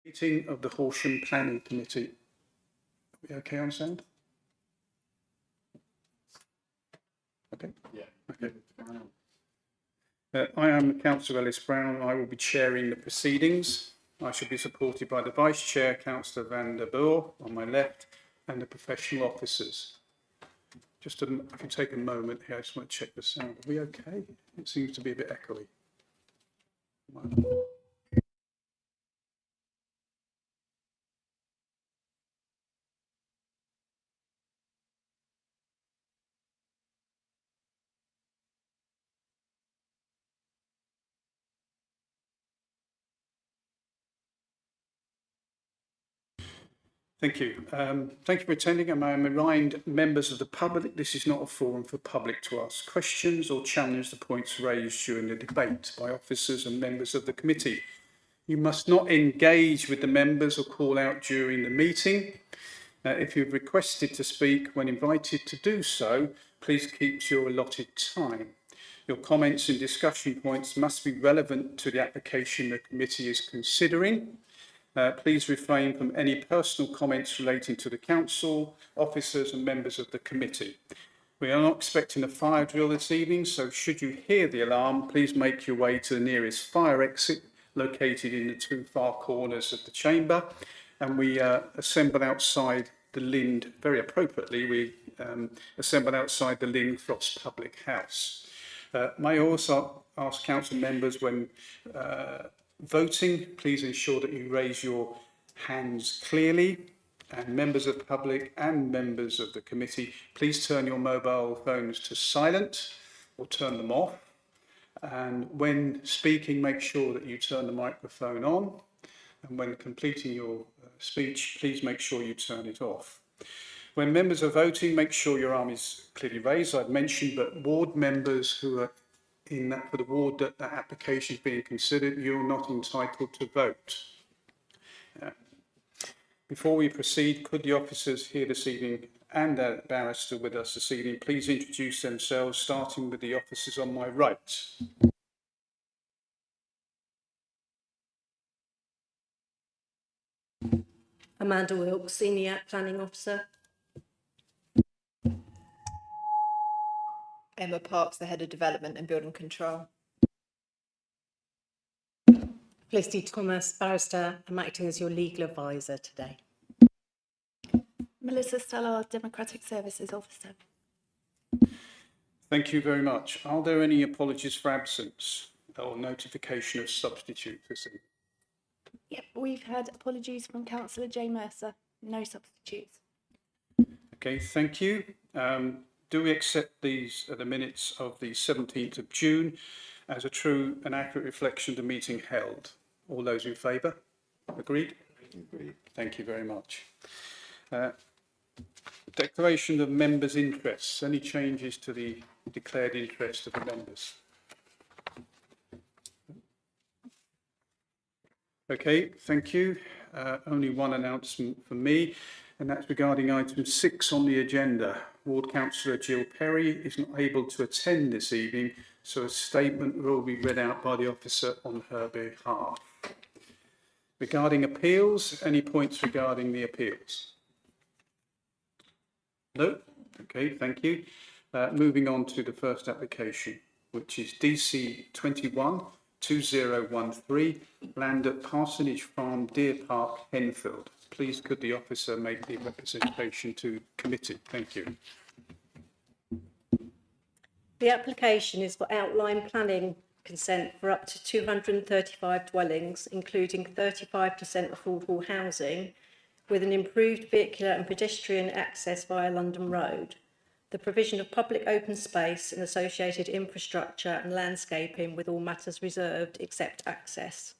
Meeting of the Horsham Planning Committee. Are we okay on sound? Okay. Yeah. Okay. I am Councillor Ellis Brown. I will be chairing the proceedings. I shall be supported by the Vice Chair, Councillor Van der Boer, on my left, and the professional officers. Just if you take a moment here, I just want to check the sound. Are we okay? It seems to be a bit echoey. Thank you. Thank you for attending. And I remind members of the public this is not a forum for public to ask questions or challenge the points raised during the debate by officers and members of the committee. You must not engage with the members or call out during the meeting. If you've requested to speak when invited to do so, please keep to your allotted time. Your comments and discussion points must be relevant to the application the committee is considering. Please refrain from any personal comments relating to the council, officers and members of the committee. We are not expecting a fire drill this evening, so should you hear the alarm, please make your way to the nearest fire exit located in the two far corners of the chamber. And we assemble outside the Lind, very appropriately, we assemble outside the Lind Frost Public House. May I also ask council members when voting, please ensure that you raise your hands clearly, and members of the public and members of the committee, please turn your mobile phones to silent or turn them off. And when speaking, make sure that you turn the microphone on. And when completing your speech, please make sure you turn it off. When members are voting, make sure your arm is clearly raised. I've mentioned that ward members who are in that for the ward that application is being considered, you're not entitled to vote. Before we proceed, could the officers here this evening and the barrister with us this evening please introduce themselves, starting with the officers on my right. Amanda Wilkes, Senior Planning Officer. Emma Parks, the Head of Development and Building Control. Felicity Thomas, Barrister. I'm acting as your legal advisor today. Melissa Stella, Democratic Services Officer. Thank you very much. Are there any apologies for absence or notification of substitute this evening? Yep, we've had apologies from Councillor Jay Mercer. No substitutes. Okay, thank you. Do we accept these the minutes of the 17th of June as a true and accurate reflection of the meeting held? All those in favour? Agreed? Agreed. Thank you very much. Declaration of members' interests. Any changes to the declared interest of the members? Okay, thank you. Only one announcement from me, and that's regarding item 6 on the agenda. Ward Councillor Jill Perry is not able to attend this evening, so a statement will be read out by the officer on her behalf. Regarding appeals, any points regarding the appeals? No? Okay, thank you. Moving on to the first application, which is DC 21-2013, land at Parsonage Farm, Deer Park, Henfield. Please could the officer make the representation to committee? Thank you. The application is for outline planning consent for up to 235 dwellings, including 35% affordable housing, with an improved vehicular and pedestrian access via London Road, the provision of public open space and associated infrastructure and landscaping with all matters reserved except access.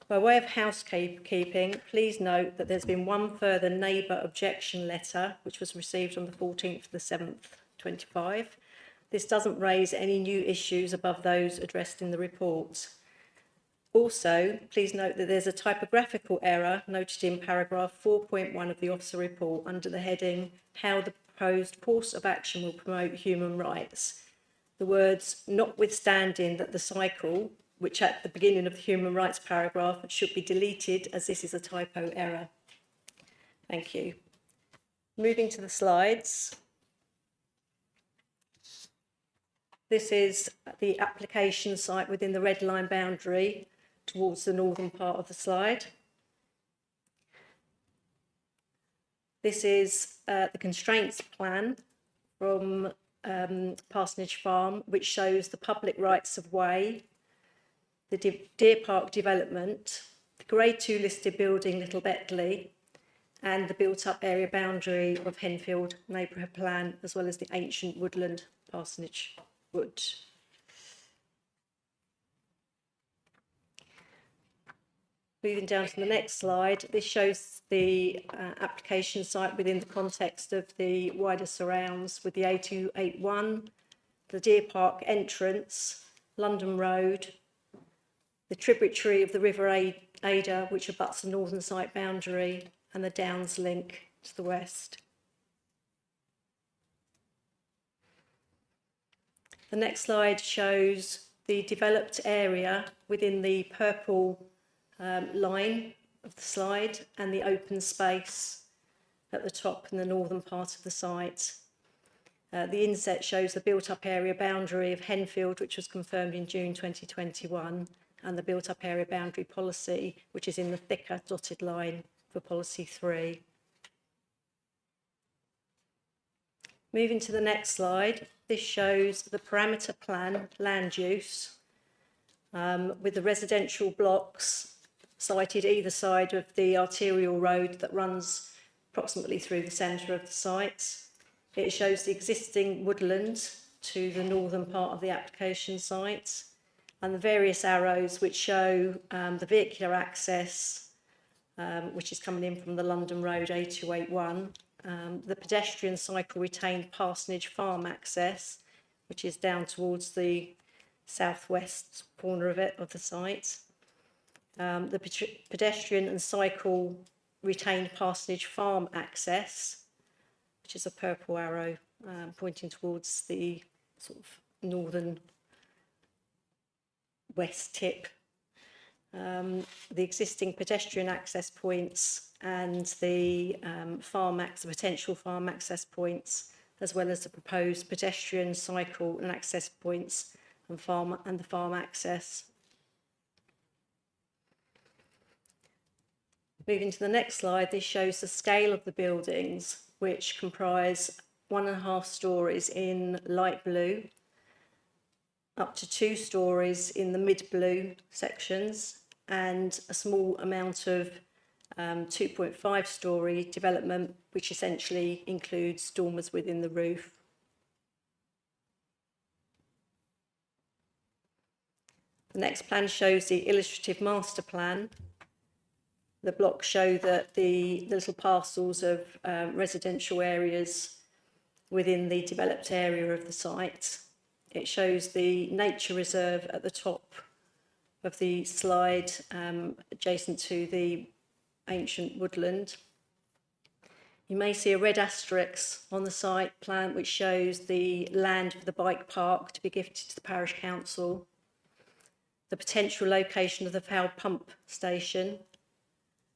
By way of housekeeping, please note that there's been one further neighbour objection letter, which was received on the 14th of the 7th, 25. This doesn't raise any new issues above those addressed in the report. Also, please note that there's a typographical error noted in paragraph 4.1 of the officer report under the heading, how the proposed course of action will promote human rights. The words, notwithstanding that the cycle which at the beginning of the human rights paragraph should be deleted as this is a typo error. Thank you. Moving to the slides. This is the application site within the red line boundary towards the northern part of the slide. This is the constraints plan from Parsonage Farm, which shows the public rights of way, the Deer Park development, the Grade 2 listed building Little Beckley, and the built-up area boundary of Henfield neighbourhood plan, as well as the ancient woodland parsonage wood. Moving down to the next slide, this shows the application site within the context of the wider surrounds with the A281, the Deer Park entrance, London Road, the tributary of the River Ada, which abuts the northern site boundary, and the Downs link to the west. The next slide shows the developed area within the purple line of the slide and the open space at the top in the northern part of the site. The inset shows the built-up area boundary of Henfield, which was confirmed in June 2021, and the built-up area boundary policy, which is in the thicker dotted line for policy 3. Moving to the next slide, this shows the parameter plan land use with the residential blocks sited either side of the arterial road that runs approximately through the centre of the site. It shows the existing woodland to the northern part of the application site and the various arrows which show the vehicular access, which is coming in from the London Road A281, the pedestrian cycle retained parsonage farm access, which is down towards the southwest corner of it, of the site. The pedestrian and cycle retained parsonage farm access, which is a purple arrow pointing towards the sort of northern west tip. The existing pedestrian access points and the potential farm access points, as well as the proposed pedestrian, cycle and access points and the farm access. Moving to the next slide, this shows the scale of the buildings, which comprise 1.5 stories in light blue, up to 2 stories in the mid blue sections, and a small amount of 2.5 story development, which essentially includes dormers within the roof. The next plan shows the illustrative master plan. The blocks show that the little parcels of residential areas within the developed area of the site. It shows the nature reserve at the top of the slide, adjacent to the ancient woodland. You may see a red asterisk on the site plan which shows the land for the bike park to be gifted to the parish council, the potential location of the foul pump station,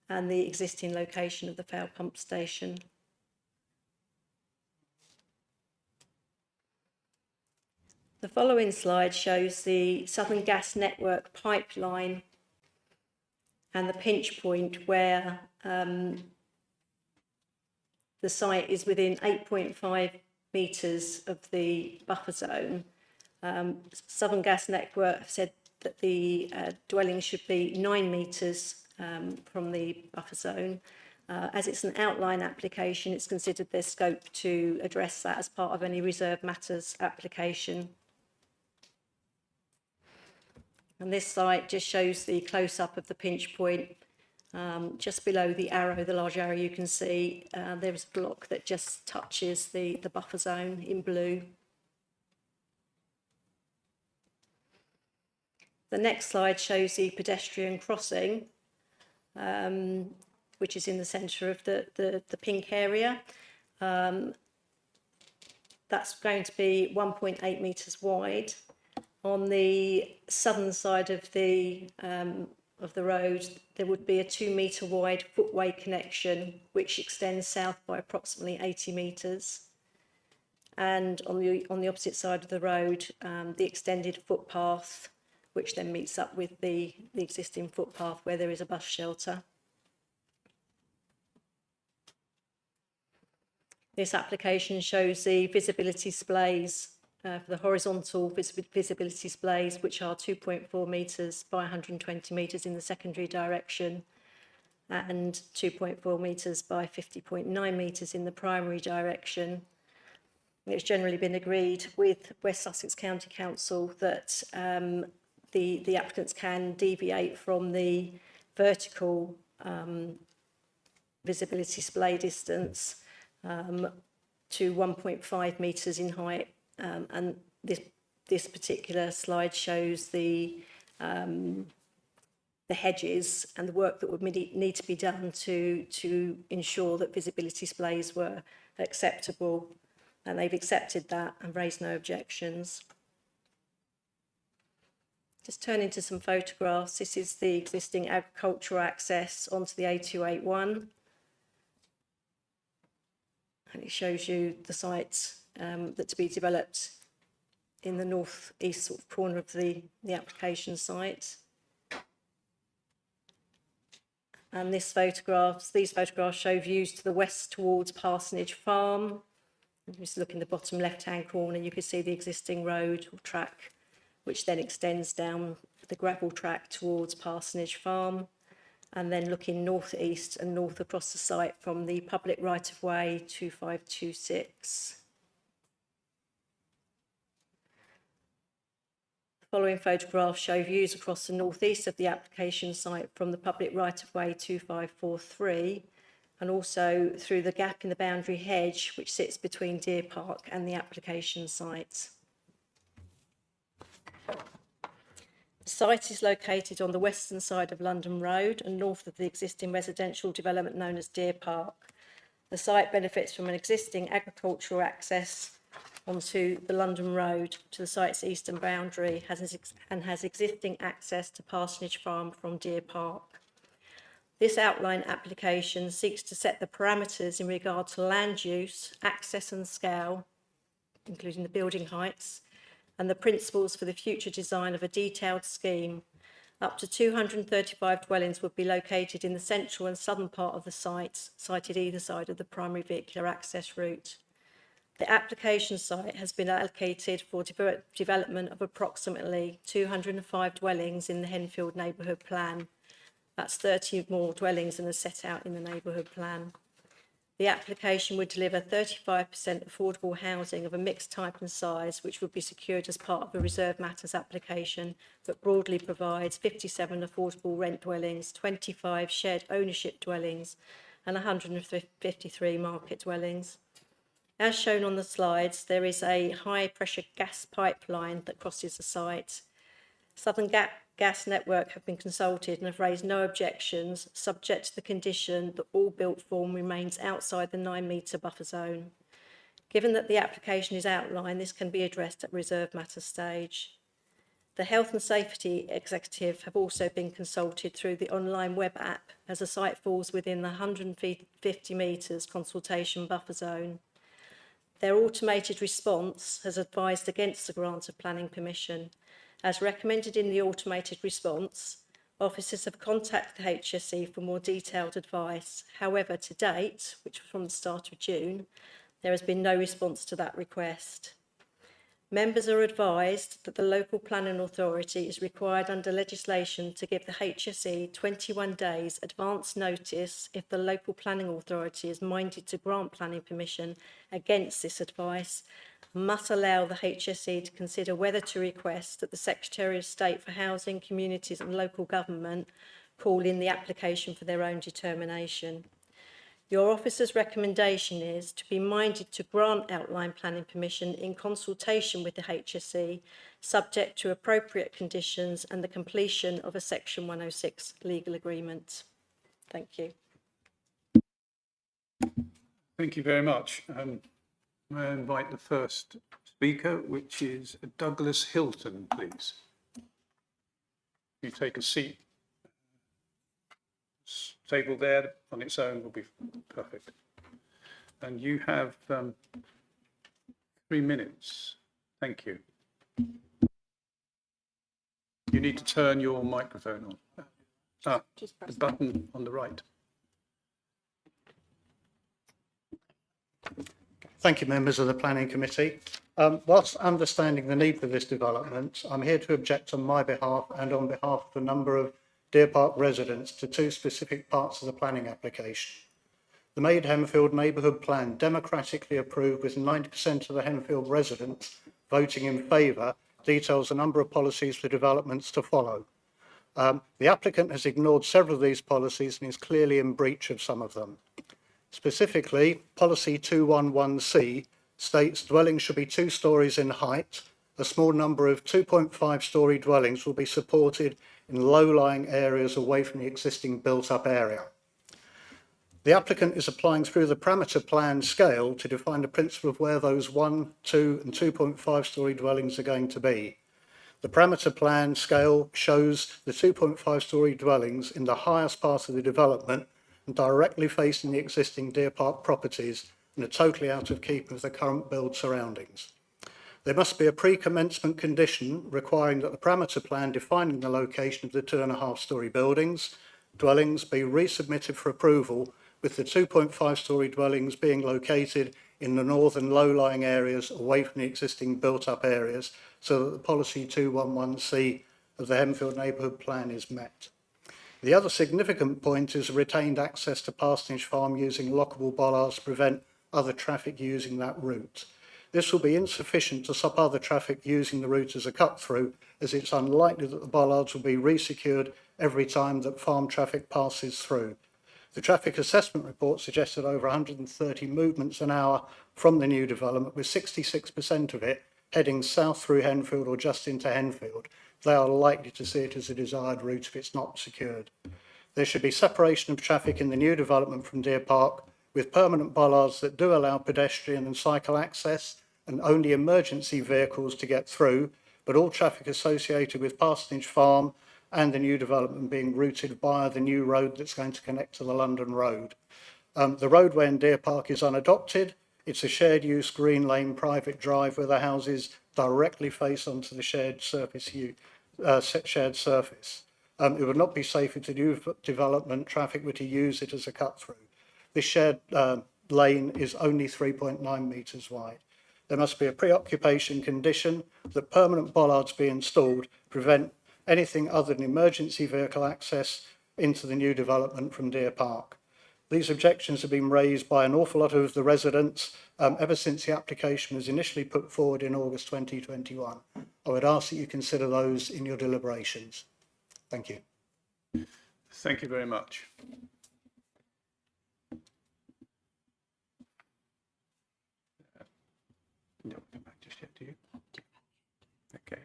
and the existing location of the foul pump station. The following slide shows the Southern Gas Network pipeline and the pinch point where the site is within 8.5 metres of the buffer zone. Southern Gas Network have said that the dwelling should be 9 metres from the buffer zone. As it's an outline application, it's considered their scope to address that as part of any reserved matters application. And this site just shows the close-up of the pinch point. Just below the arrow, the large arrow, you can see there is a block that just touches the buffer zone in blue. The next slide shows the pedestrian crossing, which is in the centre of the pink area. That's going to be 1.8 metres wide. On the southern side of the road, there would be a 2 metre wide footway connection which extends south by approximately 80 metres. And on the opposite side of the road, the extended footpath, which then meets up with the existing footpath where there is a bus shelter. This application shows the visibility displays for the horizontal visibility displays, which are 2.4 metres by 120 metres in the secondary direction and 2.4 metres by 50.9 metres in the primary direction. It's generally been agreed with West Sussex County Council that the applicants can deviate from the vertical visibility display distance to 1.5 metres in height, and this particular slide shows the hedges and the work that would need to be done to ensure that visibility displays were acceptable, and they've accepted that and raised no objections. Just turning to some photographs. This is the existing agricultural access onto the A281. And it shows you the sites that to be developed in the north-east sort of corner of the application site. And these photographs show views to the west towards Parsonage Farm. If you just look in the bottom left-hand corner, you can see the existing road or track, which then extends down the gravel track towards Parsonage Farm. And then looking north-east and north across the site from the public right-of-way 2526. The following photographs show views across the north-east of the application site from the public right-of-way 2543 and also through the gap in the boundary hedge which sits between Deer Park and the application site. The site is located on the western side of London Road and north of the existing residential development known as Deer Park. The site benefits from an existing agricultural access onto the London Road to the site's eastern boundary and has existing access to Parsonage Farm from Deer Park. This outline application seeks to set the parameters in regard to land use, access and scale, including the building heights, and the principles for the future design of a detailed scheme. Up to 235 dwellings would be located in the central and southern part of the site, sited either side of the primary vehicular access route. The application site has been allocated for development of approximately 205 dwellings in the Henfield neighbourhood plan. That's 30 more dwellings than are set out in the neighbourhood plan. The application would deliver 35% affordable housing of a mixed type and size, which would be secured as part of the Reserve Matters application that broadly provides 57 affordable rent dwellings, 25 shared ownership dwellings, and 153 market dwellings. As shown on the slides, there is a high-pressure gas pipeline that crosses the site. Southern Gas Network have been consulted and have raised no objections, subject to the condition that all built form remains outside the 9-metre buffer zone. Given that the application is outlined, this can be addressed at Reserve Matters stage. The Health and Safety Executive have also been consulted through the online web app as the site falls within the 150 metres consultation buffer zone. Their automated response has advised against the grant of planning permission. As recommended in the automated response, officers have contacted the HSE for more detailed advice. However, to date, which was from the start of June, there has been no response to that request. Members are advised that the local planning authority is required under legislation to give the HSE 21 days advance notice if the local planning authority is minded to grant planning permission against this advice, must allow the HSE to consider whether to request that the Secretary of State for Housing, Communities and Local Government call in the application for their own determination. Your officer's recommendation is to be minded to grant outline planning permission in consultation with the HSE, subject to appropriate conditions and the completion of a Section 106 legal agreement. Thank you. Thank you very much. May I invite the first speaker, which is Douglas Hilton, please. You take a seat. Table there on its own will be perfect. And you have 3 minutes. Thank you. You need to turn your microphone on. The button on the right. Thank you, members of the Planning Committee. Whilst understanding the need for this development, I'm here to object on my behalf and on behalf of a number of Deer Park residents to two specific parts of the planning application. The Maid Henfield Neighbourhood Plan, democratically approved with 90% of the Henfield residents voting in favour, details a number of policies for developments to follow. The applicant has ignored several of these policies and is clearly in breach of some of them. Specifically, policy 211C states dwellings should be 2 stories in height. A small number of 2.5-storey dwellings will be supported in low-lying areas away from the existing built-up area. The applicant is applying through the parameter plan scale to define the principle of where those 1, 2 and 2.5-storey dwellings are going to be. The parameter plan scale shows the 2.5-storey dwellings in the highest part of the development and directly facing the existing Deer Park properties and are totally out of keeping with the current build surroundings. There must be a pre-commencement condition requiring that the parameter plan defining the location of the 2.5-storey dwellings be resubmitted for approval, with the 2.5-storey dwellings being located in the northern low-lying areas away from the existing built-up areas, so that the policy 211C of the Henfield Neighbourhood Plan is met. The other significant point is retained access to Parsonage Farm using lockable bollards to prevent other traffic using that route. This will be insufficient to stop other traffic using the route as a cut-through, as it's unlikely that the bollards will be resecured every time that farm traffic passes through. The traffic assessment report suggested over 130 movements an hour from the new development, with 66% of it heading south through Henfield or just into Henfield. They are likely to see it as a desired route if it's not secured. There should be separation of traffic in the new development from Deer Park, with permanent bollards that do allow pedestrian and cycle access and only emergency vehicles to get through, but all traffic associated with Parsonage Farm and the new development being routed via the new road that's going to connect to the London Road. The roadway in Deer Park is unadopted. It's a shared use green lane private drive where the houses directly face onto the shared surface. It would not be safe if the new development traffic were to use it as a cut through. This shared lane is only 3.9 metres wide. There must be a preoccupation condition that permanent bollards be installed to prevent anything other than emergency vehicle access into the new development from Deer Park. These objections have been raised by an awful lot of the residents ever since the application was initially put forward in August 2021. I would ask that you consider those in your deliberations. Thank you. Thank you very much. No, come back just yet, do you? Okay.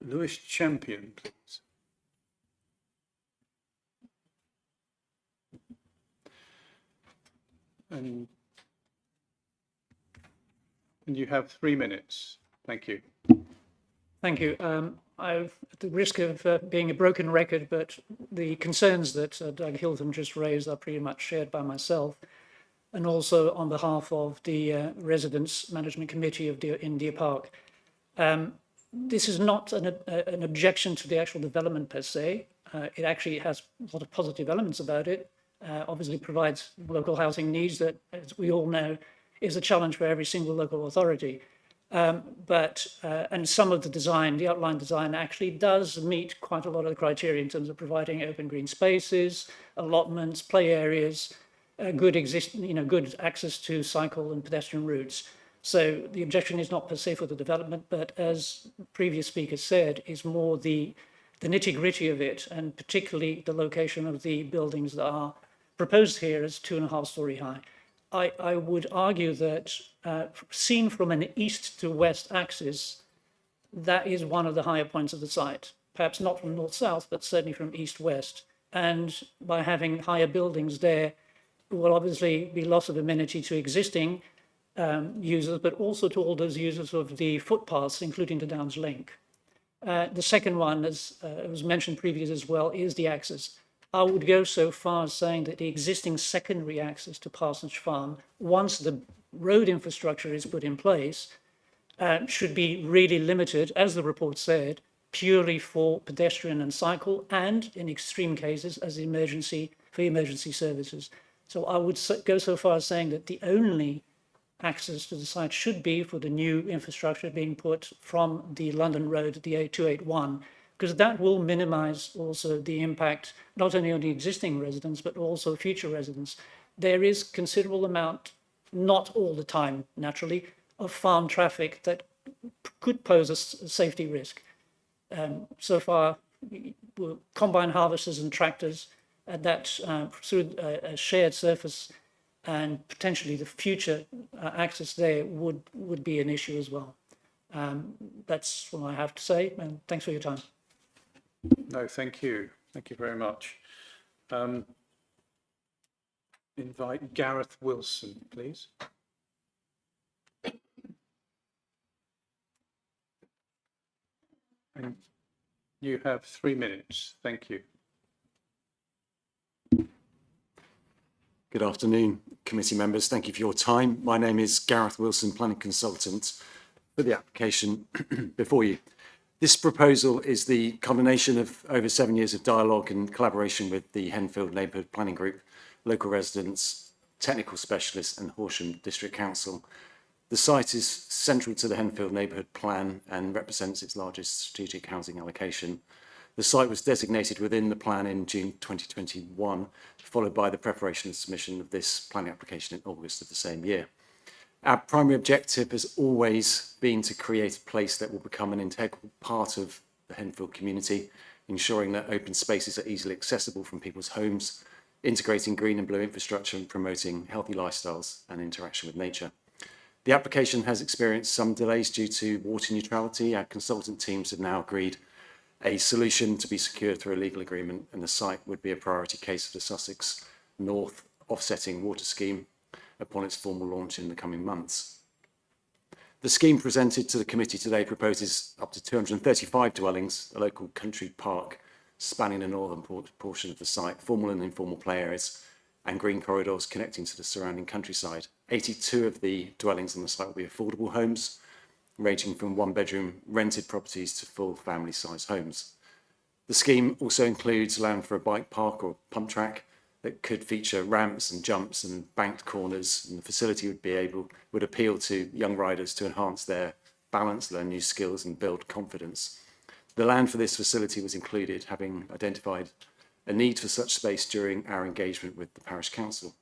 Lewis Champion, please. And you have 3 minutes. Thank you. Thank you. I've, at the risk of being a broken record, but the concerns that Doug Hilton just raised are pretty much shared by myself, and also on behalf of the Residents Management Committee of in Deer Park. This is not an objection to the actual development per se. It actually has a lot of positive elements about it. Obviously provides local housing needs that, as we all know, is a challenge for every single local authority. And some of the design, the outline design, actually does meet quite a lot of the criteria in terms of providing open green spaces, allotments, play areas, good access to cycle and pedestrian routes. So the objection is not per se for the development, but as previous speakers said, is more the nitty-gritty of it, and particularly the location of the buildings that are proposed here as 2.5 story high. I would argue that seen from an east to west axis, that is one of the higher points of the site. Perhaps not from north-south, but certainly from east-west. And by having higher buildings there, will obviously be loss of amenity to existing users, but also to all those users of the footpaths, including the Downs Link. The second one, as was mentioned previously as well, is the access. I would go so far as saying that the existing secondary access to Parsonage Farm, once the road infrastructure is put in place, should be really limited, as the report said, purely for pedestrian and cycle, and in extreme cases, as emergency services. So I would go so far as saying that the only access to the site should be for the new infrastructure being put from the London Road, the A281, because that will minimize also the impact, not only on the existing residents, but also future residents. There is considerable amount, not all the time, naturally, of farm traffic that could pose a safety risk. So far, combine harvesters and tractors, that through a shared surface and potentially the future access there would be an issue as well. That's what I have to say, and thanks for your time. No, thank you. Thank you very much. Invite Gareth Wilson, please. And you have 3 minutes. Thank you. Good afternoon, committee members. Thank you for your time. My name is Gareth Wilson, planning consultant for the application before you. This proposal is the culmination of over 7 years of dialogue and collaboration with the Henfield Neighbourhood Planning Group, local residents, technical specialists and Horsham District Council. The site is central to the Henfield Neighbourhood Plan and represents its largest strategic housing allocation. The site was designated within the plan in June 2021, followed by the preparation and submission of this planning application in August of the same year. Our primary objective has always been to create a place that will become an integral part of the Henfield community, ensuring that open spaces are easily accessible from people's homes, integrating green and blue infrastructure and promoting healthy lifestyles and interaction with nature. The application has experienced some delays due to water neutrality. Our consultant teams have now agreed a solution to be secured through a legal agreement, and the site would be a priority case for the Sussex North Offsetting Water Scheme upon its formal launch in the coming months. The scheme presented to the committee today proposes up to 235 dwellings, a local country park spanning the northern portion of the site, formal and informal play areas, and green corridors connecting to the surrounding countryside. 82 of the dwellings on the site will be affordable homes, ranging from one-bedroom rented properties to full family-size homes. The scheme also includes land for a bike park or pump track that could feature ramps and jumps and banked corners, and the facility would appeal to young riders to enhance their balance, learn new skills and build confidence. The land for this facility was included, having identified a need for such space during our engagement with the parish council.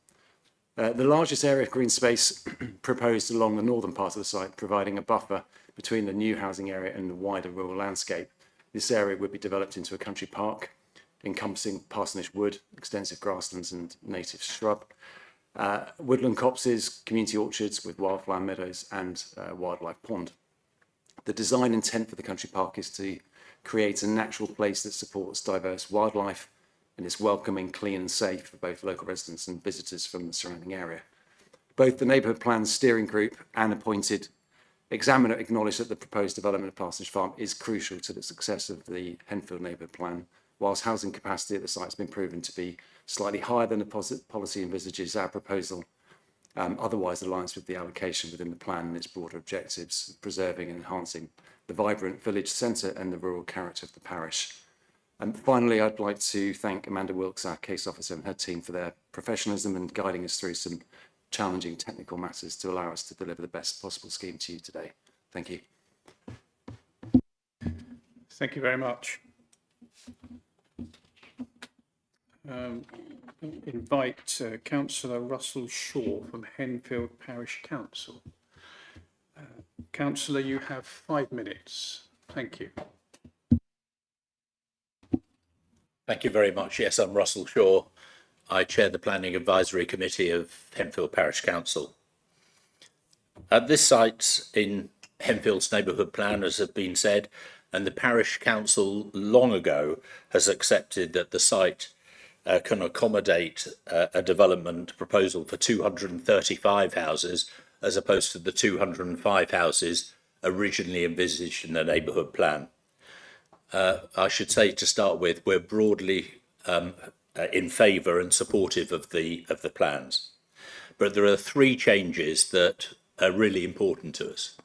The largest area of green space proposed along the northern part of the site, providing a buffer between the new housing area and the wider rural landscape. This area would be developed into a country park, encompassing parsonage wood, extensive grasslands and native shrub, woodland copses, community orchards with wildflower meadows and wildlife pond. The design intent for the country park is to create a natural place that supports diverse wildlife and is welcoming, clean and safe for both local residents and visitors from the surrounding area. Both the Neighbourhood Plan Steering Group and appointed examiner acknowledge that the proposed development of Parsonage Farm is crucial to the success of the Henfield Neighbourhood Plan. Whilst housing capacity at the site has been proven to be slightly higher than the policy envisages, our proposal otherwise aligns with the allocation within the plan and its broader objectives, preserving and enhancing the vibrant village centre and the rural character of the parish. And finally, I'd like to thank Amanda Wilkes, our case officer, and her team for their professionalism and guiding us through some challenging technical matters to allow us to deliver the best possible scheme to you today. Thank you. Thank you very much. Invite Councillor Russell Shaw from Henfield Parish Council. Councillor, you have 5 minutes. Thank you. Thank you very much. Yes, I'm Russell Shaw. I chair the Planning Advisory Committee of Henfield Parish Council. This site in Henfield's neighbourhood plan, as has been said, and the Parish Council long ago has accepted that the site can accommodate a development proposal for 235 houses as opposed to the 205 houses originally envisaged in the neighbourhood plan. I should say, to start with, we're broadly in favour and supportive of the plans. But there are three changes that are really important to us.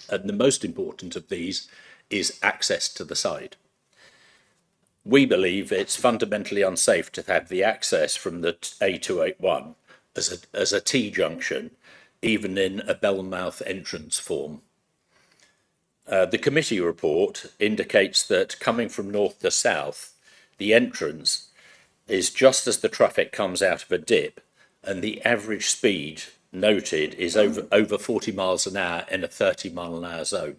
And the most important of these is access to the site. We believe it's fundamentally unsafe to have the access from the A281 as a T-junction, even in a Bellmouth entrance form. The committee report indicates that coming from north to south, the entrance is just as the traffic comes out of a dip, and the average speed noted is over 40 miles an hour in a 30-mile-an-hour zone.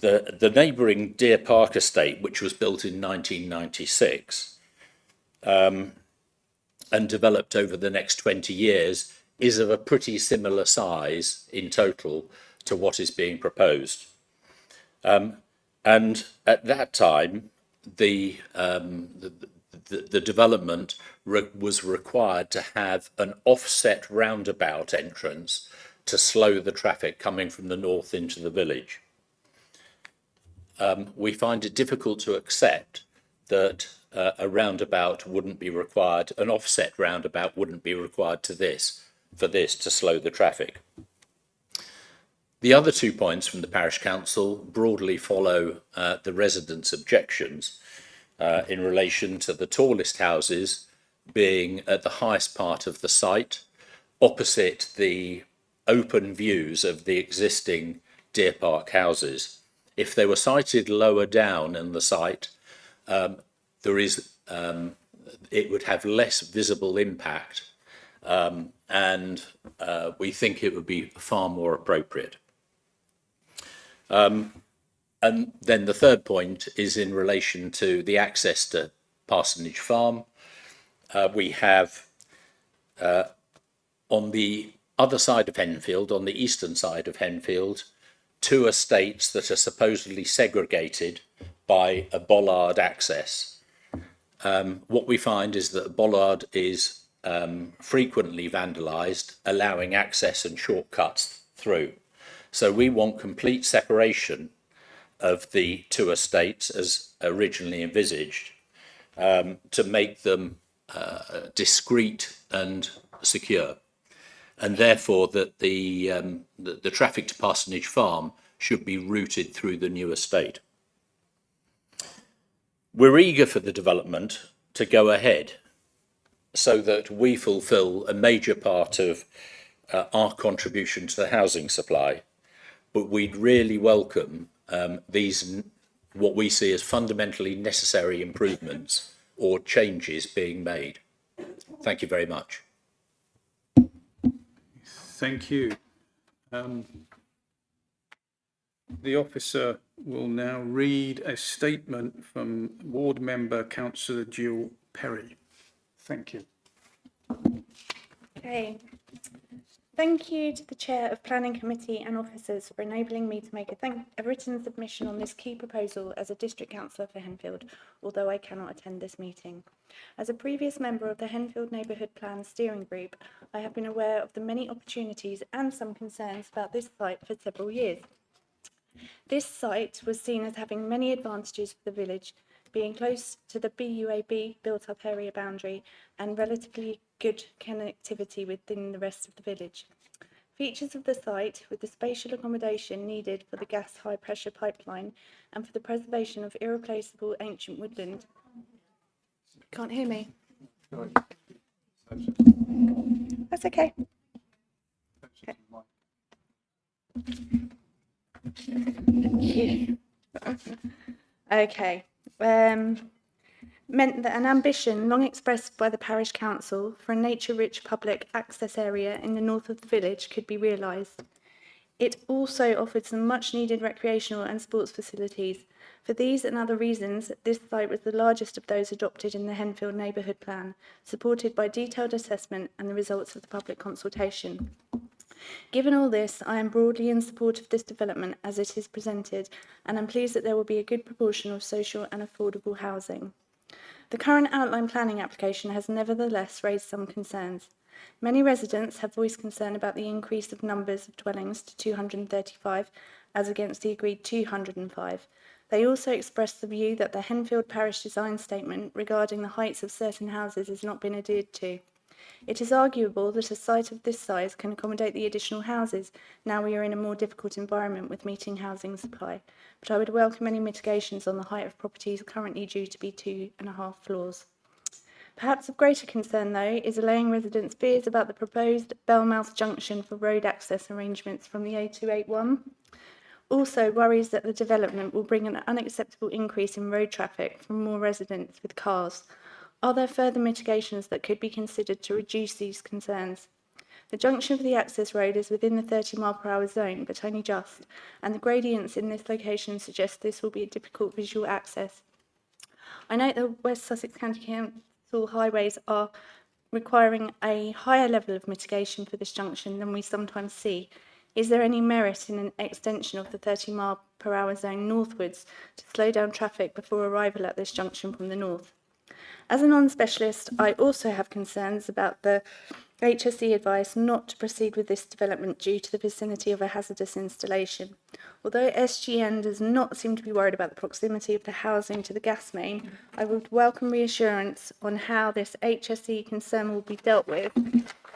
The neighbouring Deer Park estate, which was built in 1996 and developed over the next 20 years, is of a pretty similar size in total to what is being proposed. And at that time, the development was required to have an offset roundabout entrance to slow the traffic coming from the north into the village. We find it difficult to accept that a roundabout wouldn't be required, an offset roundabout wouldn't be required for this to slow the traffic. The other 2 points from the parish council broadly follow the residents' objections in relation to the tallest houses being at the highest part of the site, opposite the open views of the existing Deer Park houses. If they were sited lower down in the site, it would have less visible impact, and we think it would be far more appropriate. And then the third point is in relation to the access to Parsonage Farm. We have on the other side of Henfield, on the eastern side of Henfield, 2 estates that are supposedly segregated by a bollard access. What we find is that a bollard is frequently vandalised, allowing access and shortcuts through. So we want complete separation of the 2 estates as originally envisaged, to make them discreet and secure, and therefore that the traffic to Parsonage Farm should be routed through the new estate. We're eager for the development to go ahead so that we fulfil a major part of our contribution to the housing supply, but we'd really welcome these, what we see as fundamentally necessary improvements or changes being made. Thank you very much. Thank you. The officer will now read a statement from Ward Member Councillor Jill Perry. Thank you. Okay. Thank you to the Chair of Planning Committee and officers for enabling me to make a written submission on this key proposal as a District Councillor for Henfield, although I cannot attend this meeting. As a previous member of the Henfield Neighbourhood Plan Steering Group, I have been aware of the many opportunities and some concerns about this site for several years. This site was seen as having many advantages for the village, being close to the BUAB built-up area boundary and relatively good connectivity within the rest of the village. Features of the site, with the spatial accommodation needed for the gas high-pressure pipeline and for the preservation of irreplaceable ancient woodland. Can't hear me? That's okay. Okay. Meant that an ambition long expressed by the parish council for a nature-rich public access area in the north of the village could be realised. It also offered some much-needed recreational and sports facilities. For these and other reasons, this site was the largest of those adopted in the Henfield Neighbourhood Plan, supported by detailed assessment and the results of the public consultation. Given all this, I am broadly in support of this development as it is presented, and I'm pleased that there will be a good proportion of social and affordable housing. The current outline planning application has nevertheless raised some concerns. Many residents have voiced concern about the increase of numbers of dwellings to 235 as against the agreed 205. They also expressed the view that the Henfield Parish Design Statement regarding the heights of certain houses has not been adhered to. It is arguable that a site of this size can accommodate the additional houses. Now we are in a more difficult environment with meeting housing supply, but I would welcome any mitigations on the height of properties currently due to be 2.5 floors. Perhaps of greater concern, though, is allaying residents' fears about the proposed Bellmouth junction for road access arrangements from the A281. Also worries that the development will bring an unacceptable increase in road traffic from more residents with cars. Are there further mitigations that could be considered to reduce these concerns? The junction for the access road is within the 30-mile-per-hour zone, but only just, and the gradients in this location suggest this will be a difficult visual access. I note that West Sussex County Council highways are requiring a higher level of mitigation for this junction than we sometimes see. Is there any merit in an extension of the 30-mile-per-hour zone northwards to slow down traffic before arrival at this junction from the north? As a non-specialist, I also have concerns about the HSE advice not to proceed with this development due to the vicinity of a hazardous installation. Although SGN does not seem to be worried about the proximity of the housing to the gas main, I would welcome reassurance on how this HSE concern will be dealt with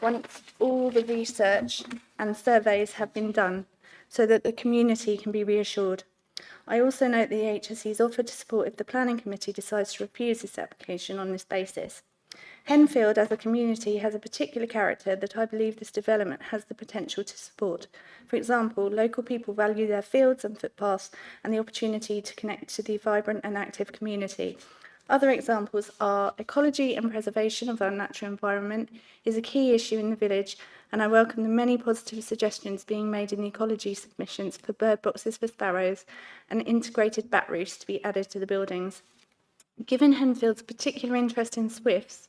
once all the research and surveys have been done, so that the community can be reassured. I also note the HSE's offered to support if the Planning Committee decides to refuse this application on this basis. Henfield as a community has a particular character that I believe this development has the potential to support. For example, local people value their fields and footpaths and the opportunity to connect to the vibrant and active community. Other examples are ecology and preservation of our natural environment is a key issue in the village, and I welcome the many positive suggestions being made in the ecology submissions for bird boxes for sparrows and integrated bat roosts to be added to the buildings. Given Henfield's particular interest in swifts,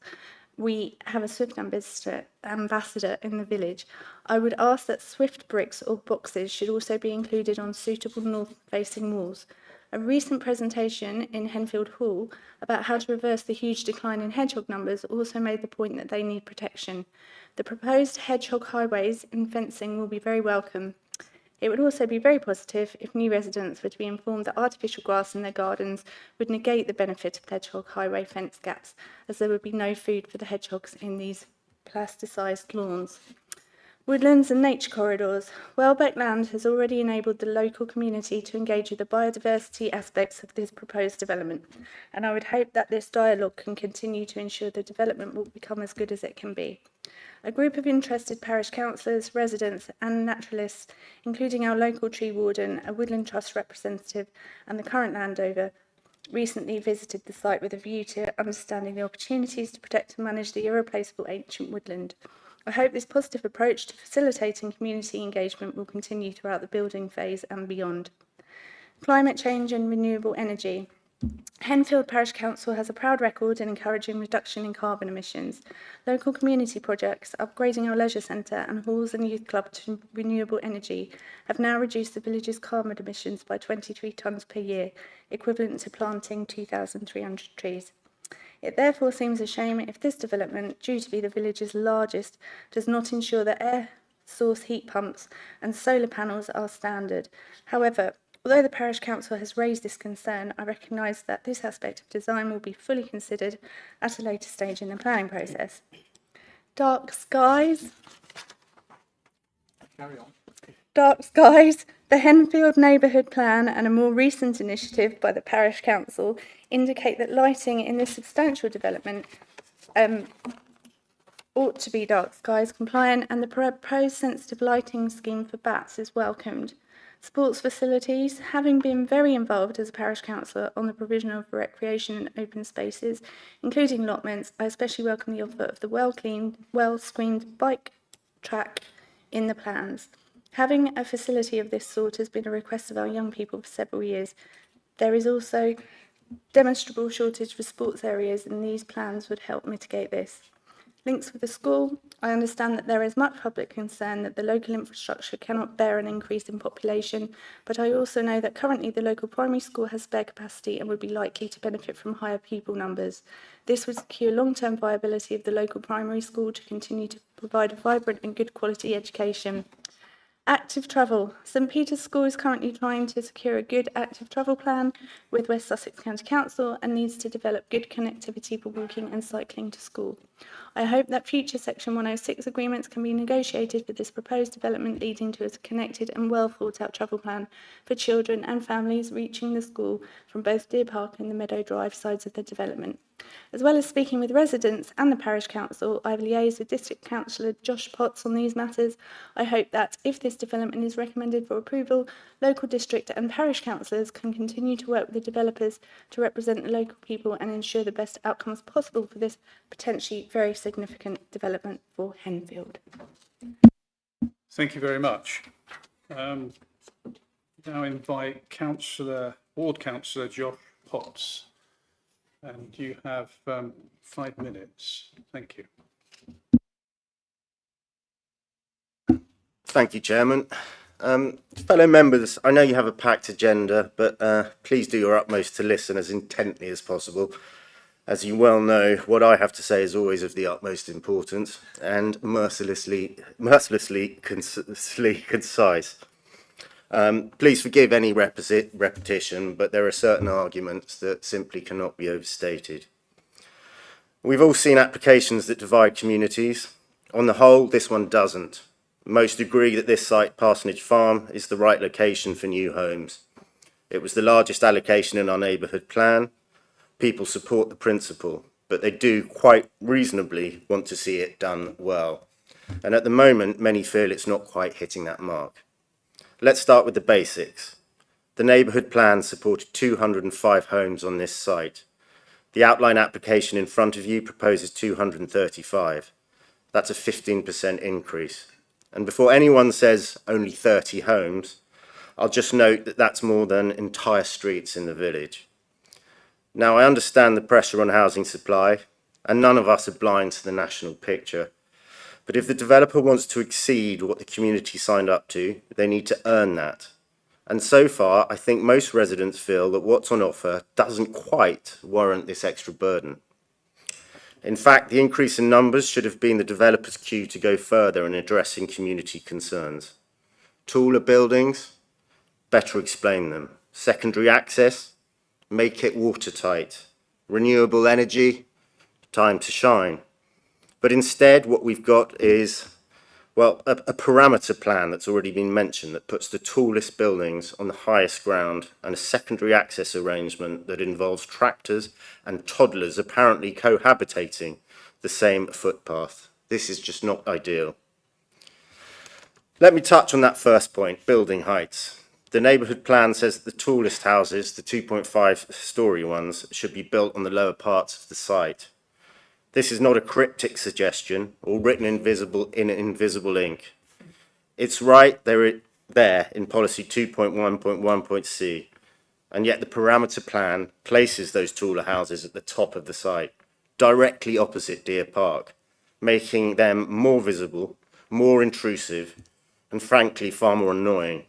we have a swift ambassador in the village. I would ask that swift bricks or boxes should also be included on suitable north-facing walls. A recent presentation in Henfield Hall about how to reverse the huge decline in hedgehog numbers also made the point that they need protection. The proposed hedgehog highways and fencing will be very welcome. It would also be very positive if new residents were to be informed that artificial grass in their gardens would negate the benefit of hedgehog highway fence gaps, as there would be no food for the hedgehogs in these plasticised lawns. Woodlands and nature corridors. Welbeck Land has already enabled the local community to engage with the biodiversity aspects of this proposed development, and I would hope that this dialogue can continue to ensure the development will become as good as it can be. A group of interested parish councillors, residents and naturalists, including our local tree warden, a woodland trust representative and the current landowner, recently visited the site with a view to understanding the opportunities to protect and manage the irreplaceable ancient woodland. I hope this positive approach to facilitating community engagement will continue throughout the building phase and beyond. Climate change and renewable energy. Henfield Parish Council has a proud record in encouraging reduction in carbon emissions. Local community projects, upgrading our leisure centre and halls and youth club to renewable energy, have now reduced the village's carbon emissions by 23 tonnes per year, equivalent to planting 2,300 trees. It therefore seems a shame if this development, due to be the village's largest, does not ensure that air source heat pumps and solar panels are standard. However, although the Parish Council has raised this concern, I recognise that this aspect of design will be fully considered at a later stage in the planning process. Dark skies. Carry on. Dark skies. The Henfield Neighbourhood Plan and a more recent initiative by the Parish Council indicate that lighting in this substantial development ought to be dark skies compliant, and the proposed sensitive lighting scheme for bats is welcomed. Sports facilities. Having been very involved as a parish councillor on the provision of recreation and open spaces, including allotments, I especially welcome the offer of the well-cleaned, well-screened bike track in the plans. Having a facility of this sort has been a request of our young people for several years. There is also demonstrable shortage for sports areas, and these plans would help mitigate this. Links with the school. I understand that there is much public concern that the local infrastructure cannot bear an increase in population, but I also know that currently the local primary school has spare capacity and would be likely to benefit from higher pupil numbers. This would secure long-term viability of the local primary school to continue to provide a vibrant and good quality education. Active travel. St Peter's School is currently trying to secure a good active travel plan with West Sussex County Council and needs to develop good connectivity for walking and cycling to school. I hope that future Section 106 agreements can be negotiated for this proposed development, leading to a connected and well thought out travel plan for children and families reaching the school from both Deer Park and the Meadow Drive sides of the development. As well as speaking with residents and the parish council, I've liaised with District Councillor Josh Potts on these matters. I hope that if this development is recommended for approval, local district and parish councillors can continue to work with the developers to represent the local people and ensure the best outcomes possible for this potentially very significant development for Henfield. Thank you very much. Now invite Ward Councillor Josh Potts. And you have 5 minutes. Thank you. Thank you, Chairman. Fellow members, I know you have a packed agenda, but please do your utmost to listen as intently as possible. As you well know, what I have to say is always of the utmost importance and mercilessly concise. Please forgive any repetition, but there are certain arguments that simply cannot be overstated. We've all seen applications that divide communities. On the whole, this one doesn't. Most agree that this site, Parsonage Farm, is the right location for new homes. It was the largest allocation in our neighbourhood plan. People support the principle, but they do quite reasonably want to see it done well. And at the moment, many feel it's not quite hitting that mark. Let's start with the basics. The neighbourhood plan supported 205 homes on this site. The outline application in front of you proposes 235. That's a 15% increase. And before anyone says only 30 homes, I'll just note that that's more than entire streets in the village. Now, I understand the pressure on housing supply, and none of us are blind to the national picture. But if the developer wants to exceed what the community signed up to, they need to earn that. And so far, I think most residents feel that what's on offer doesn't quite warrant this extra burden. In fact, the increase in numbers should have been the developer's cue to go further in addressing community concerns. Taller buildings, better explain them. Secondary access, make it watertight. Renewable energy, time to shine. But instead, what we've got is, well, a parameter plan that's already been mentioned that puts the tallest buildings on the highest ground, and a secondary access arrangement that involves tractors and toddlers apparently cohabitating the same footpath. This is just not ideal. Let me touch on that first point, building heights. The neighbourhood plan says that the tallest houses, the 2.5-storey ones, should be built on the lower parts of the site. This is not a cryptic suggestion or written in invisible ink. It's right there in policy 2.1.1.c, and yet the parameter plan places those taller houses at the top of the site, directly opposite Deer Park, making them more visible, more intrusive, and frankly far more annoying.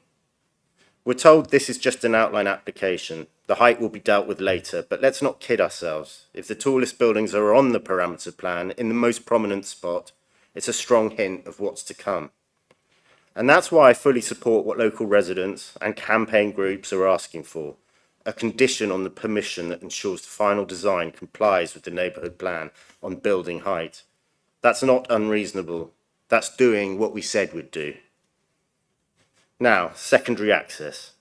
We're told this is just an outline application. The height will be dealt with later, but let's not kid ourselves. If the tallest buildings are on the parameter plan in the most prominent spot, it's a strong hint of what's to come. And that's why I fully support what local residents and campaign groups are asking for, a condition on the permission that ensures the final design complies with the neighbourhood plan on building height. That's not unreasonable. That's doing what we said we'd do. Now, secondary access.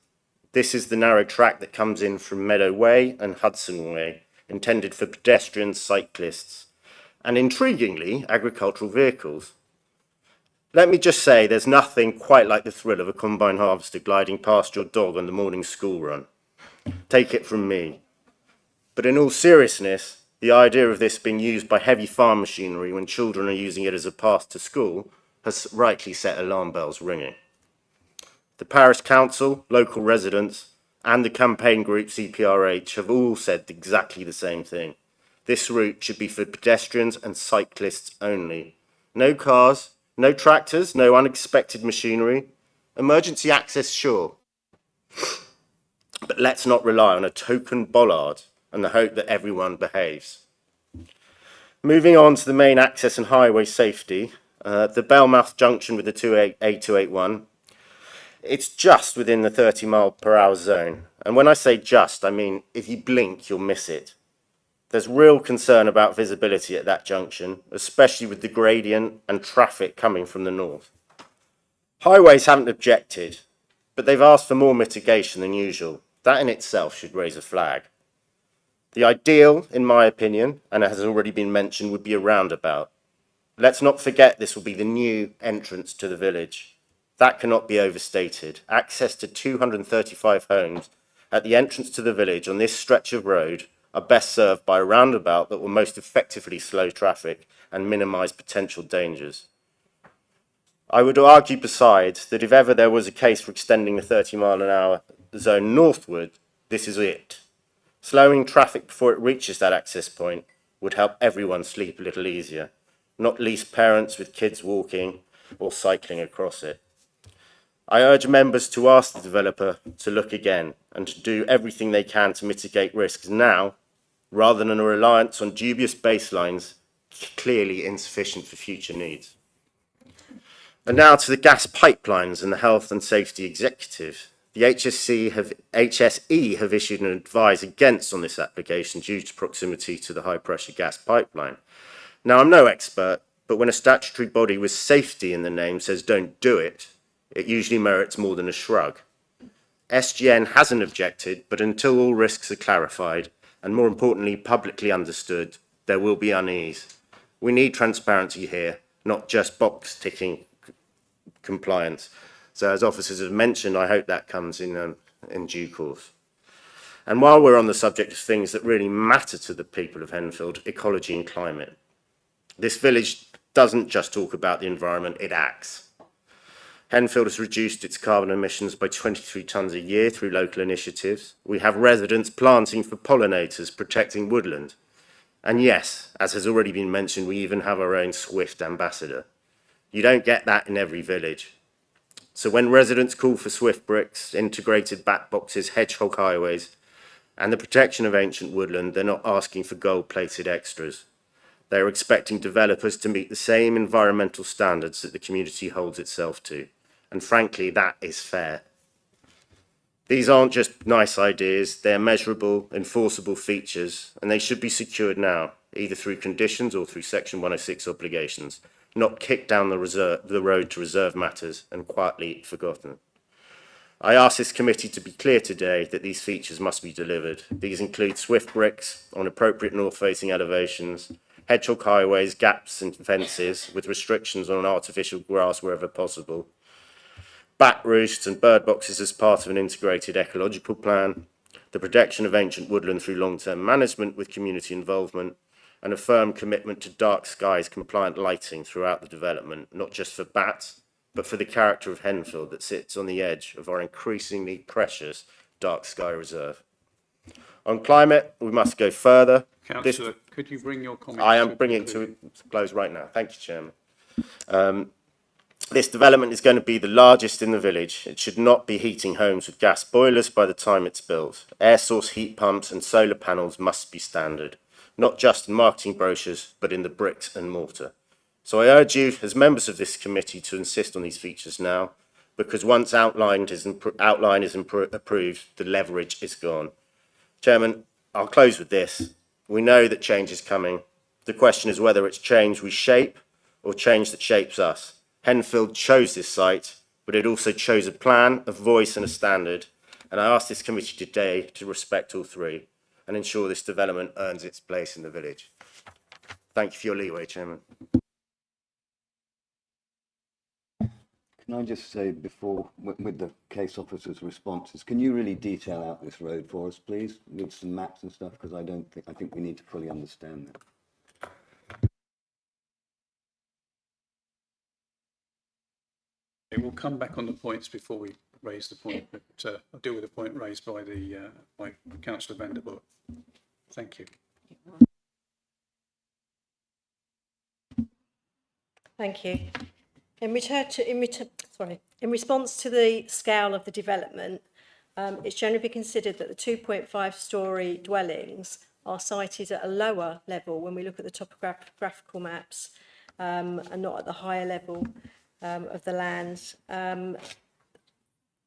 This is the narrow track that comes in from Meadow Way and Hudson Way, intended for pedestrians, cyclists, and intriguingly, agricultural vehicles. Let me just say there's nothing quite like the thrill of a combine harvester gliding past your dog on the morning school run. Take it from me. But in all seriousness, the idea of this being used by heavy farm machinery when children are using it as a path to school has rightly set alarm bells ringing. The Parish Council, local residents, and the campaign group CPRH have all said exactly the same thing. This route should be for pedestrians and cyclists only. No cars, no tractors, no unexpected machinery. Emergency access, sure. But let's not rely on a token bollard and the hope that everyone behaves. Moving on to the main access and highway safety, The Belmouth junction with the A281, it's just within the 30-mile-per-hour zone. And when I say just, I mean if you blink, you'll miss it. There's real concern about visibility at that junction, especially with the gradient and traffic coming from the north. Highways haven't objected, but they've asked for more mitigation than usual. That in itself should raise a flag. The ideal, in my opinion, and it has already been mentioned, would be a roundabout. Let's not forget this will be the new entrance to the village. That cannot be overstated. Access to 235 homes at the entrance to the village on this stretch of road are best served by a roundabout that will most effectively slow traffic and minimise potential dangers. I would argue besides that if ever there was a case for extending the 30-mile-an-hour zone northward, this is it. Slowing traffic before it reaches that access point would help everyone sleep a little easier, not least parents with kids walking or cycling across it. I urge members to ask the developer to look again and to do everything they can to mitigate risks now, rather than a reliance on dubious baselines clearly insufficient for future needs. And now to the gas pipelines and the Health and Safety Executive. The HSE have issued an advice against on this application due to proximity to the high pressure gas pipeline. Now, I'm no expert, but when a statutory body with safety in the name says don't do it, it usually merits more than a shrug. SGN hasn't objected, but until all risks are clarified, and more importantly, publicly understood, there will be unease. We need transparency here, not just box ticking compliance. So as officers have mentioned, I hope that comes in due course. And while we're on the subject of things that really matter to the people of Henfield, ecology and climate, this village doesn't just talk about the environment, it acts. Henfield has reduced its carbon emissions by 23 tonnes a year through local initiatives. We have residents planting for pollinators, protecting woodland. And yes, as has already been mentioned, we even have our own Swift ambassador. You don't get that in every village. So when residents call for Swift bricks, integrated back boxes, hedgehog highways, and the protection of ancient woodland, they're not asking for gold-plated extras. They're expecting developers to meet the same environmental standards that the community holds itself to. And frankly, that is fair. These aren't just nice ideas, they're measurable, enforceable features, and they should be secured now, either through conditions or through Section 106 obligations, not kicked down the road to reserve matters and quietly forgotten. I ask this committee to be clear today that these features must be delivered. These include Swift bricks on appropriate north-facing elevations, hedgehog highways, gaps and fences with restrictions on artificial grass wherever possible, bat roosts and bird boxes as part of an integrated ecological plan, the protection of ancient woodland through long-term management with community involvement, and a firm commitment to dark skies compliant lighting throughout the development, not just for bats, but for the character of Henfield that sits on the edge of our increasingly precious dark sky reserve. On climate, we must go further. Councillor, could you bring your comments? I am bringing it to a close right now. Thank you, Chairman. This development is going to be the largest in the village. It should not be heating homes with gas boilers by the time it's built. Air source heat pumps and solar panels must be standard, not just in marketing brochures, but in the bricks and mortar. So I urge you, as members of this committee, to insist on these features now, because once outline is approved, the leverage is gone. Chairman, I'll close with this. We know that change is coming. The question is whether it's change we shape or change that shapes us. Henfield chose this site, but it also chose a plan, a voice and a standard. And I ask this committee today to respect all three and ensure this development earns its place in the village. Thank you for your leeway, Chairman. Can I just say before, with the case officer's responses, can you really detail out this road for us, please, with some maps and stuff? Because I think we need to fully understand that. We'll come back on the points before we raise the point, but I'll deal with the point raised by by Councillor Vanderbilt. Thank you. Thank you. In response to the scale of the development, it's generally been considered that the 2.5-storey dwellings are sited at a lower level when we look at the topographical maps and not at the higher level of the land.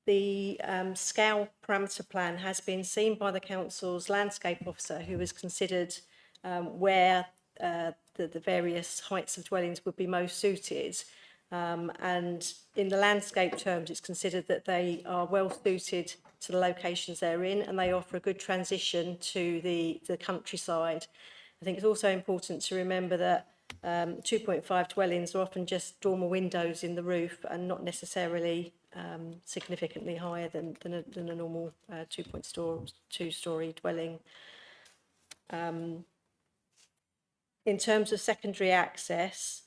The scale parameter plan has been seen by the council's landscape officer, who has considered where the various heights of dwellings would be most suited. And in the landscape terms, it's considered that they are well suited to the locations they're in, and they offer a good transition to the countryside. I think it's also important to remember that 2.5 dwellings are often just dormer windows in the roof and not necessarily significantly higher than a normal 2-story dwelling. In terms of secondary access,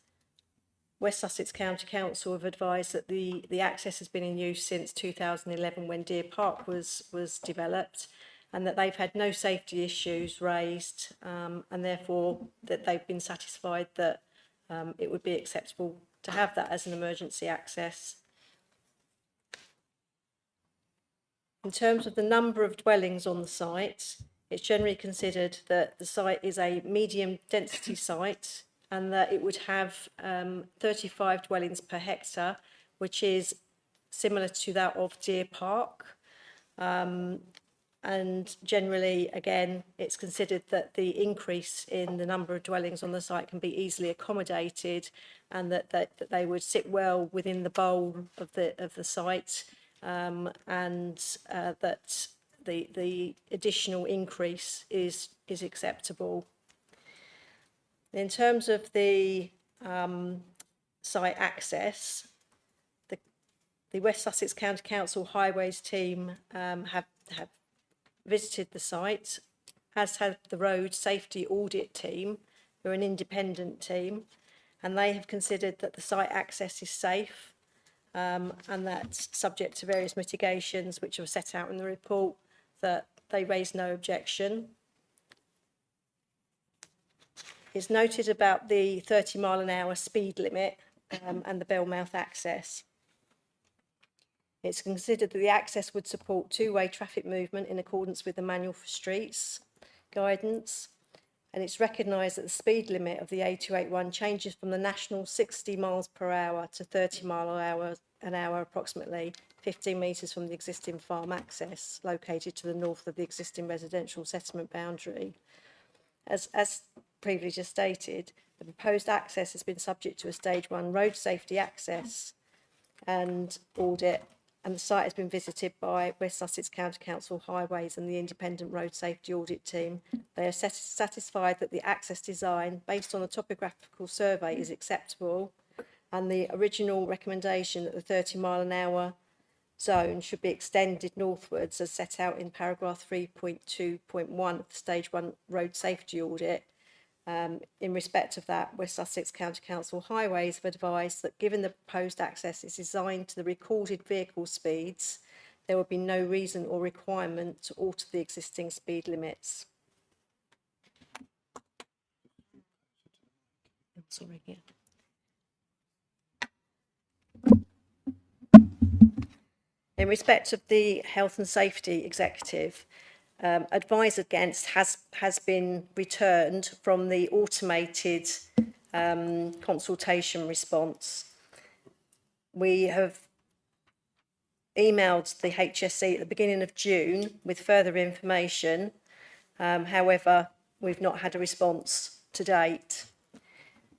West Sussex County Council have advised that the access has been in use since 2011 when Deer Park was developed, and that they've had no safety issues raised, and therefore that they've been satisfied that it would be acceptable to have that as an emergency access. In terms of the number of dwellings on the site, it's generally considered that the site is a medium density site and that it would have 35 dwellings per hectare, which is similar to that of Deer Park. And generally, again, it's considered that the increase in the number of dwellings on the site can be easily accommodated, and that they would sit well within the bowl of the site, and that the additional increase is acceptable. In terms of the site access, the West Sussex County Council Highways team have visited the site, as have the Road Safety Audit team, who are an independent team, and they have considered that the site access is safe, and that, subject to various mitigations which are set out in the report, that they raise no objection. It's noted about the 30-mile-an-hour speed limit and the Bellmouth access. It's considered that the access would support two-way traffic movement in accordance with the Manual for Streets guidance, and it's recognised that the speed limit of the A281 changes from the national 60 miles per hour to 30 miles an hour, approximately 15 metres from the existing farm access located to the north of the existing residential settlement boundary. As previously stated, the proposed access has been subject to a stage 1 road safety access and audit, and the site has been visited by West Sussex County Council Highways and the Independent Road Safety Audit team. They are satisfied that the access design, based on the topographical survey, is acceptable, and the original recommendation that the 30-mile-an-hour zone should be extended northwards, as set out in paragraph 3.2.1 of the Stage 1 Road Safety Audit. In respect of that, West Sussex County Council Highways have advised that given the proposed access is designed to the recorded vehicle speeds, there would be no reason or requirement to alter the existing speed limits. Sorry, yeah. In respect of the Health and Safety Executive, advice against has been returned from the automated consultation response. We have emailed the HSE at the beginning of June with further information. However, we've not had a response to date.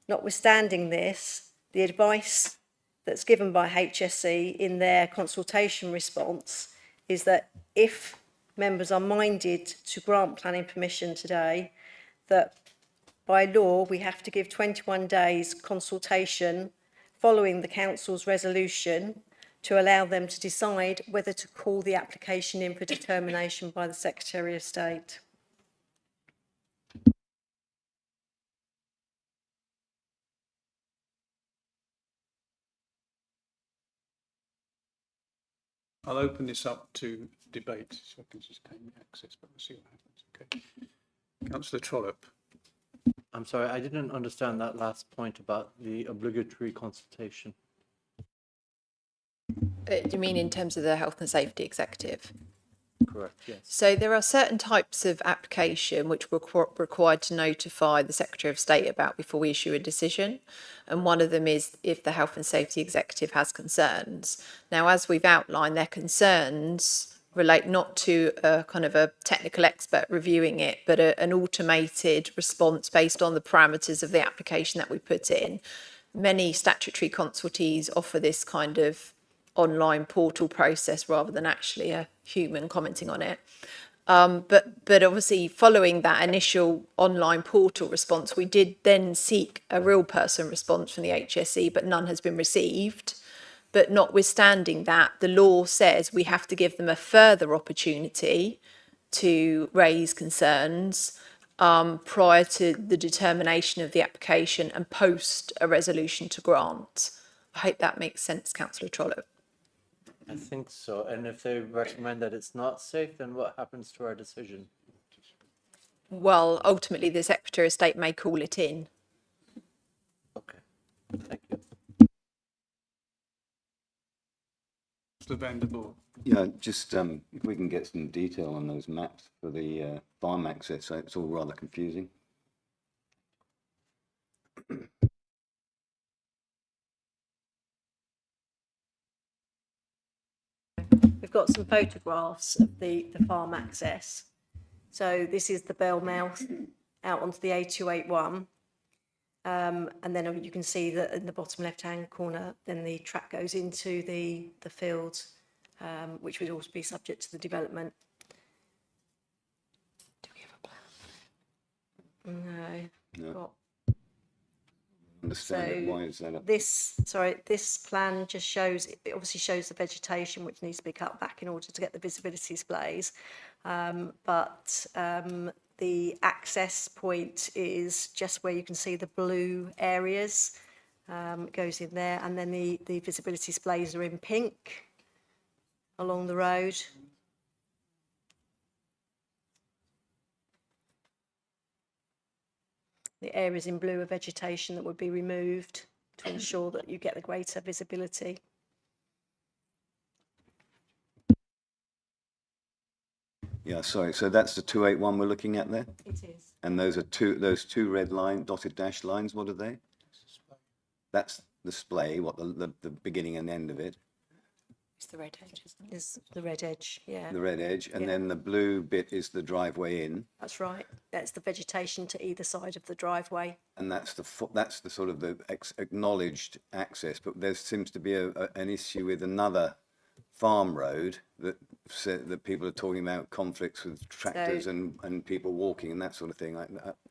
Notwithstanding this, the advice that's given by HSE in their consultation response is that if members are minded to grant planning permission today, that by law we have to give 21 days consultation following the council's resolution to allow them to decide whether to call the application in for determination by the Secretary of State. I'll open this up to debate, so I can just gain the access, but we'll see what happens. Okay. Councillor Trollope. I'm sorry, I didn't understand that last point about the obligatory consultation. Do you mean in terms of the Health and Safety Executive? correct, yes. So there are certain types of application which we're required to notify the Secretary of State about before we issue a decision. And one of them is if the Health and Safety Executive has concerns. Now, as we've outlined, their concerns relate not to a kind of a technical expert reviewing it, but an automated response based on the parameters of the application that we put in. Many statutory consultees offer this kind of online portal process rather than actually a human commenting on it. But obviously following that initial online portal response, we did then seek a real person response from the HSE, but none has been received. But notwithstanding that, the law says we have to give them a further opportunity to raise concerns prior to the determination of the application and post a resolution to grant. I hope that makes sense, Councillor Trollope. I think so. And if they recommend that it's not safe, then what happens to our decision? Well, ultimately, the Secretary of State may call it in. Okay, thank you. Mr Van der Boer. Yeah, just if we can get some detail on those maps for the farm access, it's all rather confusing. We've got some photographs of the farm access. So this is the bell mouth out onto the A281. And then you can see that in the bottom left-hand corner, then the track goes into the fields, which would also be subject to the development. Do we have a plan? No. No. Got- Understand it. So Why is that? This plan just shows, it obviously shows the vegetation which needs to be cut back in order to get the visibility displays. The access point is just where you can see the blue areas, goes in there, and then the visibility displays are in pink along the road. The areas in blue are vegetation that would be removed to ensure that you get the greater visibility. Yeah, sorry. So that's the 281 we're looking at there, It is. and those are those two red line dotted dash lines. What are they? That's the display. What the beginning and end of it? It's the red edge, isn't it? Is the red edge, yeah. The red edge, and Yeah. then the blue bit is the driveway in, That's right. That's the vegetation to either side of the driveway. and that's the sort of the acknowledged access. But there seems to be an issue with another farm road that people are talking about conflicts with tractors and people walking and that sort of thing.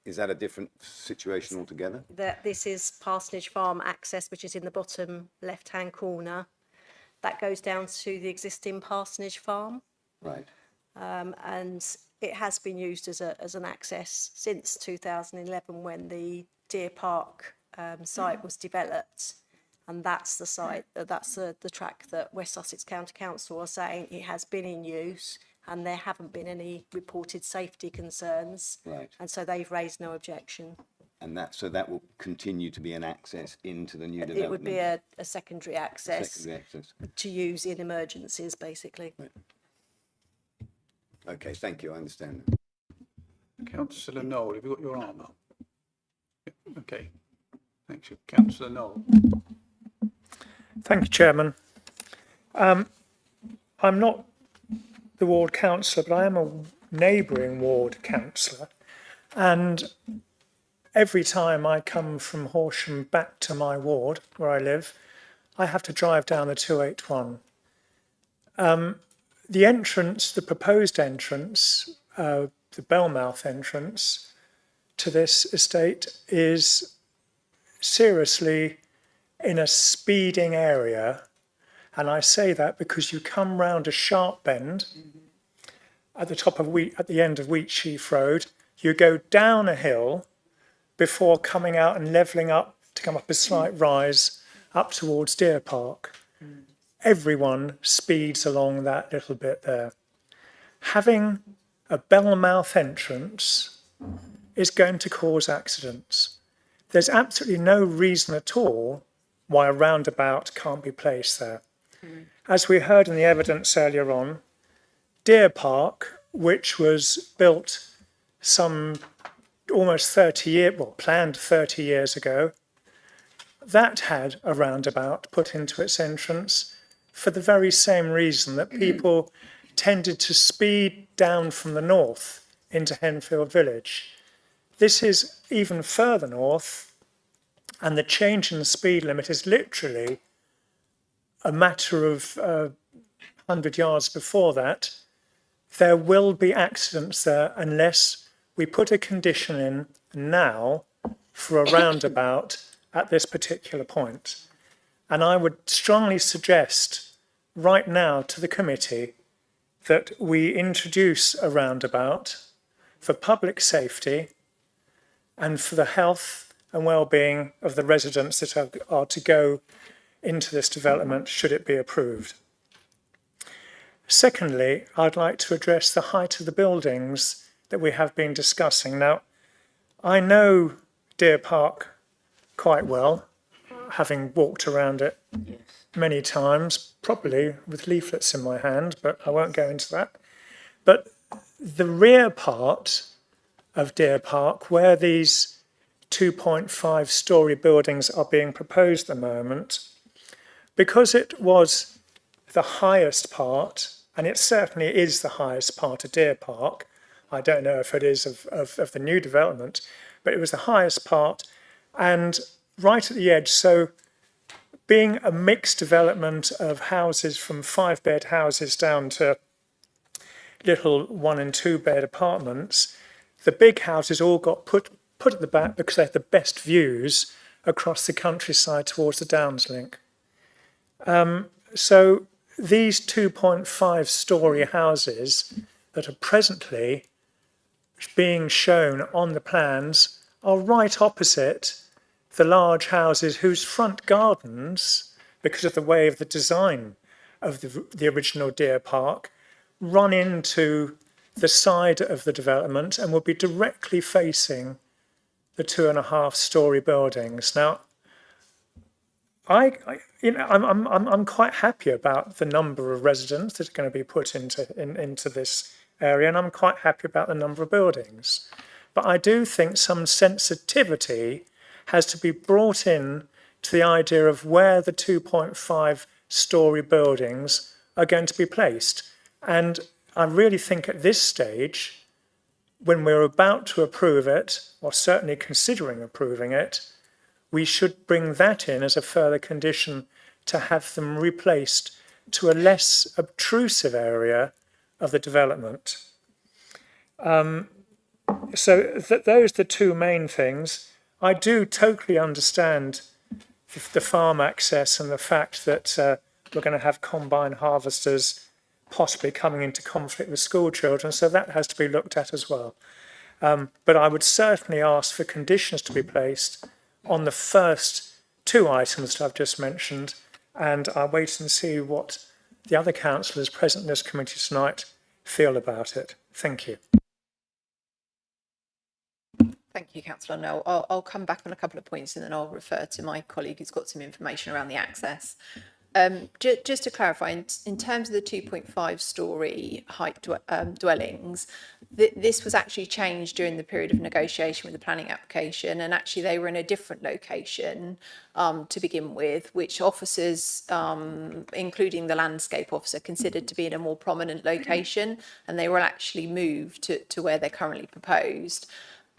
Is that a different situation altogether? This is Parsonage Farm access, which is in the bottom left-hand corner. That goes down to the existing Parsonage Farm. Right. And it has been used as an access since 2011 when the Deer Park site was developed. And that's the site, that's the track that West Sussex County Council are saying it has been in use and there haven't been any reported safety concerns. Right. And so they've raised no objection. And that will continue to be an access into the new development. It would be a secondary access Secondary access. to use in emergencies, basically. Right. Okay, thank you. I understand that. Councillor Knoll, have you got your arm up? Yeah, okay. Thanks, Councillor Knoll. Thank you, Chairman. I'm not the ward councillor, but I am a neighbouring ward councillor. And every time I come from Horsham back to my ward, where I live, I have to drive down the 281. The entrance, the proposed entrance, the Bellmouth entrance to this estate is seriously in a speeding area. And I say that because you come round a sharp bend at the end of Wheatsheaf Road, you go down a hill before coming out and levelling up to come up a slight rise up towards Deer Park. Everyone speeds along that little bit there. Having a Bellmouth entrance is going to cause accidents. There's absolutely no reason at all why a roundabout can't be placed there. As we heard in the evidence earlier on, Deer Park, which was built some almost 30 years, well, planned 30 years ago, that had a roundabout put into its entrance for the very same reason that people tended to speed down from the north into Henfield Village. This is even further north, and the change in the speed limit is literally a matter of 100 yards before that. There will be accidents there unless we put a condition in now for a roundabout at this particular point. And I would strongly suggest right now to the committee that we introduce a roundabout for public safety and for the health and well-being of the residents that are to go into this development should it be approved. Secondly, I'd like to address the height of the buildings that we have been discussing. Now, I know Deer Park quite well, having walked around it many times, probably with leaflets in my hand, but I won't go into that. But the rear part of Deer Park, where these 2.5-storey buildings are being proposed at the moment, because it was the highest part, and it certainly is the highest part of Deer Park, I don't know if it is of the new development, but it was the highest part, and right at the edge, so being a mixed development of houses from 5-bed houses down to little 1- and 2-bed apartments, the big houses all got put at the back because they had the best views across the countryside towards the Downs link. So these 2.5-storey houses that are presently being shown on the plans are right opposite the large houses whose front gardens, because of the way of the design of the original Deer Park, run into the side of the development and will be directly facing the 2.5-storey buildings. Now, I'm quite happy about the number of residents that are going to be put into this area, and I'm quite happy about the number of buildings. But I do think some sensitivity has to be brought in to the idea of where the 2.5-storey buildings are going to be placed. And I really think at this stage, when we're about to approve it, or certainly considering approving it, we should bring that in as a further condition to have them replaced to a less obtrusive area of the development. So those are the two main things. I do totally understand the farm access and the fact that we're going to have combine harvesters possibly coming into conflict with school children, so that has to be looked at as well. But I would certainly ask for conditions to be placed on the first two items that I've just mentioned, and I'll wait and see what the other councillors present in this committee tonight feel about it. Thank you. Thank you, Councillor Noel. I'll come back on a couple of points and then I'll refer to my colleague who's got some information around the access. Just to clarify, in terms of the 2.5-storey height dwellings, this was actually changed during the period of negotiation with the planning application, and actually they were in a different location to begin with, which officers, including the landscape officer, considered to be in a more prominent location, and they were actually moved to where they're currently proposed.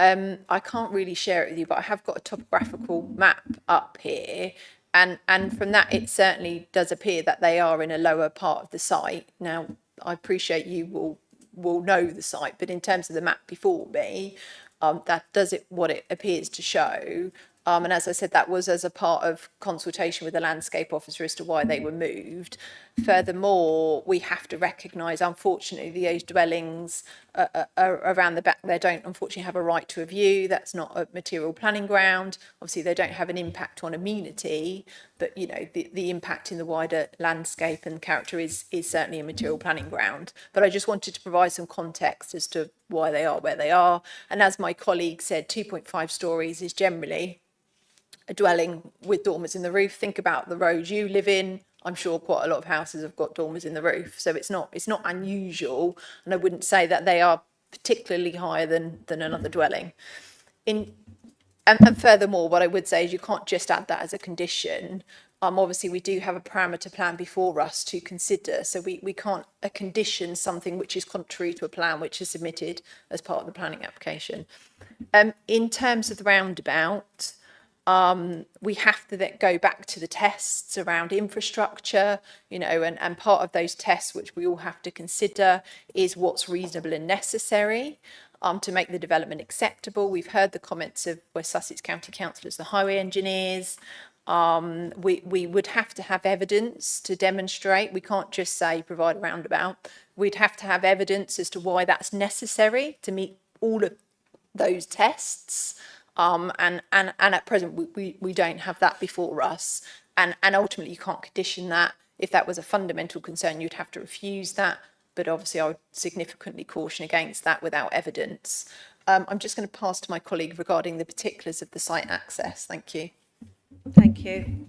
I can't really share it with you, but I have got a topographical map up here. And from that, it certainly does appear that they are in a lower part of the site. Now, I appreciate you will know the site, but in terms of the map before me, that does it what it appears to show. And as I said, that was as a part of consultation with the landscape officer as to why they were moved. Furthermore, we have to recognise, unfortunately, those dwellings around the back there don't unfortunately have a right to a view. That's not a material planning ground. Obviously, they don't have an impact on amenity, but you know the impact in the wider landscape and character is certainly a material planning ground. But I just wanted to provide some context as to why they are where they are. And as my colleague said, 2.5 stories is generally a dwelling with dormers in the roof. Think about the road you live in. I'm sure quite a lot of houses have got dormers in the roof, so it's not unusual, and I wouldn't say that they are particularly higher than another dwelling. And furthermore, what I would say is you can't just add that as a condition. Obviously, we do have a parameter plan before us to consider, so we can't condition something which is contrary to a plan which is submitted as part of the planning application. In terms of the roundabout, we have to then go back to the tests around infrastructure, you know, and part of those tests which we all have to consider is what's reasonable and necessary to make the development acceptable. We've heard the comments of West Sussex County Councillors, the highway engineers. We would have to have evidence to demonstrate. We can't just say provide a roundabout. We'd have to have evidence as to why that's necessary to meet all of those tests. And at present, we don't have that before us. And ultimately, you can't condition that. If that was a fundamental concern, you'd have to refuse that. But obviously, I would significantly caution against that without evidence. I'm just going to pass to my colleague regarding the particulars of the site access. Thank you. Thank you.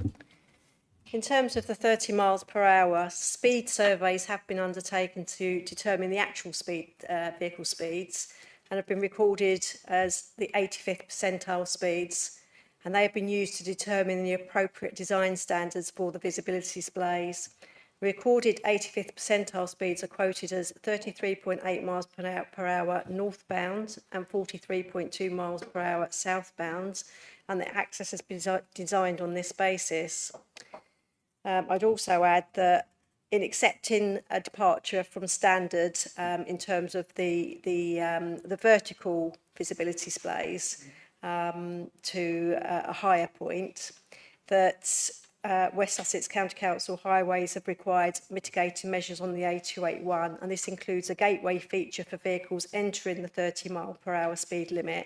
In terms of the 30 miles per hour, speed surveys have been undertaken to determine the actual speed, vehicle speeds, and have been recorded as the 85th percentile speeds, and they have been used to determine the appropriate design standards for the visibility displays. Recorded 85th percentile speeds are quoted as 33.8 miles per hour northbound and 43.2 miles per hour southbound, and the access has been designed on this basis. I'd also add that in accepting a departure from standard in terms of the vertical visibility displays to a higher point, that West Sussex County Council Highways have required mitigating measures on the A281, and this includes a gateway feature for vehicles entering the 30 mile per hour speed limit,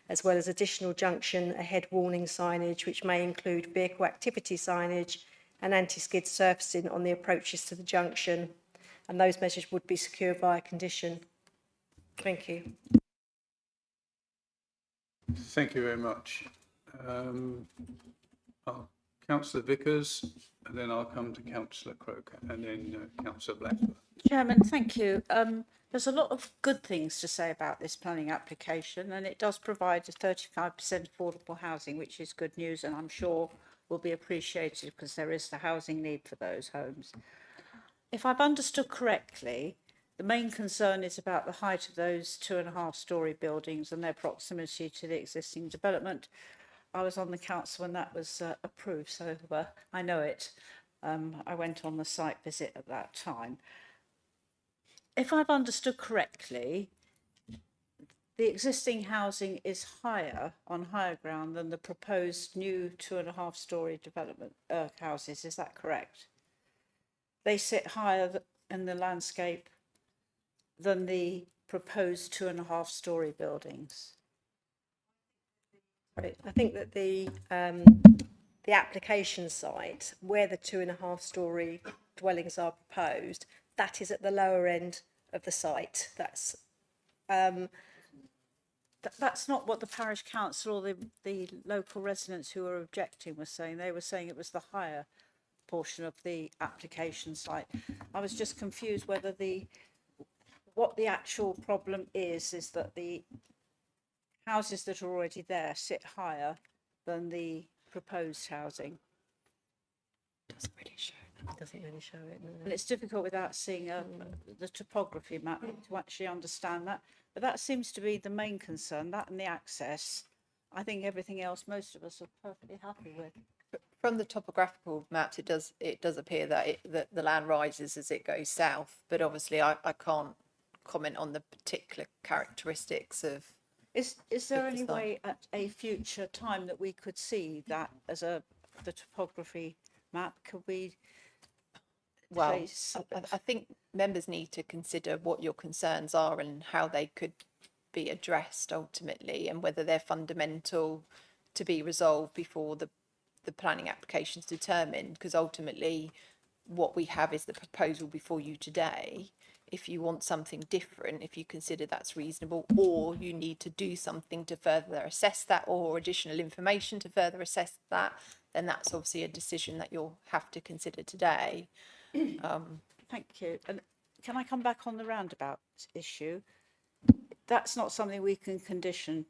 as well as additional junction ahead warning signage, which may include vehicle activity signage and anti-skid surfacing on the approaches to the junction, and those measures would be secured via condition. Thank you. Thank you very much. Councillor Vickers, and then I'll come to Councillor Croker, and then Councillor Blackburn. Chairman, thank you. There's a lot of good things to say about this planning application, and it does provide a 35% affordable housing, which is good news, and I'm sure will be appreciated because there is the housing need for those homes. If I've understood correctly, the main concern is about the height of those 2.5-storey buildings and their proximity to the existing development. I was on the council when that was approved, so I know it. I went on the site visit at that time. If I've understood correctly, the existing housing is higher, on higher ground than the proposed new 2.5-storey development houses. Is that correct? They sit higher in the landscape than the proposed 2.5-storey buildings. I think that the application site where the 2.5-storey dwellings are proposed, that is at the lower end of the site. That's not what the parish council or the local residents who were objecting were saying. They were saying it was the higher portion of the application site. I was just confused whether what the actual problem is that the houses that are already there sit higher than the proposed housing. doesn't really show it. No. And it's difficult without seeing the topography map to actually understand that. But that seems to be the main concern, that and the access. I think everything else, most of us are perfectly happy with. From the topographical maps, it does appear that the land rises as it goes south, but obviously I can't comment on the particular characteristics of. Is there any way at a future time that we could see that as the topography map? Could we? Well, I think members need to consider what your concerns are and how they could be addressed ultimately, and whether they're fundamental to be resolved before the planning application is determined, because ultimately what we have is the proposal before you today. If you want something different, if you consider that's reasonable, or you need to do something to further assess that, or additional information to further assess that, then that's obviously a decision that you'll have to consider today. Thank you. And can I come back on the roundabout issue? That's not something we can condition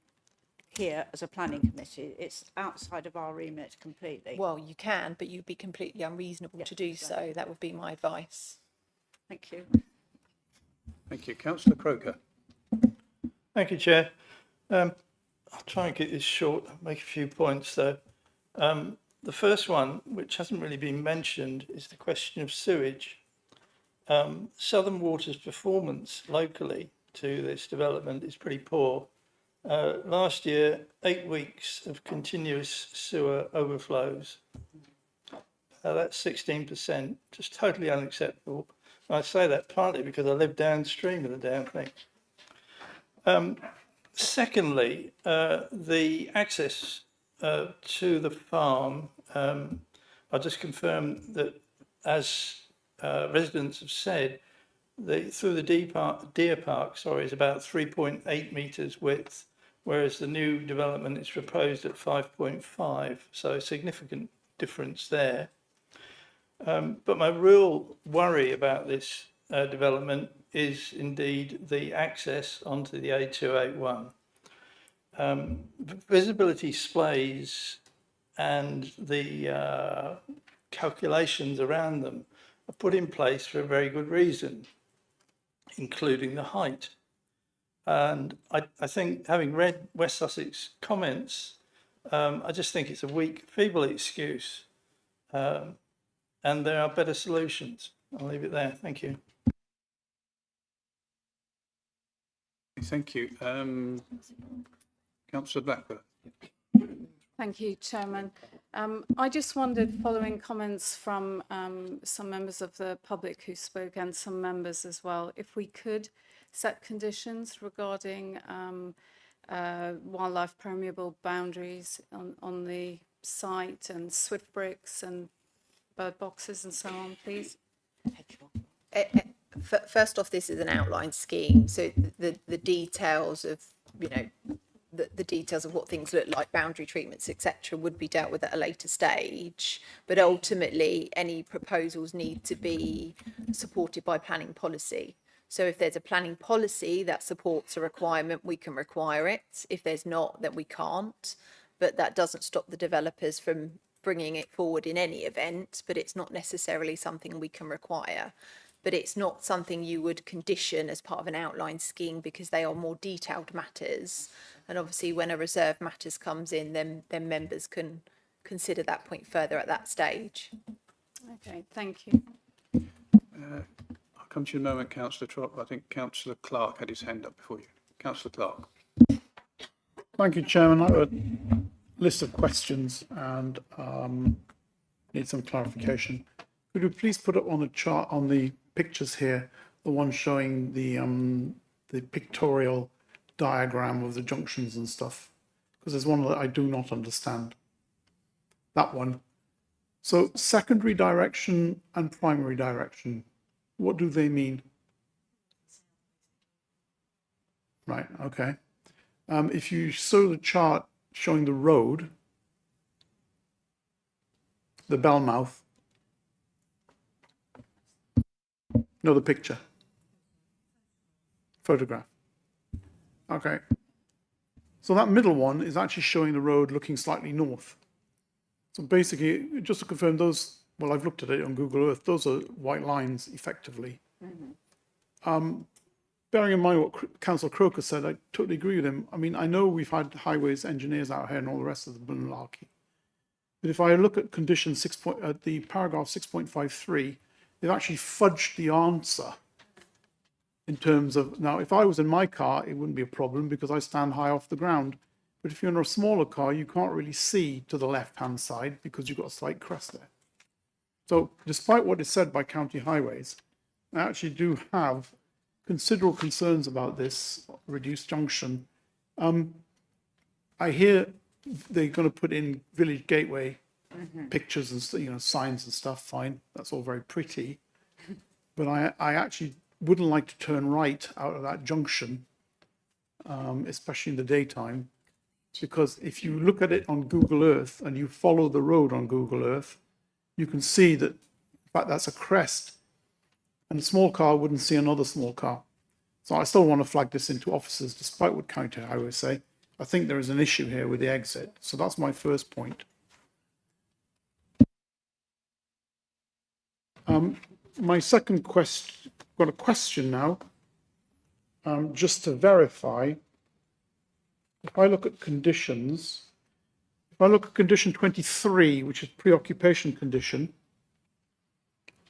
here as a planning committee. It's outside of our remit completely. Well, you can, but you'd be completely unreasonable to do so. That would be my advice. Thank you. Thank you. Councillor Croker. Thank you, Chair. I'll try and keep this short, make a few points though. The first one, which hasn't really been mentioned, is the question of sewage. Southern Water's performance locally to this development is pretty poor. Last year, 8 weeks of continuous sewer overflows. That's 16%, just totally unacceptable. I say that partly because I live downstream of the damn thing. Secondly, the access to the farm, I'll just confirm that, as residents have said, through the deer park, is about 3.8 metres width, whereas the new development is proposed at 5.5, so a significant difference there. But my real worry about this development is indeed the access onto the A281. Visibility displays and the calculations around them are put in place for a very good reason, including the height. And I think, having read West Sussex comments, I just think it's a weak, feeble excuse. And there are better solutions. I'll leave it there. Thank you. Thank you. Councillor Blackburn. Thank you, Chairman. I just wondered, following comments from some members of the public who spoke and some members as well, if we could set conditions regarding wildlife permeable boundaries on the site and swift bricks and bird boxes and so on, please. First off, this is an outline scheme, so the details of, the details of what things look like, boundary treatments, etc., would be dealt with at a later stage. But ultimately, any proposals need to be supported by planning policy. So if there's a planning policy that supports a requirement, we can require it. If there's not, then we can't. But that doesn't stop the developers from bringing it forward in any event, but it's not necessarily something we can require. But it's not something you would condition as part of an outline scheme because they are more detailed matters. And obviously when a reserve matters comes in, then members can consider that point further at that stage. Okay, thank you. I'll come to you in a moment, Councillor Trott, but I think Councillor Clark had his hand up before you. Councillor Clark. Thank you, Chairman. I have a list of questions and need some clarification. Could you please put up on the chart, on the pictures here, the one showing the pictorial diagram of the junctions and stuff? Because there's one that I do not understand. That one. So secondary direction and primary direction, what do they mean? Right, okay. If you saw the chart showing the road, the bell mouth, no, the picture, photograph. Okay. So that middle one is actually showing the road looking slightly north. So basically, just to confirm those, well, I've looked at it on Google Earth, those are white lines effectively. Mm-hmm. Bearing in mind what Councillor Croker said, I totally agree with him. I mean, I know we've had highways engineers out here and all the rest of the malarkey. But if I look at condition the paragraph 6.53, they've actually fudged the answer in terms of, now, if I was in my car, it wouldn't be a problem because I stand high off the ground. But if you're in a smaller car, you can't really see to the left-hand side because you've got a slight crest there. So despite what is said by County Highways, I actually do have considerable concerns about this reduced junction. I hear they're going to put in Village Gateway pictures and, you know, signs and stuff, fine, that's all very pretty. But I actually wouldn't like to turn right out of that junction, especially in the daytime, because if you look at it on Google Earth and you follow the road on Google Earth, you can see that, in fact, that's a crest, and a small car wouldn't see another small car. So I still want to flag this into officers, despite what County Highway say. I think there is an issue here with the exit. So that's my first point. My second question, got a question now, just to verify. If I look at conditions, if I look at condition 23, which is preoccupation condition,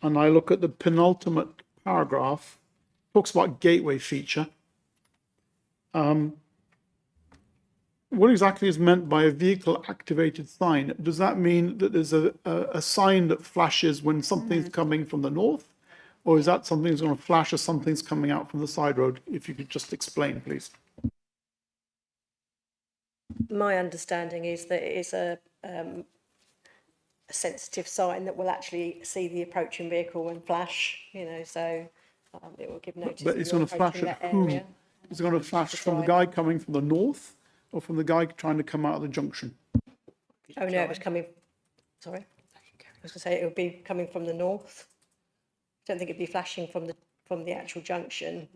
and I look at the penultimate paragraph, talks about gateway feature. What exactly is meant by a vehicle activated sign? Does that mean that there's a sign that flashes when something's coming from the north? Or is that something that's going to flash as something's coming out from the side road? If you could just explain, please. My understanding is that it is a sensitive sign that will actually see the approaching vehicle and flash, you know, so it will give notice. But it's going to flash at whom? Is it going to flash from the guy coming from the north or from the guy trying to come out of the junction? Oh no, it was coming, sorry. I was going to say it would be coming from the north. I don't think it'd be flashing from the actual junction.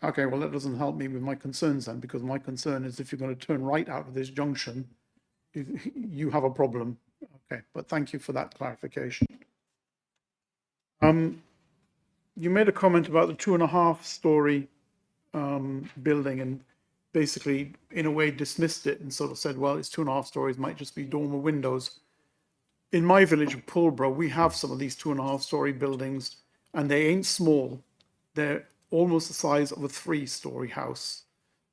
Okay, well, that doesn't help me with my concerns then, because my concern is if you're going to turn right out of this junction, you have a problem. Okay, but thank you for that clarification. You made a comment about the 2.5-story building and basically, in a way, dismissed it and sort of said, well, it's 2.5 stories, might just be dormer windows. In my village of Pulborough, we have some of these 2.5-story buildings, and they ain't small. They're almost the size of a 3-story house.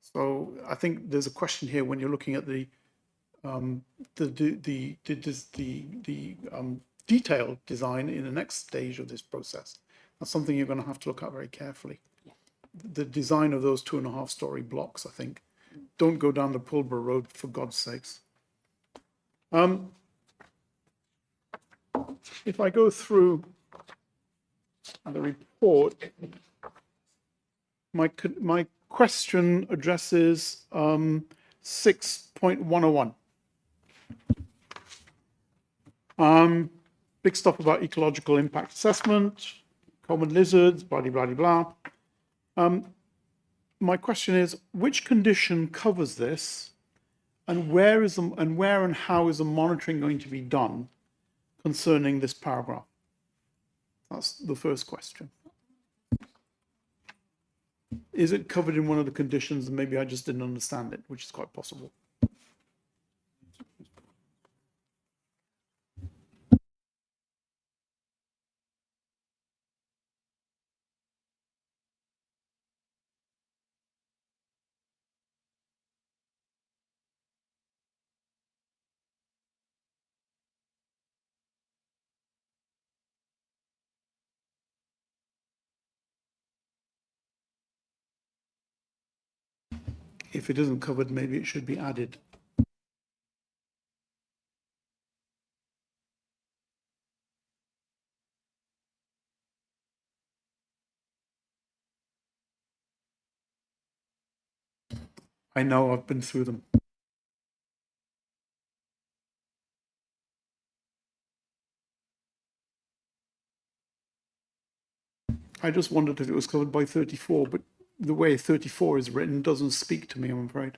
So I think there's a question here when you're looking at the detailed design in the next stage of this process. That's something you're going to have to look at very carefully. Yeah. The design of those 2.5-story blocks, I think. Don't go down the Pulborough Road, for God's sakes. If I go through the report, my question addresses 6.101. Big stuff about ecological impact assessment, common lizards, blah, blah, blah, blah. My question is, which condition covers this, and where and how is the monitoring going to be done concerning this paragraph? That's the first question. Is it covered in one of the conditions and maybe I just didn't understand it, which is quite possible. If it isn't covered, maybe it should be added. I know, I've been through them. I just wondered if it was covered by 34, but the way 34 is written doesn't speak to me, I'm afraid.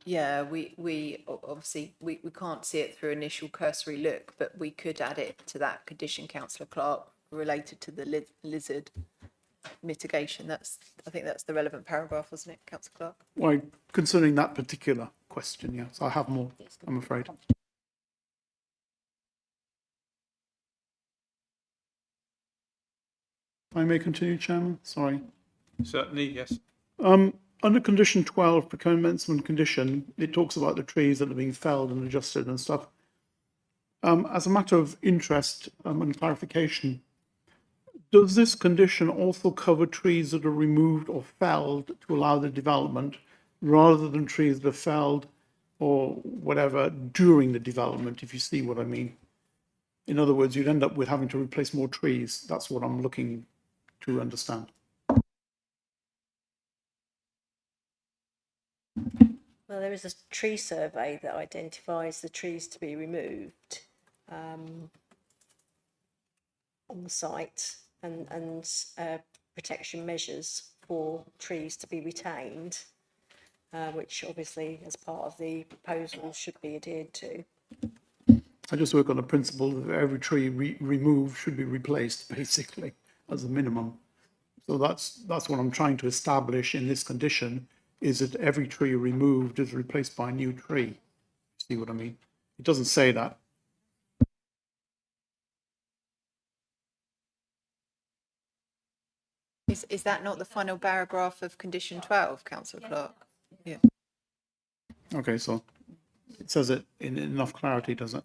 Yeah, we obviously we can't see it through initial cursory look, but we could add it to that condition, Councillor Clark, related to the lizard mitigation. I think that's the relevant paragraph, wasn't it, Councillor Clark? Well, concerning that particular question, yes, I have more, I'm afraid. If I may continue, Chairman, sorry. Certainly, yes. Under condition 12, commencement condition, it talks about the trees that are being felled and adjusted and stuff. As a matter of interest and clarification, Does this condition also cover trees that are removed or felled to allow the development, rather than trees that are felled or whatever during the development, if you see what I mean? In other words, you'd end up with having to replace more trees. That's what I'm looking to understand. Well, there is a tree survey that identifies the trees to be removed on the site and protection measures for trees to be retained, which obviously as part of the proposal should be adhered to. I just work on the principle that every tree removed should be replaced, basically, as a minimum. So that's what I'm trying to establish in this condition, is that every tree removed is replaced by a new tree. See what I mean? It doesn't say that. Is that not the final paragraph of condition 12, Councillor Clark? Yeah. Okay, so it says it in enough clarity, does it?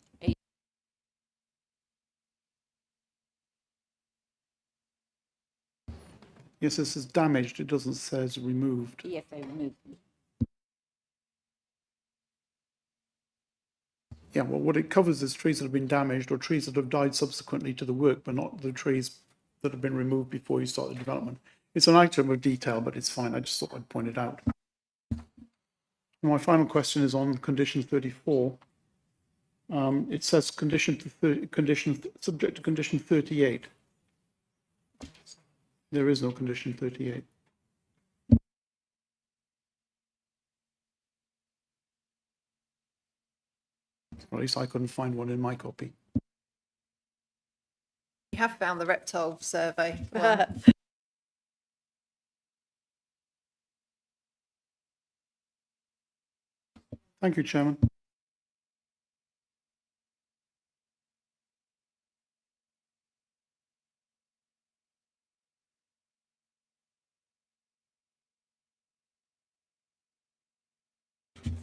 Yes, this is damaged. It doesn't say it's removed. If they remove them. Yeah, well, what it covers is trees that have been damaged or trees that have died subsequently to the work, but not the trees that have been removed before you start the development. It's an item of detail, but it's fine. I just thought I'd point it out. My final question is on condition 34. It says subject to condition 38. There is no condition 38. Or at least I couldn't find one in my copy. You have found the reptile survey one. Thank you, Chairman.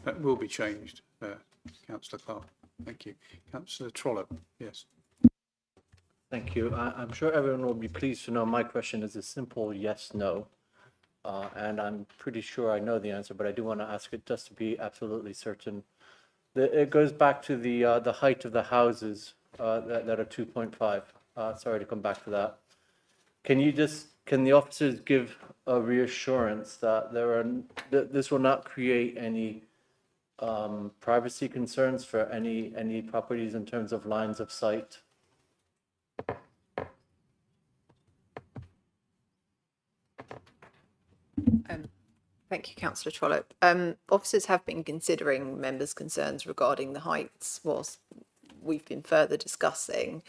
That will be changed, Councillor Clark. Thank you. Councillor Trollope, yes. Thank you. I'm sure everyone will be pleased to know my question is a simple yes, no. And I'm pretty sure I know the answer, but I do want to ask it just to be absolutely certain. It goes back to the height of the houses that are 2.5. Sorry to come back to that. Can the officers give a reassurance that that this will not create any privacy concerns for any properties in terms of lines of sight? Thank you, Councillor Trollope. Officers have been considering members' concerns regarding the heights whilst we've been further discussing.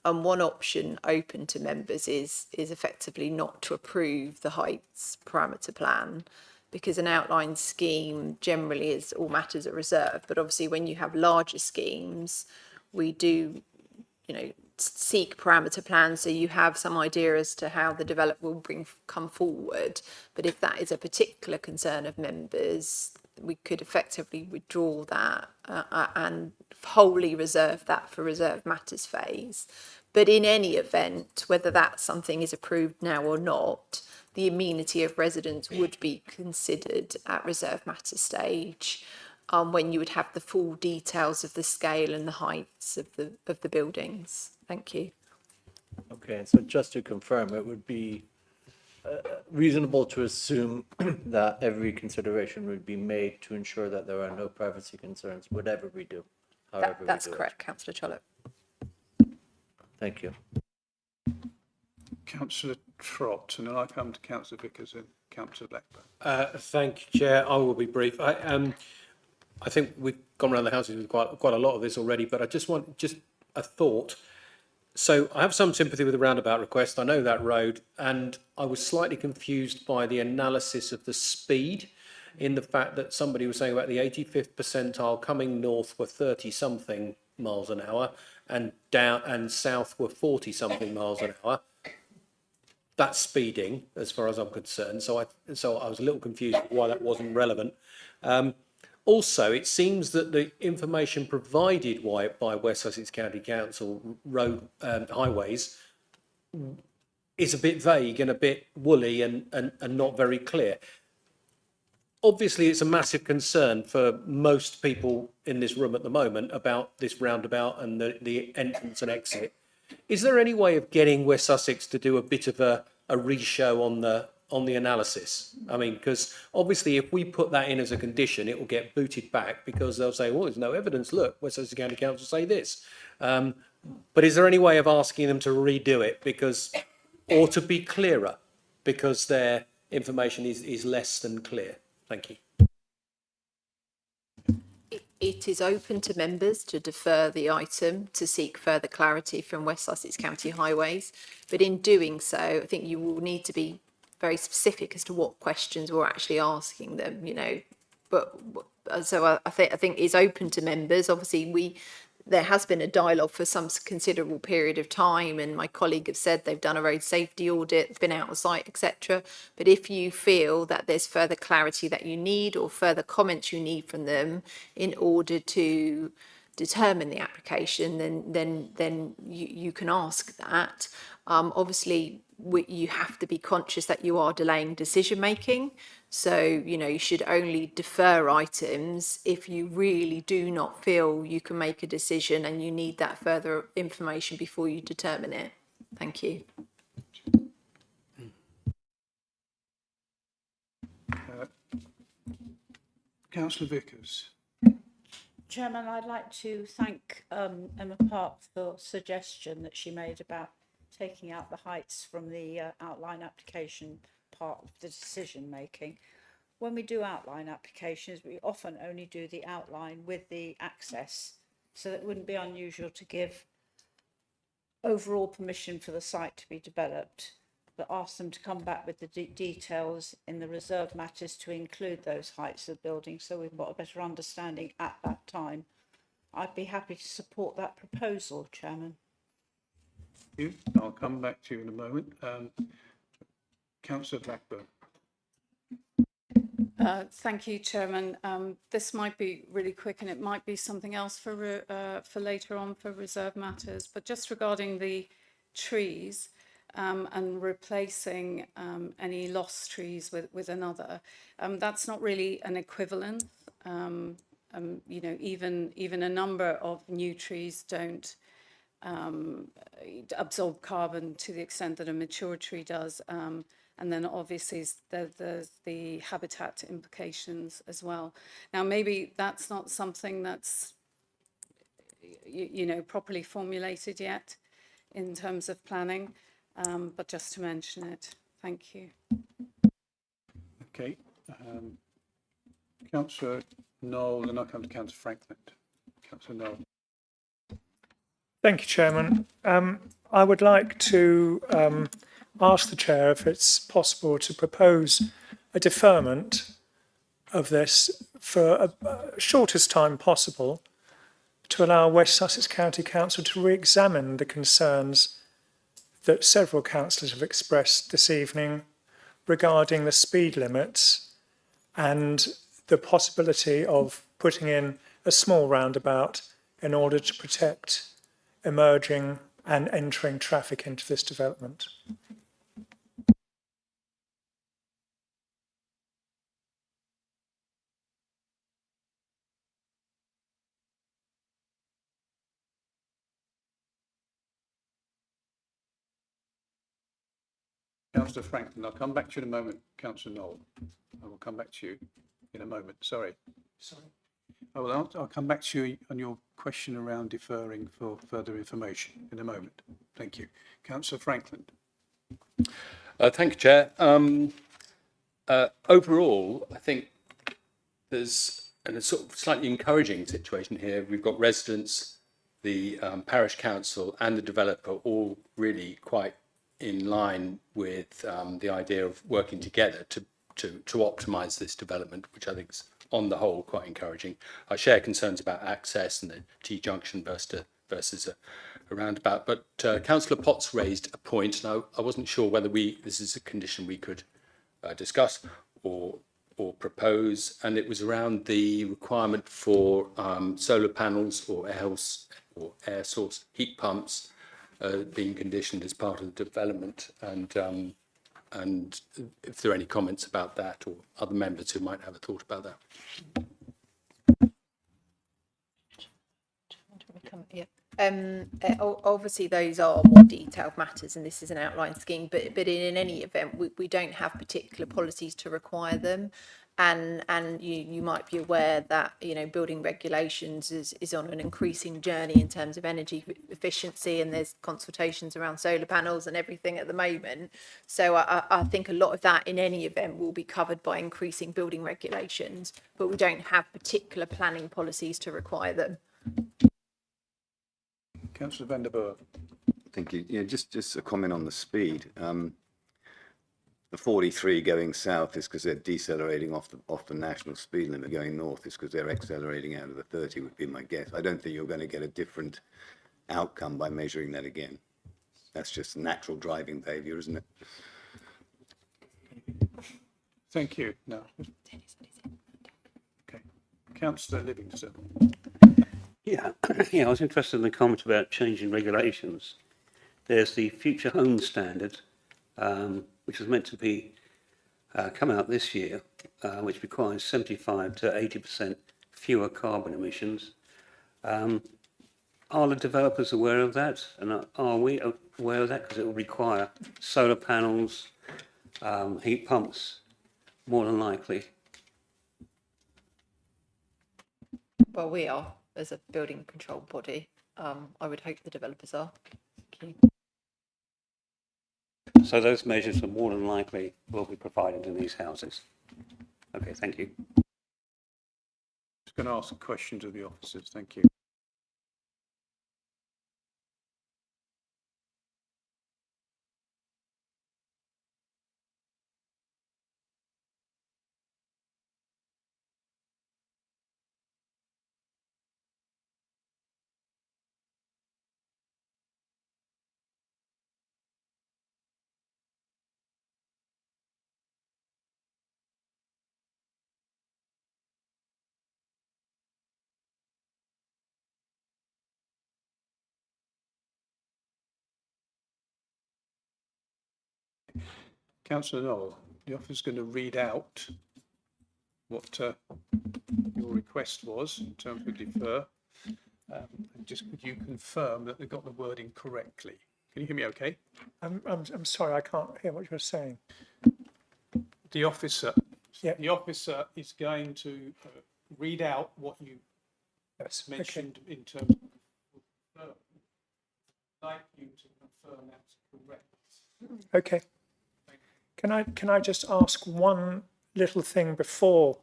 One option open to members is effectively not to approve the heights parameter plan, because an outline scheme generally is all matters are reserved. But obviously when you have larger schemes, we do, seek parameter plans, so you have some idea as to how the developer will come forward. But if that is a particular concern of members, we could effectively withdraw that and wholly reserve that for reserved matters phase. But in any event, whether that something is approved now or not, the amenity of residents would be considered at reserved matter stage, when you would have the full details of the scale and the heights of the buildings. Thank you. Okay, and so just to confirm, it would be reasonable to assume that every consideration would be made to ensure that there are no privacy concerns, whatever we do, however we do it. That's correct, Councillor Trollope. Thank you. Councillor Trott, and then I come to Councillor Vickers and Councillor Blackburn. Thank you, Chair. I will be brief. I think we've gone around the houses with quite a lot of this already, but I just want a thought. So I have some sympathy with the roundabout request. I know that road, and I was slightly confused by the analysis of the speed, in the fact that somebody was saying about the 85th percentile coming north were 30 something miles an hour and down and south were 40 something miles an hour. That's speeding as far as I'm concerned. So I was a little confused why that wasn't relevant. Also, it seems that the information provided by West Sussex County Council road highways is a bit vague and a bit woolly and not very clear. Obviously, it's a massive concern for most people in this room at the moment about this roundabout and the entrance and exit. Is there any way of getting West Sussex to do a bit of a re-show on the analysis? I mean, because obviously if we put that in as a condition, it will get booted back because they'll say, well, there's no evidence. Look, West Sussex County Council say this. But is there any way of asking them to redo it or to be clearer because their information is less than clear? Thank you. It is open to members to defer the item to seek further clarity from West Sussex County Highways, but in doing so, I think you will need to be very specific as to what questions we're actually asking them, you know. But so I think it's open to members. Obviously, there has been a dialogue for some considerable period of time, and my colleague have said they've done a road safety audit, been out of sight, etc. But if you feel that there's further clarity that you need or further comments you need from them in order to determine the application, then you can ask that. Obviously, you have to be conscious that you are delaying decision making. So, you know, you should only defer items if you really do not feel you can make a decision and you need that further information before you determine it. Thank you. Councillor Vickers. Chairman, I'd like to thank Emma Park for the suggestion that she made about taking out the heights from the outline application part of the decision making. When we do outline applications, we often only do the outline with the access, so that it wouldn't be unusual to give overall permission for the site to be developed, but ask them to come back with the details in the reserve matters to include those heights of the building, so we've got a better understanding at that time. I'd be happy to support that proposal, Chairman. Thank you. I'll come back to you in a moment. Councillor Blackburn. Thank you, Chairman. This might be really quick, and it might be something else for later on for reserve matters. But just regarding the trees and replacing any lost trees with another, that's not really an equivalent. You know, even a number of new trees don't absorb carbon to the extent that a mature tree does. And then obviously there's the habitat implications as well. Now, maybe that's not something that's, you know, properly formulated yet in terms of planning, but just to mention it. Thank you. Okay. Councillor Knoll, and I'll come to Councillor Franklin. Councillor Knoll. Thank you, Chairman. I would like to ask the Chair if it's possible to propose a deferment of this for a shortest time possible to allow West Sussex County Council to re-examine the concerns that several councillors have expressed this evening regarding the speed limits and the possibility of putting in a small roundabout in order to protect emerging and entering traffic into this development. Councillor Franklin, I'll come back to you in a moment. Councillor Knoll, I will come back to you in a moment. Sorry. I'll come back to you on your question around deferring for further information in a moment. Thank you. Councillor Franklin. Thank you, Chair. Overall, I think there's a sort of slightly encouraging situation here. We've got residents, the parish council and the developer all really quite in line with the idea of working together to optimise this development, which I think is on the whole quite encouraging. I share concerns about access and the T-junction versus a roundabout, but Councillor Potts raised a point, and I wasn't sure whether this is a condition we could discuss or propose, and it was around the requirement for solar panels or air source heat pumps being conditioned as part of the development, and if there are any comments about that, or other members who might have a thought about that. Yeah. Obviously, those are more detailed matters, and this is an outline scheme. But in any event, we don't have particular policies to require them, and you might be aware that building regulations is on an increasing journey in terms of energy efficiency, and there's consultations around solar panels and everything at the moment. So I think a lot of that, in any event, will be covered by increasing building regulations, but we don't have particular planning policies to require them. Councillor van der Burg. Thank you. Yeah, just a comment on the speed. The 43 going south is because they're decelerating off the national speed limit. Going north is because they're accelerating out of the 30, would be my guess. I don't think you're going to get a different outcome by measuring that again. That's just natural driving behaviour, isn't it? Thank you. No. Okay. Councillor Livingston. Yeah, yeah, I was interested in the comment about changing regulations. There's the Future Home Standard, which was meant to be come out this year, which requires 75 to 80% fewer carbon emissions. Are the developers aware of that? And are we aware of that? Because it will require solar panels, heat pumps, more than likely. Well, we are, as a building control body. I would hope the developers are. Thank you. So those measures are more than likely will be provided in these houses. Okay, thank you. Just going to ask a question to the officers. Thank you. Councillor Knoll, the officer's going to read out what your request was in terms of defer. And just could you confirm that they got the wording correctly? Can you hear me okay? I'm sorry, I can't hear what you're saying. The officer, Yeah. the officer is going to read out what you Yes, mentioned in terms of I'd like you to confirm that's correct. Okay. Can I just ask one little thing before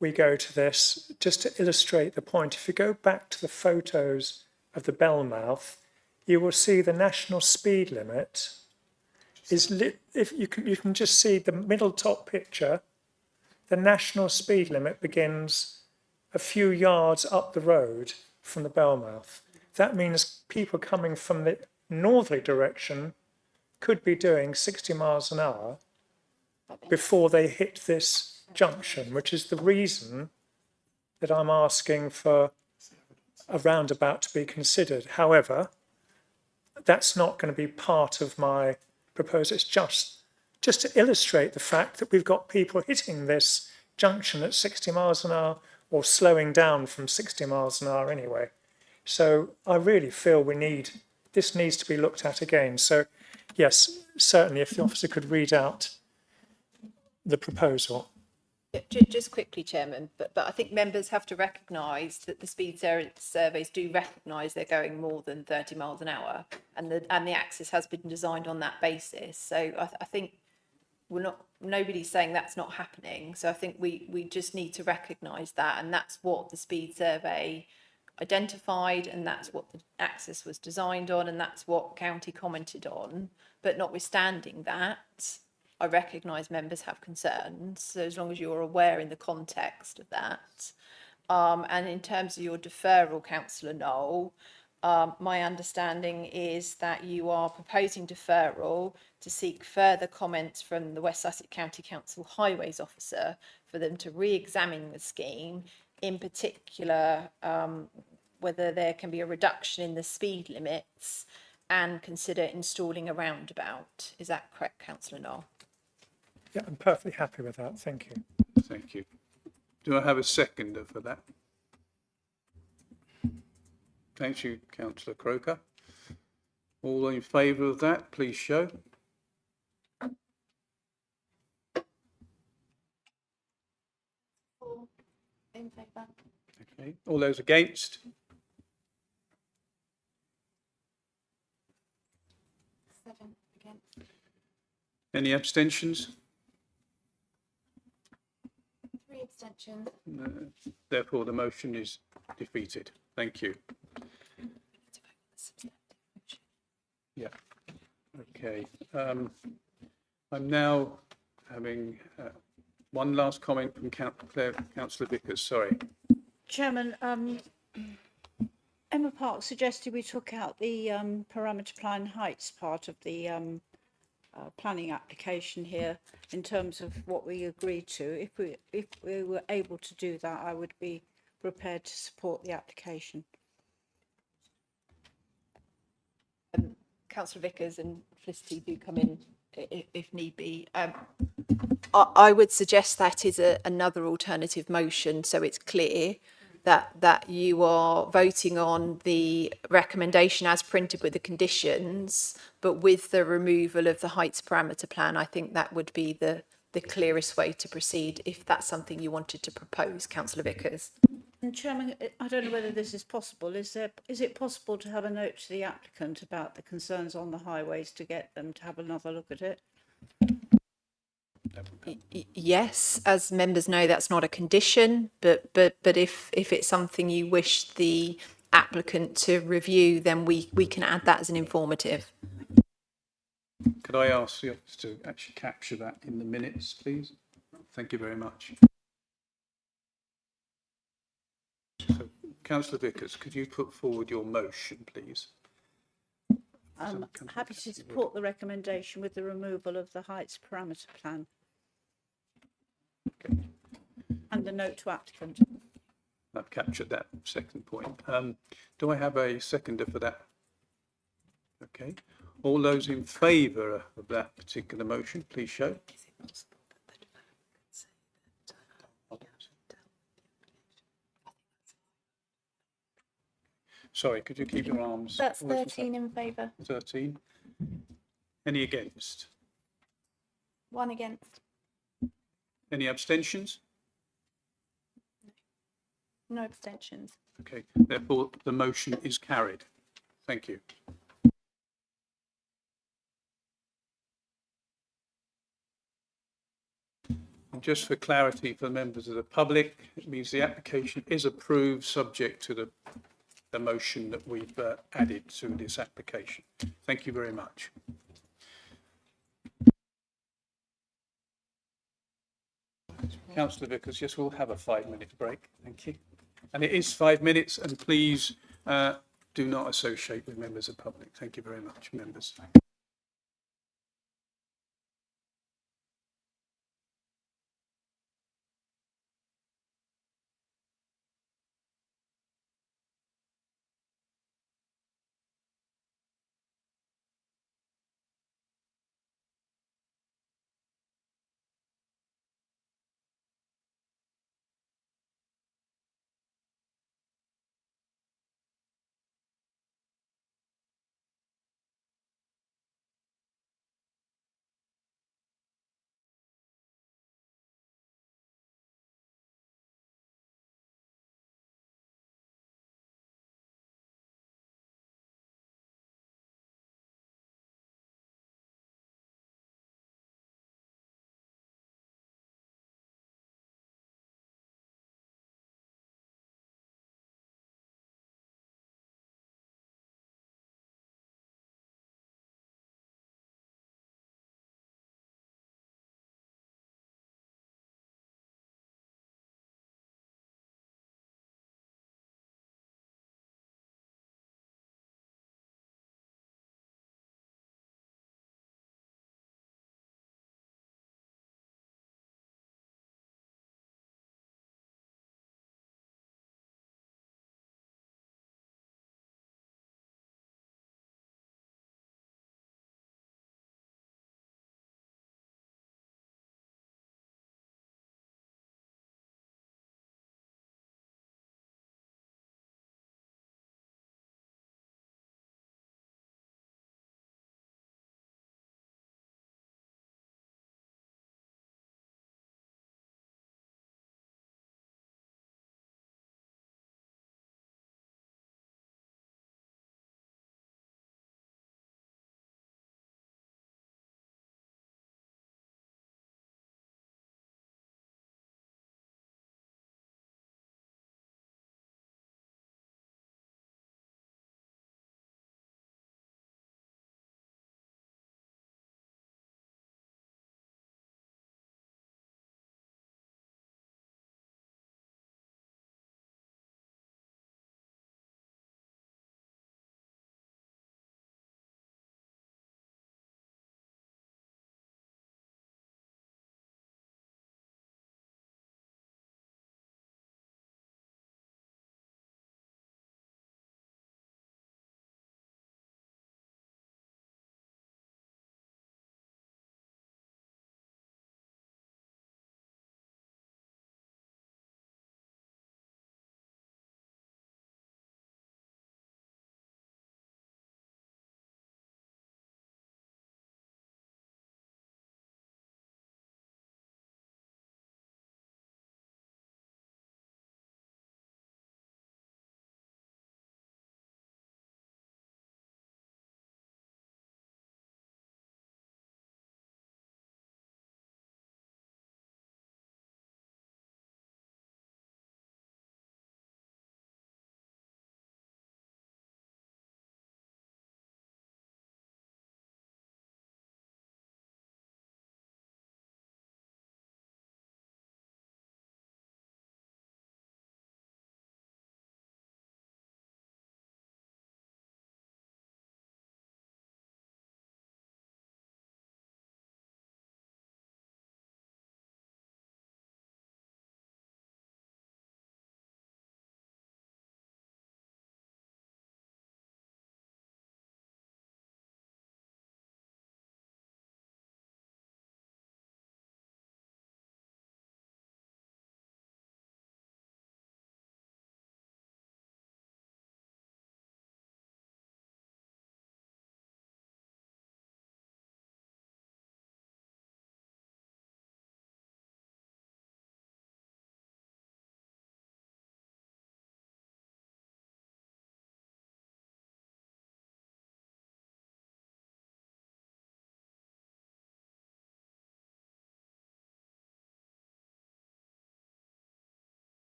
we go to this, just to illustrate the point? If you go back to the photos of the Bellmouth, you will see the national speed limit is if you can just see the middle top picture. The national speed limit begins a few yards up the road from the Bellmouth. That means people coming from the northerly direction could be doing 60 miles an hour before they hit this junction, which is the reason that I'm asking for a roundabout to be considered. However, that's not going to be part of my proposal. It's just to illustrate the fact that we've got people hitting this junction at 60 miles an hour or slowing down from 60 miles an hour anyway. So I really feel this needs to be looked at again. So yes, certainly if the officer could read out the proposal. Just quickly, Chairman, but I think members have to recognise that the speed surveys do recognise they're going more than 30 miles an hour, and the axis has been designed on that basis. So I think nobody's saying that's not happening. So I think we just need to recognise that, and that's what the speed survey identified, and that's what the axis was designed on, and that's what county commented on. But notwithstanding that, I recognise members have concerns, so as long as you're aware in the context of that. And in terms of your deferral, Councillor Knoll, my understanding is that you are proposing deferral to seek further comments from the West Sussex County Council Highways Officer for them to re-examine the scheme, in particular whether there can be a reduction in the speed limits and consider installing a roundabout. Is that correct, Councillor Knoll? Yeah, I'm perfectly happy with that. Thank you. Thank you. Do I have a seconder for that? Thank you, Councillor Croker. All in favour of that, please show. In favour. Okay. All those against? 7 against. Any abstentions? 3 abstentions. Therefore, the motion is defeated. Thank you. Yeah. Okay. I'm now having one last comment from Councillor Vickers. Sorry. Chairman, Emma Park suggested we took out the parameter plan heights part of the planning application here in terms of what we agreed to. If we were able to do that, I would be prepared to support the application. Councillor Vickers and Felicity do come in if need be. I would suggest that is another alternative motion, so it's clear that you are voting on the recommendation as printed with the conditions, but with the removal of the heights parameter plan. I think that would be the clearest way to proceed if that's something you wanted to propose, Councillor Vickers. And Chairman, I don't know whether this is possible. Is it possible to have a note to the applicant about the concerns on the highways to get them to have another look at it? Yes, as members know, that's not a condition, but if it's something you wish the applicant to review, then we can add that as an informative. Could I ask the office to actually capture that in the minutes, please? Thank you very much. So, Councillor Vickers, could you put forward your motion, please? I'm happy to support the recommendation with the removal of the heights parameter plan. Okay. And the note to applicant. I've captured that second point. Do I have a seconder for that? Okay. All those in favour of that particular motion, please show. Sorry, could you keep your arms? That's 13 in favour. 13. Any against? 1 against. Any abstentions? No abstentions. Okay, therefore the motion is carried. Thank you. And just for clarity for members of the public, it means the application is approved subject to the motion that we've added to this application. Thank you very much. Councillor Vickers, yes, we'll have a 5-minute break. Thank you. And it is 5 minutes, and please do not associate with members of the public. Thank you very much, members.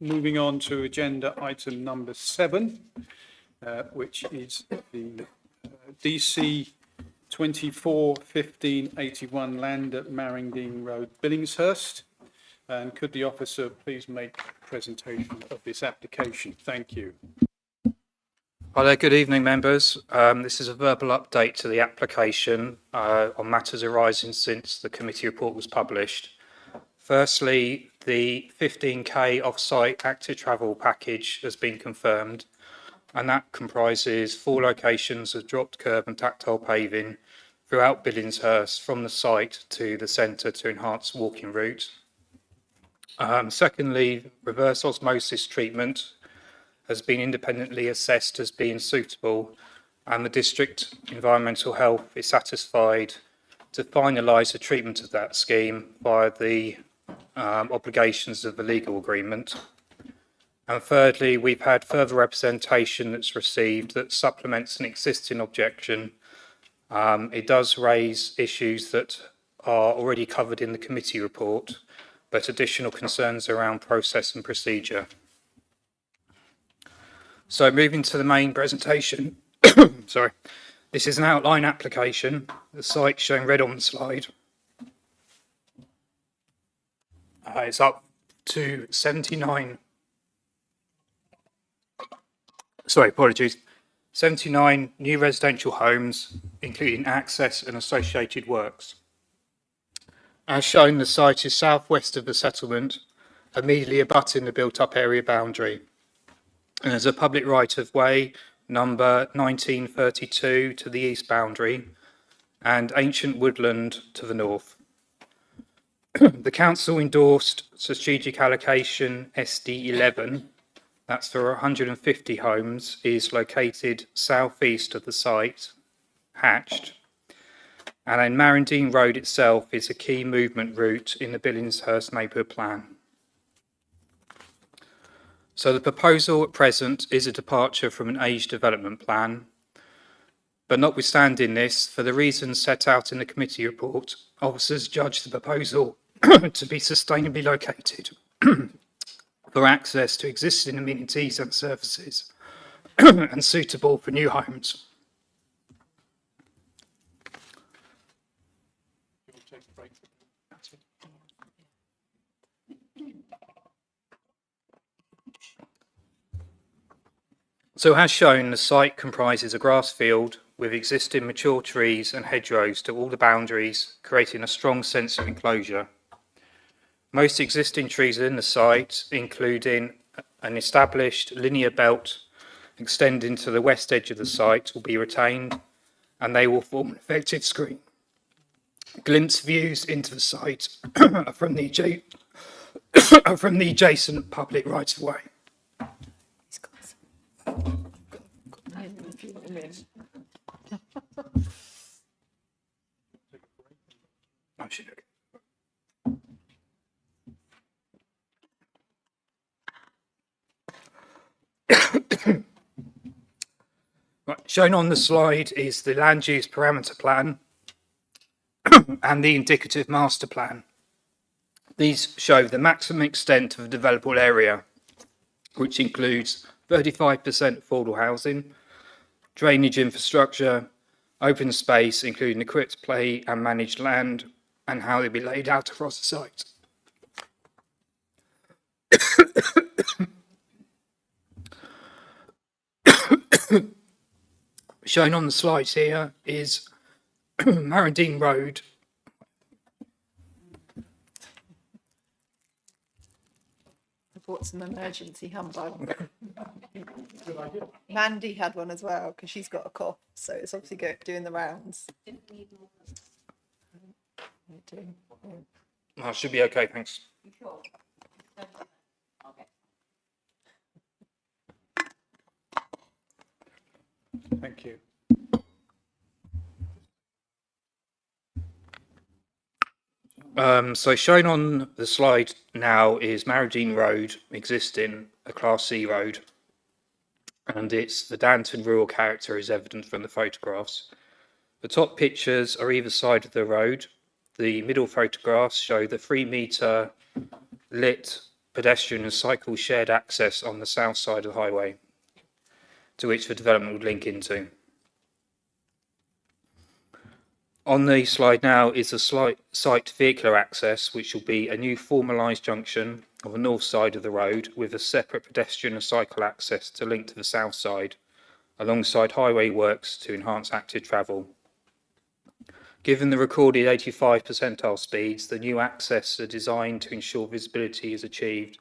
Moving on to agenda item number 7, which is the DC 241581 land at Marringdean Road, Billingshurst. And could the officer please make presentation of this application? Thank you. Hi there, good evening members. This is a verbal update to the application on matters arising since the committee report was published. Firstly, the 15k off-site active travel package has been confirmed, and that comprises 4 locations of dropped curb and tactile paving throughout Billingshurst from the site to the centre to enhance walking route. Secondly, reverse osmosis treatment has been independently assessed as being suitable, and the District Environmental Health is satisfied to finalise the treatment of that scheme via the obligations of the legal agreement. And thirdly, we've had further representation that's received that supplements an existing objection. It does raise issues that are already covered in the committee report, but additional concerns around process and procedure. So moving to the main presentation, sorry, this is an outline application, the site shown red on the slide. It's up to 79 new residential homes, including access and associated works. As shown, the site is southwest of the settlement, immediately abutting the built-up area boundary. And there's a public right-of-way, number 1932, to the east boundary, and ancient woodland to the north. The council endorsed strategic allocation SD11, that's for 150 homes, is located southeast of the site, hatched. And then Marringdean Road itself is a key movement route in the Billingshurst neighbourhood plan. So the proposal at present is a departure from an age development plan, but notwithstanding this, for the reasons set out in the committee report, officers judge the proposal to be sustainably located for access to existing amenities and services and suitable for new homes. So as shown, the site comprises a grass field with existing mature trees and hedgerows to all the boundaries, creating a strong sense of enclosure. Most existing trees in the site, including an established linear belt extending to the west edge of the site, will be retained, and they will form an effective screen. Glimpse views into the site are from the adjacent public right-of-way. Right, shown on the slide is the land use parameter plan and the indicative master plan. These show the maximum extent of the developable area, which includes 35% affordable housing, drainage infrastructure, open space, including equipped play and managed land, and how they'll be laid out across the site. Shown on the slides here is Marringdean Road. I bought some emergency humbug. Mandy had one as well because she's got a cough, so it's obviously doing the rounds. Oh, should be okay, thanks. Thank you. So shown on the slide now is Marringdean Road, existing, a Class C road, and it's the Danton rural character is evident from the photographs. The top pictures are either side of the road. The middle photographs show the 3 metre lit pedestrian and cycle shared access on the south side of the highway, to which the development would link into. On the slide now is a site vehicular access, which will be a new formalised junction on the north side of the road with a separate pedestrian and cycle access to link to the south side, alongside highway works to enhance active travel. Given the recorded 85 percentile speeds, the new access are designed to ensure visibility is achieved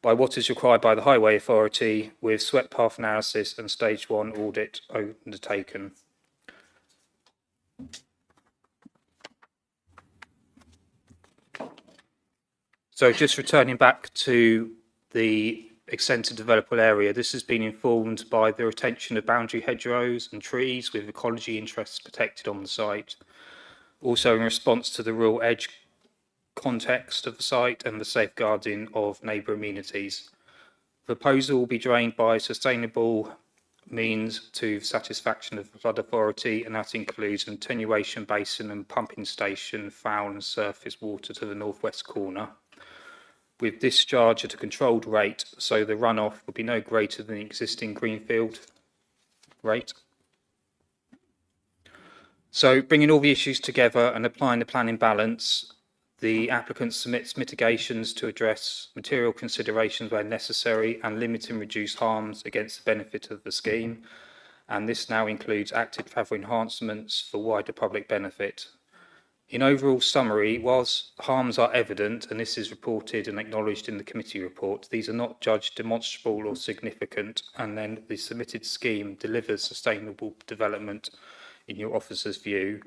by what is required by the Highway Authority, with swept path analysis and stage 1 audit undertaken. So just returning back to the extensive developable area, this has been informed by the retention of boundary hedgerows and trees with ecology interests protected on the site. Also in response to the rural edge context of the site and the safeguarding of neighbour amenities. The proposal will be drained by sustainable means to satisfaction of the flood authority, and that includes an attenuation basin and pumping station, foul and surface water to the northwest corner, with discharge at a controlled rate, so the runoff will be no greater than the existing greenfield rate. So bringing all the issues together and applying the planning balance, the applicant submits mitigations to address material considerations where necessary and limit and reduce harms against the benefit of the scheme. And this now includes active travel enhancements for wider public benefit. In overall summary, whilst harms are evident, and this is reported and acknowledged in the committee report, these are not judged demonstrable or significant, and then the submitted scheme delivers sustainable development in your officer's view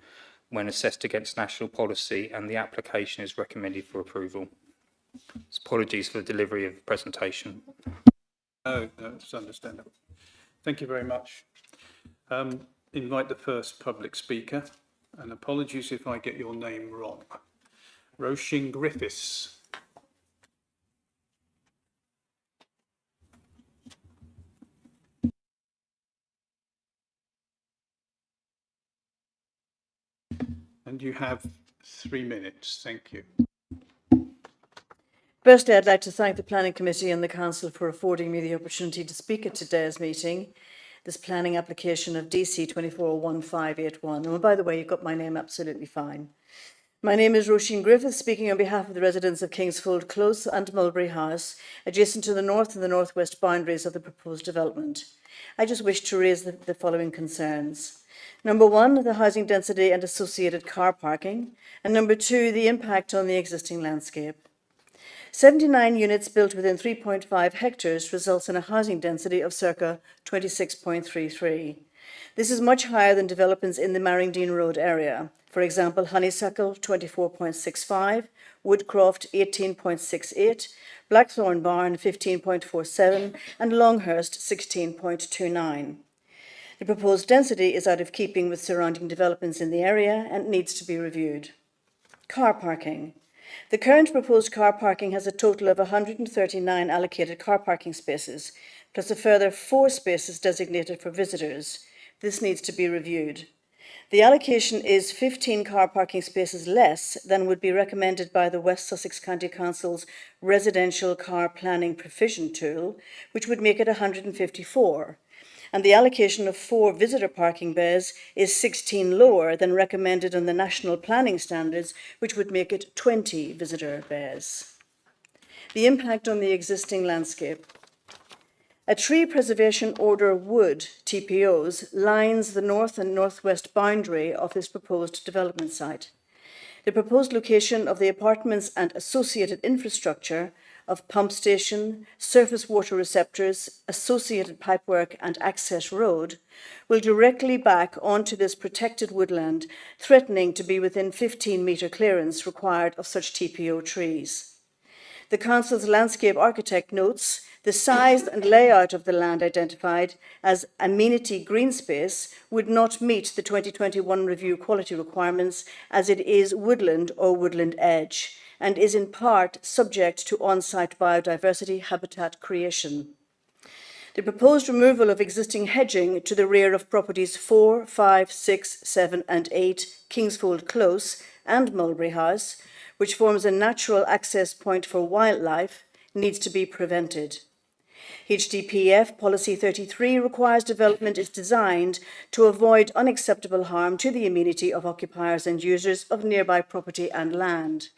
when assessed against national policy, and the application is recommended for approval. Apologies for the delivery of the presentation. No, it's understandable. Thank you very much. Invite the first public speaker, and apologies if I get your name wrong. Roisin Griffiths. And you have 3 minutes. Thank you. Firstly, I'd like to thank the Planning Committee and the Council for affording me the opportunity to speak at today's meeting, this planning application of DC 241581. And by the way, you've got my name absolutely fine. My name is Roisin Griffiths, speaking on behalf of the residents of Kingsfold Close and Mulberry House, adjacent to the north and the northwest boundaries of the proposed development. I just wish to raise the following concerns. Number one, the housing density and associated car parking. And number two, the impact on the existing landscape. 79 units built within 3.5 hectares results in a housing density of circa 26.33. This is much higher than developments in the Marringdean Road area. For example, Honeysuckle 24.65, Woodcroft 18.68, Blackthorn Barn 15.47, and Longhurst 16.29. The proposed density is out of keeping with surrounding developments in the area and needs to be reviewed. Car parking. The current proposed car parking has a total of 139 allocated car parking spaces, plus a further 4 spaces designated for visitors. This needs to be reviewed. The allocation is 15 car parking spaces less than would be recommended by the West Sussex County Council's Residential Car Planning Provision Tool, which would make it 154. And the allocation of 4 visitor parking bays is 16 lower than recommended on the national planning standards, which would make it 20 visitor bays. The impact on the existing landscape. A tree preservation order wood, TPOs, lines the north and northwest boundary of this proposed development site. The proposed location of the apartments and associated infrastructure of pump station, surface water receptors, associated pipework and access road will directly back onto this protected woodland, threatening to be within 15-metre clearance required of such TPO trees. The Council's landscape architect notes the size and layout of the land identified as amenity green space would not meet the 2021 review quality requirements, as it is woodland or woodland edge, and is in part subject to on-site biodiversity habitat creation. The proposed removal of existing hedging to the rear of properties 4, 5, 6, 7 and 8, Kingsfold Close and Mulberry House, which forms a natural access point for wildlife, needs to be prevented. HDPF Policy 33 requires development is designed to avoid unacceptable harm to the amenity of occupiers and users of nearby property and land.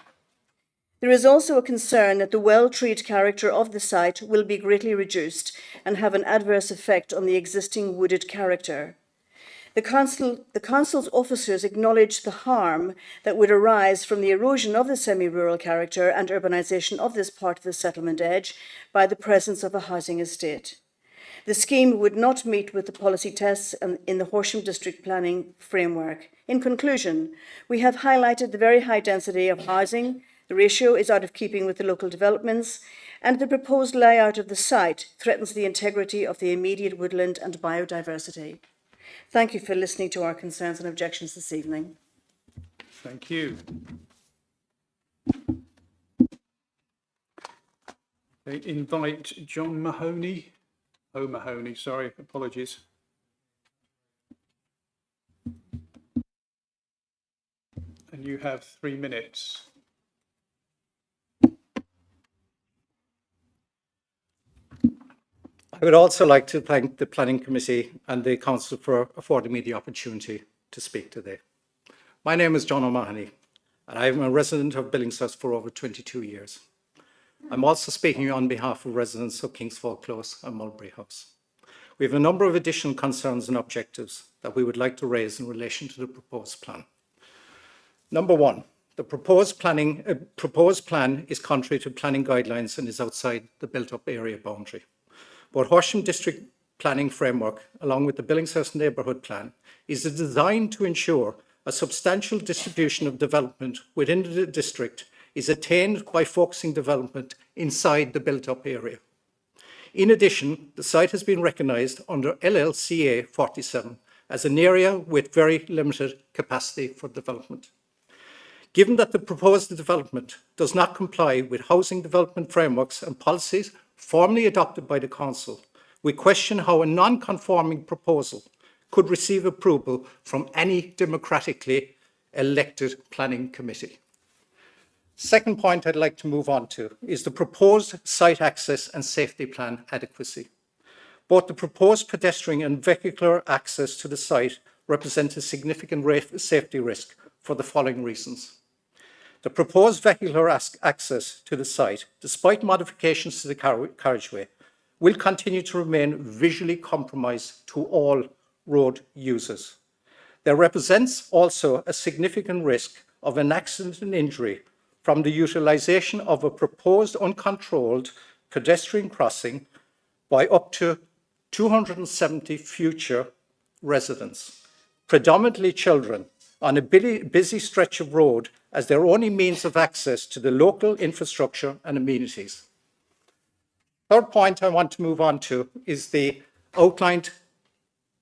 There is also a concern that the well-treed character of the site will be greatly reduced and have an adverse effect on the existing wooded character. The Council's officers acknowledge the harm that would arise from the erosion of the semi-rural character and urbanisation of this part of the settlement edge by the presence of a housing estate. The scheme would not meet with the policy tests in the Horsham District Planning Framework. In conclusion, we have highlighted the very high density of housing, the ratio is out of keeping with the local developments, and the proposed layout of the site threatens the integrity of the immediate woodland and biodiversity. Thank you for listening to our concerns and objections this evening. Thank you. I invite John Mahoney. O'Mahony, sorry, apologies. And you have 3 minutes. I would also like to thank the Planning Committee and the Council for affording me the opportunity to speak today. My name is John O'Mahony, and I am a resident of Billingshurst for over 22 years. I'm also speaking on behalf of residents of Kingsford Close and Mulberry House. We have a number of additional concerns and objectives that we would like to raise in relation to the proposed plan. Number one, the proposed plan is contrary to planning guidelines and is outside the built-up area boundary. But Horsham District Planning Framework, along with the Billingshurst Neighbourhood Plan, is designed to ensure a substantial distribution of development within the district is attained by focusing development inside the built-up area. In addition, the site has been recognised under LLCA 47 as an area with very limited capacity for development. Given that the proposed development does not comply with housing development frameworks and policies formally adopted by the Council, we question how a non-conforming proposal could receive approval from any democratically elected planning committee. Second point I'd like to move on to is the proposed site access and safety plan adequacy. Both the proposed pedestrian and vehicular access to the site represent a significant safety risk for the following reasons. The proposed vehicular access to the site, despite modifications to the carriageway, will continue to remain visually compromised to all road users. There represents also a significant risk of an accident and injury from the utilisation of a proposed uncontrolled pedestrian crossing by up to 270 future residents, predominantly children, on a busy stretch of road as their only means of access to the local infrastructure and amenities. Third point I want to move on to is the outlined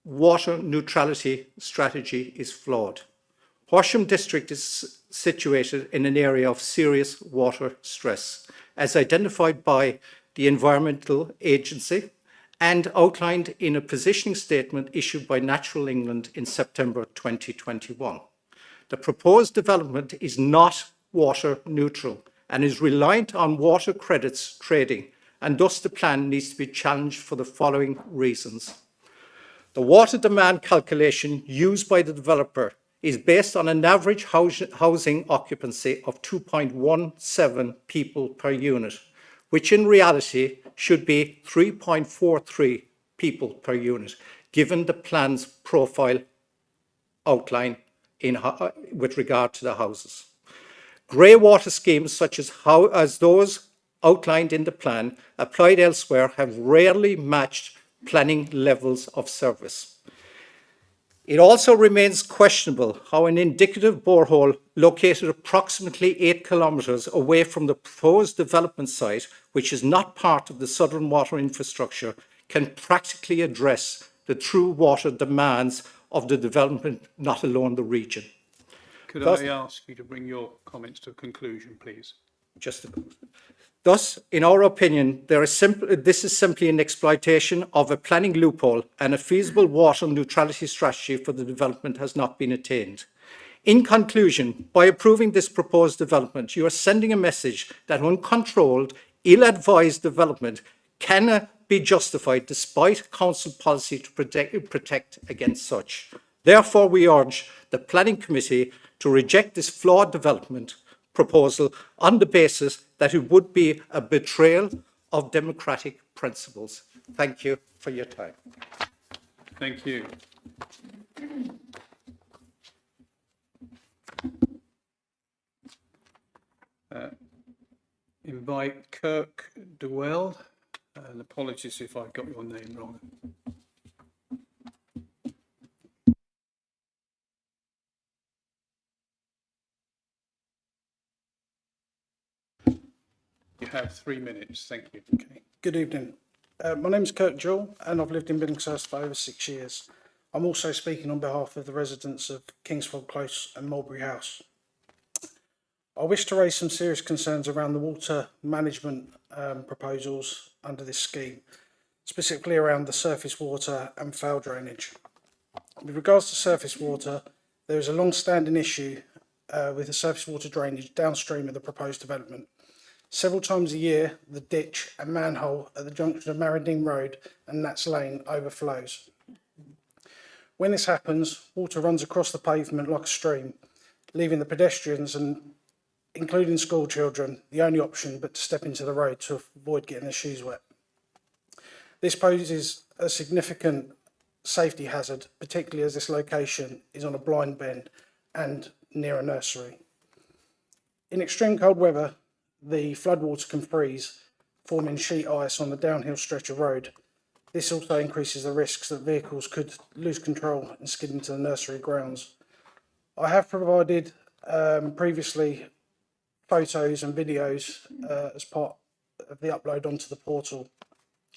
water neutrality strategy is flawed. Horsham District is situated in an area of serious water stress, as identified by the Environmental Agency and outlined in a positioning statement issued by Natural England in September 2021. The proposed development is not water neutral and is reliant on water credits trading, and thus the plan needs to be challenged for the following reasons. The water demand calculation used by the developer is based on an average housing occupancy of 2.17 people per unit, which in reality should be 3.43 people per unit, given the plan's profile outline with regard to the houses. Grey water schemes such as those outlined in the plan applied elsewhere have rarely matched planning levels of service. It also remains questionable how an indicative borehole located approximately 8 kilometres away from the proposed development site, which is not part of the southern water infrastructure, can practically address the true water demands of the development, not alone the region. Could I ask you to bring your comments to a conclusion, please? Thus, in our opinion, this is simply an exploitation of a planning loophole, and a feasible water neutrality strategy for the development has not been attained. In conclusion, by approving this proposed development, you are sending a message that uncontrolled, ill-advised development cannot be justified despite council policy to protect against such. Therefore, we urge the Planning Committee to reject this flawed development proposal on the basis that it would be a betrayal of democratic principles. Thank you for your time. Thank you. Invite Kirk Dewell, and apologies if I got your name wrong. You have 3 minutes, thank you. Okay. Good evening. My name is Kirk Jewell and I've lived in Billingshurst for over 6 years. I'm also speaking on behalf of the residents of Kingsford Close and Mulberry House. I wish to raise some serious concerns around the water management proposals under this scheme, specifically around the surface water and foul drainage. With regards to surface water, there is a long-standing issue with the surface water drainage downstream of the proposed development. Several times a year, the ditch and manhole at the junction of Marindine Road and Nats Lane overflows. When this happens, water runs across the pavement like a stream, leaving the pedestrians and including school children the only option but to step into the road to avoid getting their shoes wet. This poses a significant safety hazard, particularly as this location is on a blind bend and near a nursery. In extreme cold weather, the floodwater can freeze, forming sheet ice on the downhill stretch of road. This also increases the risks that vehicles could lose control and skid into the nursery grounds. I have provided previously photos and videos as part of the upload onto the portal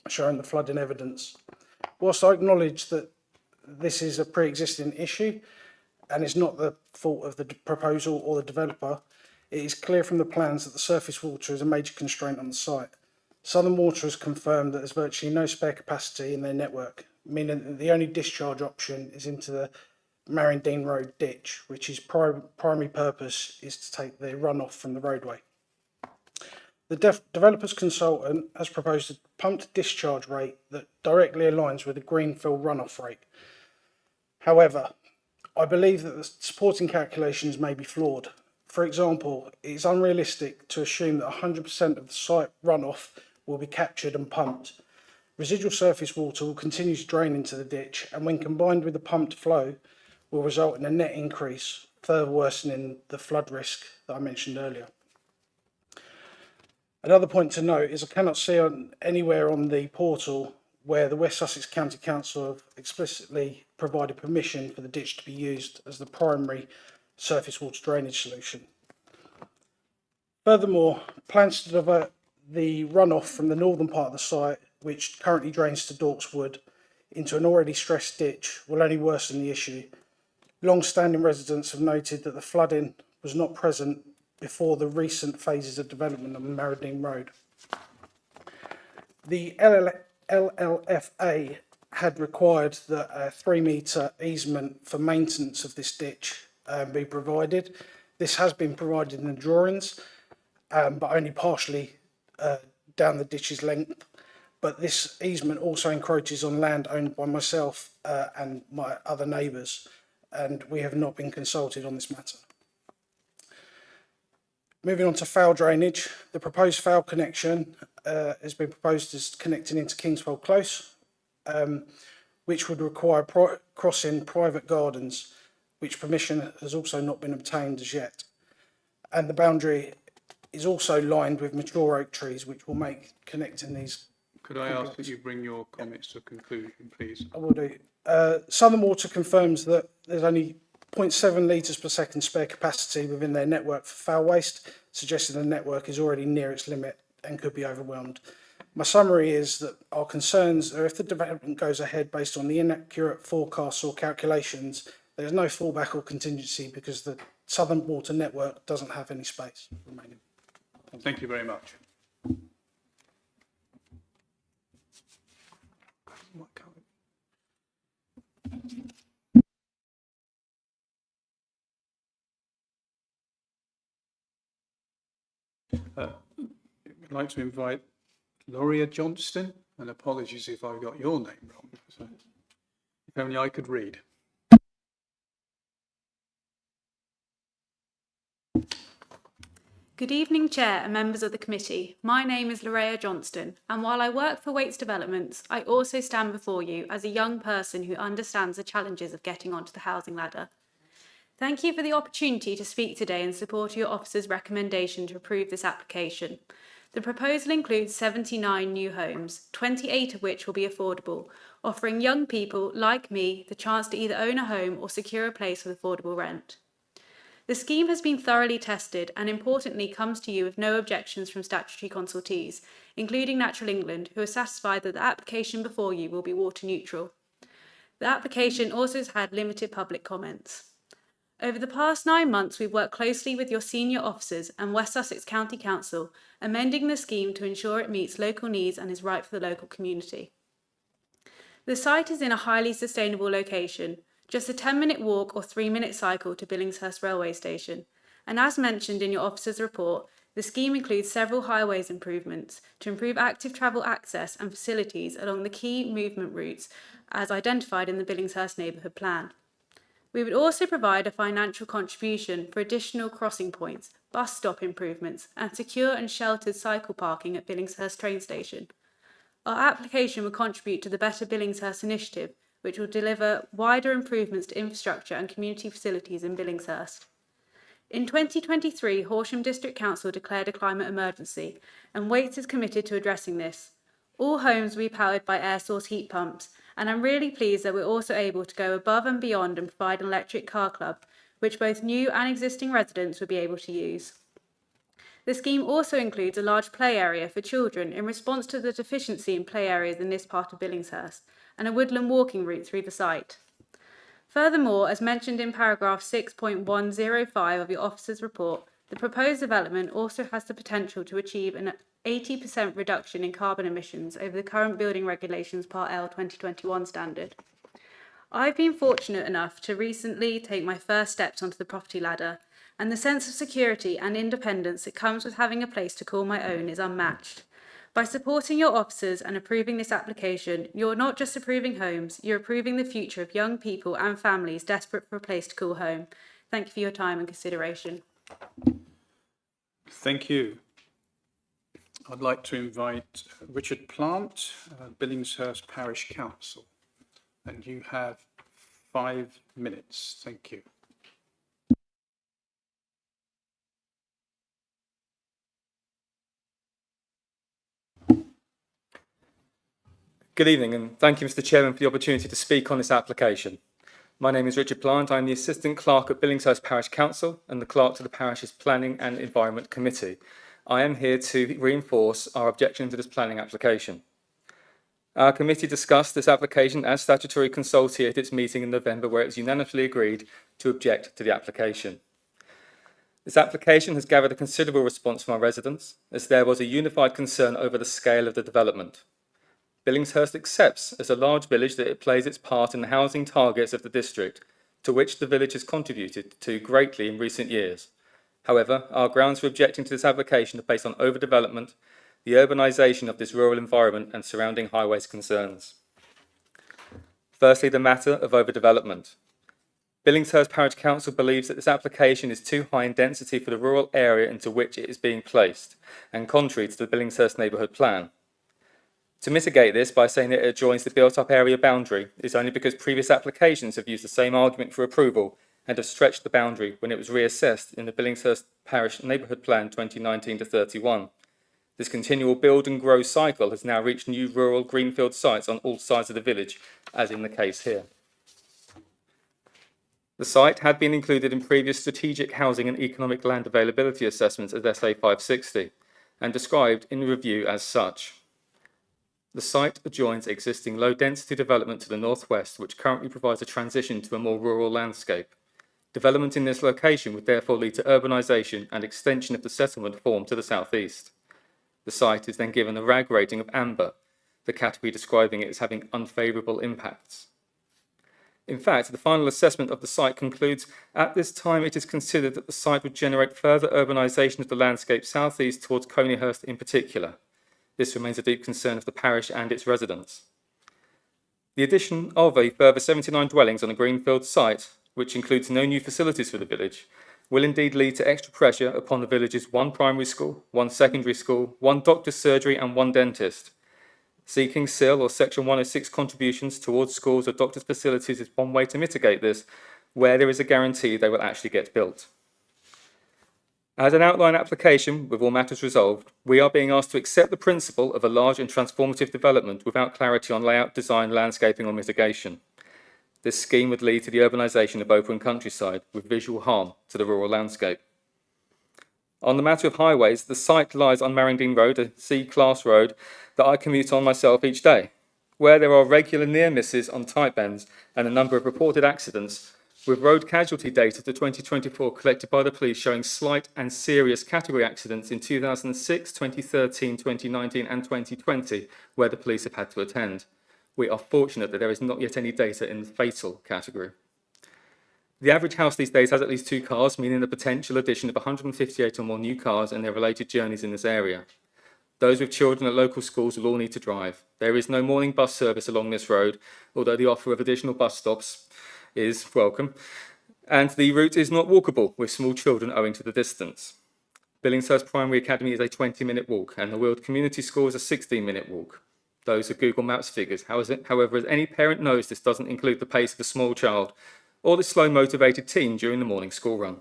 showing the flooding evidence. Whilst I acknowledge that this is a pre-existing issue and is not the fault of the proposal or the developer, it is clear from the plans that the surface water is a major constraint on the site. Southern Water has confirmed that there's virtually no spare capacity in their network, meaning that the only discharge option is into the Marindine Road ditch, which is primary purpose is to take the runoff from the roadway. The developer's consultant has proposed a pumped discharge rate that directly aligns with the greenfield runoff rate. However, I believe that the supporting calculations may be flawed. For example, it is unrealistic to assume that 100% of the site runoff will be captured and pumped. Residual surface water will continue to drain into the ditch, and when combined with the pumped flow, will result in a net increase, further worsening the flood risk that I mentioned earlier. Another point to note is I cannot see anywhere on the portal where the West Sussex County Council have explicitly provided permission for the ditch to be used as the primary surface water drainage solution. Furthermore, plans to divert the runoff from the northern part of the site, which currently drains to Dorks Wood, into an already stressed ditch will only worsen the issue. Long-standing residents have noted that the flooding was not present before the recent phases of development on Marindine Road. The LLFA had required that a 3-metre easement for maintenance of this ditch be provided. This has been provided in the drawings, but only partially down the ditch's length. But this easement also encroaches on land owned by myself and my other neighbours, and we have not been consulted on this matter. Moving on to foul drainage, the proposed foul connection has been proposed as connecting into Kingsford Close, which would require crossing private gardens, which permission has also not been obtained as yet. And the boundary is also lined with mature oak trees, which will make connecting these. Could I ask that you bring your comments to a conclusion, please? I will do. Southern Water confirms that there's only 0.7 litres per second spare capacity within their network for foul waste, suggesting the network is already near its limit and could be overwhelmed. My summary is that our concerns are if the development goes ahead based on the inaccurate forecasts or calculations, there's no fallback or contingency because the Southern Water network doesn't have any space remaining. Thank you very much. I'd like to invite Loria Johnston, and apologies if I got your name wrong. So, if only I could read. Good evening, Chair and members of the committee. My name is Lorea Johnston, and while I work for Waits Developments, I also stand before you as a young person who understands the challenges of getting onto the housing ladder. Thank you for the opportunity to speak today in support of your officer's recommendation to approve this application. The proposal includes 79 new homes, 28 of which will be affordable, offering young people like me the chance to either own a home or secure a place with affordable rent. The scheme has been thoroughly tested and importantly comes to you with no objections from statutory consultees, including Natural England, who are satisfied that the application before you will be water neutral. The application also has had limited public comments. Over the past 9 months, we've worked closely with your senior officers and West Sussex County Council, amending the scheme to ensure it meets local needs and is right for the local community. The site is in a highly sustainable location, just a 10-minute walk or 3-minute cycle to Billingshurst railway station. And as mentioned in your officer's report, the scheme includes several highways improvements to improve active travel access and facilities along the key movement routes as identified in the Billingshurst Neighbourhood Plan. We would also provide a financial contribution for additional crossing points, bus stop improvements, and secure and sheltered cycle parking at Billingshurst train station. Our application will contribute to the Better Billingshurst initiative, which will deliver wider improvements to infrastructure and community facilities in Billingshurst. In 2023, Horsham District Council declared a climate emergency, and Waits is committed to addressing this. All homes will be powered by air source heat pumps, and I'm really pleased that we're also able to go above and beyond and provide an electric car club, which both new and existing residents will be able to use. The scheme also includes a large play area for children in response to the deficiency in play areas in this part of Billingshurst, and a woodland walking route through the site. Furthermore, as mentioned in paragraph 6.105 of your officer's report, the proposed development also has the potential to achieve an 80% reduction in carbon emissions over the current Building Regulations Part L 2021 standard. I've been fortunate enough to recently take my first steps onto the property ladder, and the sense of security and independence that comes with having a place to call my own is unmatched. By supporting your officers and approving this application, you're not just approving homes, you're approving the future of young people and families desperate for a place to call home. Thank you for your time and consideration. Thank you. I'd like to invite Richard Plant, Billingshurst Parish Council, and you have 5 minutes. Thank you. Good evening, and thank you, Mr. Chairman, for the opportunity to speak on this application. My name is Richard Plant. I'm the Assistant Clerk at Billingshurst Parish Council and the Clerk to the Parish's Planning and Environment Committee. I am here to reinforce our objection to this planning application. Our committee discussed this application as statutory consultee at its meeting in November, where it was unanimously agreed to object to the application. This application has gathered a considerable response from our residents, as there was a unified concern over the scale of the development. Billingshurst accepts as a large village that it plays its part in the housing targets of the district, to which the village has contributed to greatly in recent years. However, our grounds for objecting to this application are based on overdevelopment, the urbanisation of this rural environment and surrounding highways concerns. Firstly, the matter of overdevelopment. Billingshurst Parish Council believes that this application is too high in density for the rural area into which it is being placed, and contrary to the Billingshurst Neighbourhood Plan. To mitigate this by saying that it adjoins the built-up area boundary is only because previous applications have used the same argument for approval and have stretched the boundary when it was reassessed in the Billingshurst Parish Neighbourhood Plan 2019-31. This continual build and grow cycle has now reached new rural greenfield sites on all sides of the village, as in the case here. The site had been included in previous strategic housing and economic land availability assessments as SA 560 and described in review as such. The site adjoins existing low-density development to the northwest, which currently provides a transition to a more rural landscape. Development in this location would therefore lead to urbanisation and extension of the settlement form to the southeast. The site is then given a RAG rating of amber, the category describing it as having unfavourable impacts. In fact, the final assessment of the site concludes, at this time it is considered that the site would generate further urbanisation of the landscape southeast towards Coneyhurst in particular. This remains a deep concern of the parish and its residents. The addition of a further 79 dwellings on a greenfield site, which includes no new facilities for the village, will indeed lead to extra pressure upon the village's one primary school, one secondary school, one doctor's surgery and one dentist. Seeking SIL or Section 106 contributions towards schools or doctors' facilities is one way to mitigate this, where there is a guarantee they will actually get built. As an outline application, with all matters resolved, we are being asked to accept the principle of a large and transformative development without clarity on layout, design, landscaping or mitigation. This scheme would lead to the urbanisation of open countryside with visual harm to the rural landscape. On the matter of highways, the site lies on Marringdean Road, a C-class road that I commute on myself each day, where there are regular near misses on tight bends and a number of reported accidents, with road casualty data to 2024 collected by the police showing slight and serious category accidents in 2006, 2013, 2019 and 2020, where the police have had to attend. We are fortunate that there is not yet any data in the fatal category. The average house these days has at least 2 cars, meaning the potential addition of 158 or more new cars and their related journeys in this area. Those with children at local schools will all need to drive. There is no morning bus service along this road, although the offer of additional bus stops is welcome, and the route is not walkable with small children owing to the distance. Billingshurst Primary Academy is a 20-minute walk, and the Weald Community School is a 16-minute walk. Those are Google Maps figures. However, as any parent knows, this doesn't include the pace of a small child or the slow motivated teen during the morning school run.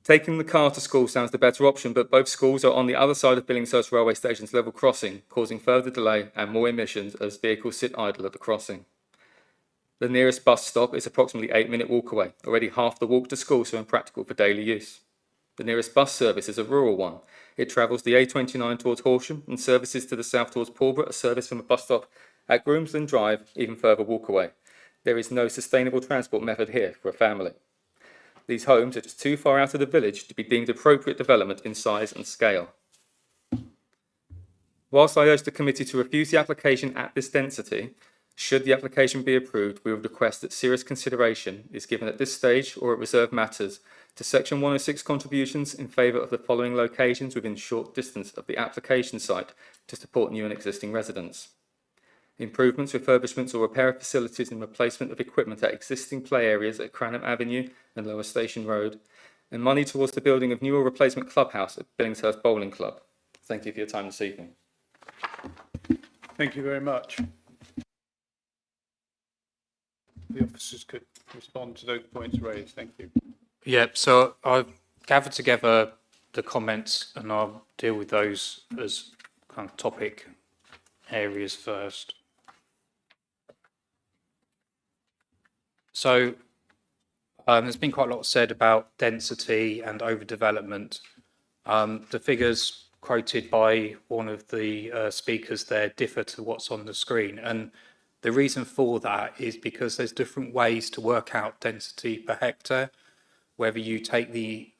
Taking the car to school sounds the better option, but both schools are on the other side of Billingshurst railway station's level crossing, causing further delay and more emissions as vehicles sit idle at the crossing. The nearest bus stop is approximately 8-minute walk away, already half the walk to school, so impractical for daily use. The nearest bus service is a rural one. It travels the A29 towards Horsham and services to the south towards Pulborough, a service from a bus stop at Groomsland Drive, even further walk away. There is no sustainable transport method here for a family. These homes are just too far out of the village to be deemed appropriate development in size and scale. Whilst I urge the committee to refuse the application at this density, should the application be approved, we would request that serious consideration is given at this stage or at reserved matters to Section 106 contributions in favour of the following locations within short distance of the application site to support new and existing residents. Improvements, refurbishments or repair of facilities and replacement of equipment at existing play areas at Cranham Avenue and Lower Station Road, and money towards the building of new or replacement clubhouse at Billingshurst Bowling Club. Thank you for your time this evening. Thank you very much. The officers could respond to those points raised. Thank you. Yep, so I've gathered together the comments and I'll deal with those as kind of topic areas first. So there's been quite a lot said about density and overdevelopment. The figures quoted by one of the speakers there differ to what's on the screen, and the reason for that is because there's different ways to work out density per hectare, whether you take the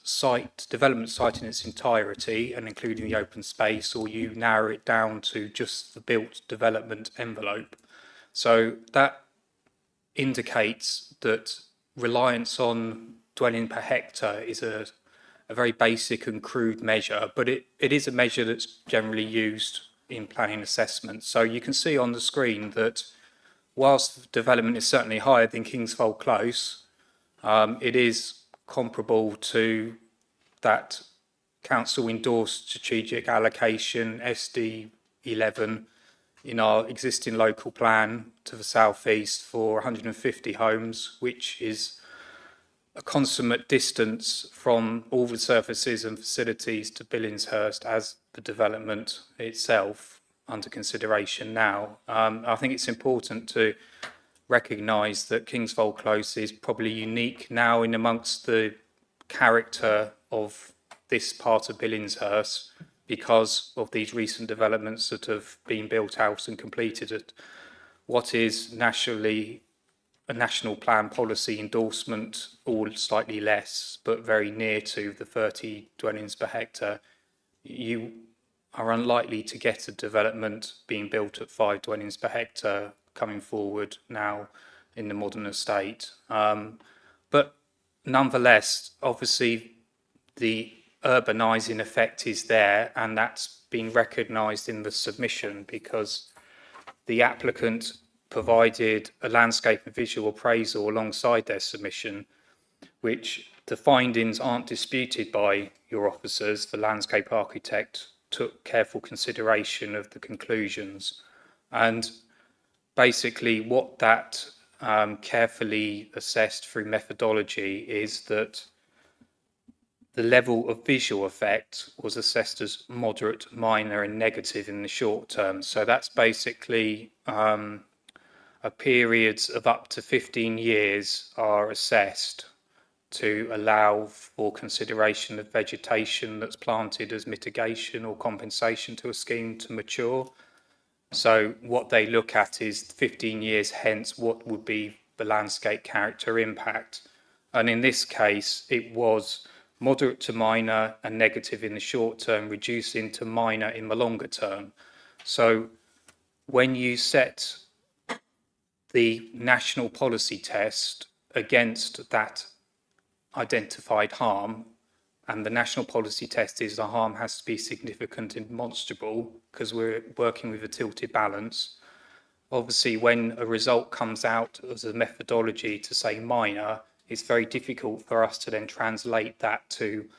development site in its entirety and including the open space, or you narrow it down to just the built development envelope. So that indicates that reliance on dwelling per hectare is a very basic and crude measure, but it is a measure that's generally used in planning assessments. So you can see on the screen that whilst development is certainly higher than Kingsfold Close, it is comparable to that council endorsed strategic allocation SD11 in our existing local plan to the southeast for 150 homes, which is a consummate distance from all the surfaces and facilities to Billingshurst as the development itself under consideration now. I think it's important to recognise that Kingsfold Close is probably unique now in amongst the character of this part of Billingshurst because of these recent developments that have been built out and completed at what is nationally a national plan policy endorsement, or slightly less, but very near to the 30 dwellings per hectare. You are unlikely to get a development being built at 5 dwellings per hectare coming forward now in the modern estate. But nonetheless, obviously, the urbanising effect is there, and that's been recognised in the submission because the applicant provided a landscape and visual appraisal alongside their submission, which the findings aren't disputed by your officers. The landscape architect took careful consideration of the conclusions, and basically what that carefully assessed through methodology is that the level of visual effect was assessed as moderate, minor and negative in the short term. So that's basically a periods of up to 15 years are assessed to allow for consideration of vegetation that's planted as mitigation or compensation to a scheme to mature. So what they look at is 15 years hence what would be the landscape character impact. And in this case, it was moderate to minor and negative in the short term, reducing to minor in the longer term. So when you set the national policy test against that identified harm, and the national policy test is the harm has to be significant and demonstrable because we're working with a tilted balance. Obviously, when a result comes out as a methodology to say minor, it's very difficult for us to then translate that to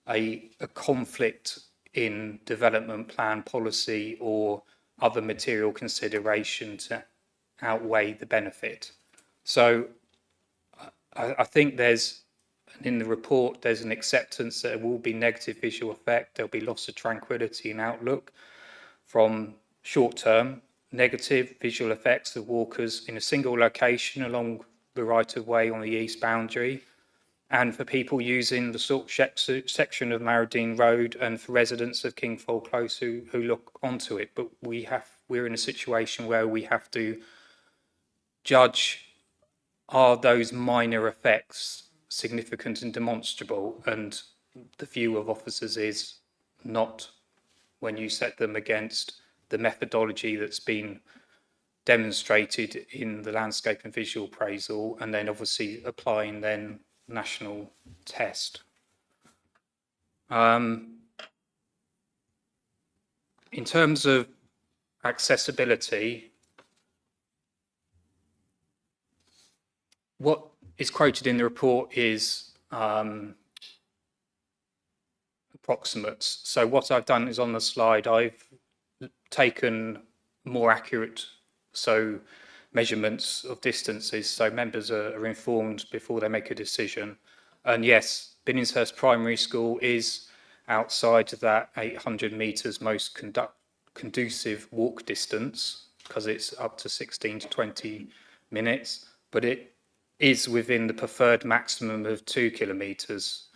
a conflict in development plan policy or other material consideration to outweigh the benefit. So I think there's, in the report, there's an acceptance that there will be negative visual effect, there'll be loss of tranquility and outlook from short-term negative visual effects of walkers in a single location along the right-of-way on the east boundary, and for people using the sort section of Marradine Road, and for residents of Kingfold Close who look onto it. But we're in a situation where we have to judge, are those minor effects significant and demonstrable? And the view of officers is not, when you set them against the methodology that's been demonstrated in the landscape and visual appraisal, and then obviously applying then national test. In terms of accessibility, what is quoted in the report is approximates. So what I've done is on the slide, I've taken more accurate measurements of distances, so members are informed before they make a decision. And yes, Billingshurst Primary School is outside of that 800 metres most conducive walk distance, because it's up to 16 to 20 minutes, but it is within the preferred maximum of 2 kilometres.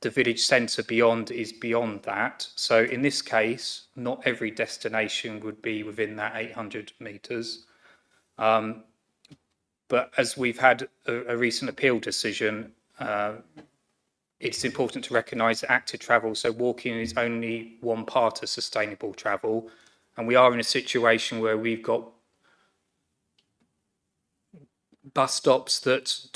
The village centre beyond is beyond that. So in this case, not every destination would be within that 800 metres. But as we've had a recent appeal decision, it's important to recognise that active travel, so walking is only one part of sustainable travel. And we are in a situation where we've got bus stops that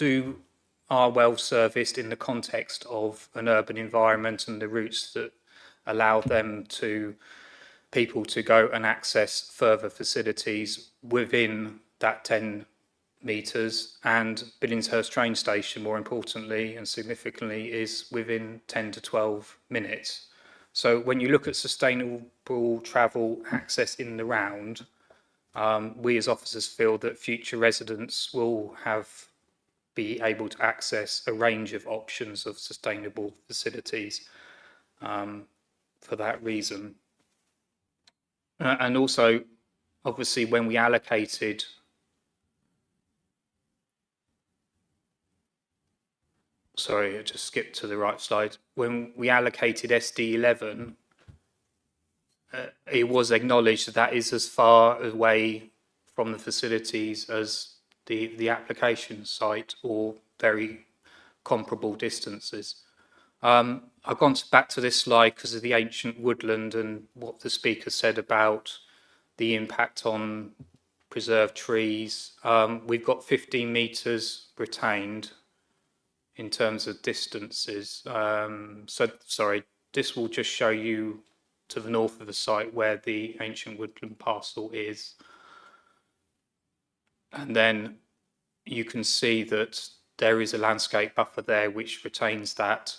are well serviced in the context of an urban environment and the routes that allow them to people to go and access further facilities within that 10 metres, and Billingshurst train station, more importantly and significantly, is within 10 to 12 minutes. So when you look at sustainable travel access in the round, we as officers feel that future residents will be able to access a range of options of sustainable facilities for that reason. And also, obviously, when we allocated sorry, I just skipped to the right slide. When we allocated SD11, it was acknowledged that that is as far away from the facilities as the application site, or very comparable distances. I've gone back to this slide because of the ancient woodland and what the speaker said about the impact on preserve trees. We've got 15 metres retained in terms of distances. Sorry, this will just show you to the north of the site where the ancient woodland parcel is. And then you can see that there is a landscape buffer there which retains that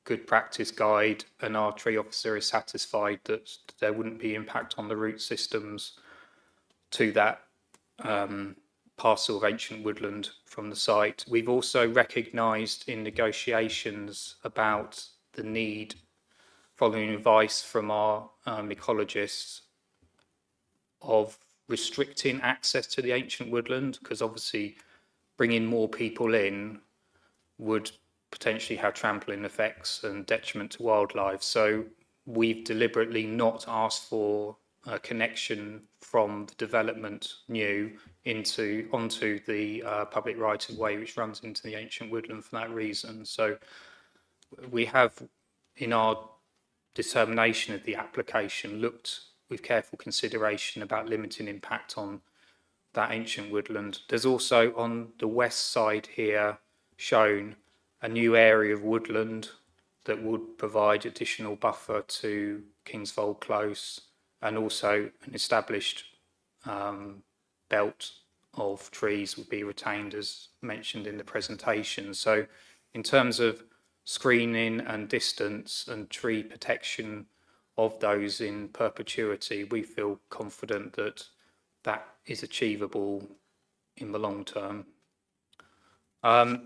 good practice guide, and our tree officer is satisfied that there wouldn't be impact on the root systems to that parcel of ancient woodland from the site. We've also recognised in negotiations about the need, following advice from our ecologists, of restricting access to the ancient woodland, because obviously bringing more people in would potentially have trampling effects and detriment to wildlife. So we've deliberately not asked for a connection from the development onto the public right of way which runs into the ancient woodland for that reason. So we have, in our determination of the application, looked with careful consideration about limiting impact on that ancient woodland. There's also on the west side here shown a new area of woodland that would provide additional buffer to Kingsfold Close, and also an established belt of trees would be retained as mentioned in the presentation. So in terms of screening and distance and tree protection of those in perpetuity, we feel confident that that is achievable in the long term.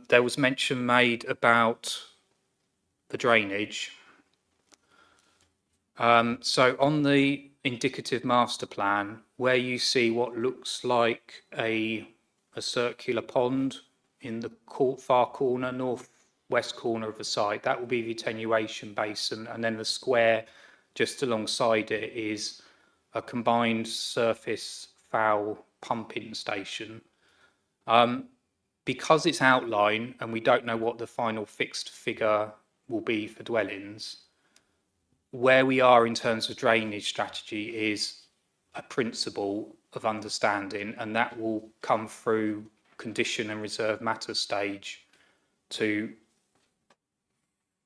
There was mention made about the drainage. So on the indicative master plan, where you see what looks like a circular pond in the far corner, northwest corner of the site, that will be the attenuation basin, and then the square just alongside it is a combined surface foul pumping station. Because it's outline and we don't know what the final fixed figure will be for dwellings, where we are in terms of drainage strategy is a principle of understanding, and that will come through condition and reserve matter stage to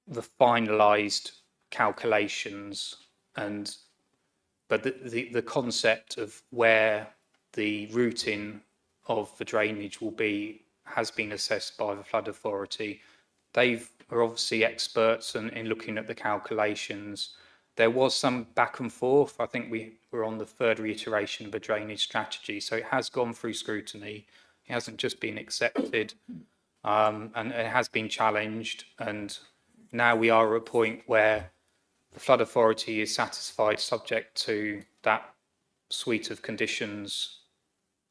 the finalised calculations. But the concept of where the routing of the drainage will be has been assessed by the flood authority. They are obviously experts in looking at the calculations. There was some back and forth. I think we were on the third reiteration of a drainage strategy, so it has gone through scrutiny. It hasn't just been accepted, and it has been challenged. And now we are at a point where the flood authority is satisfied, subject to that suite of conditions,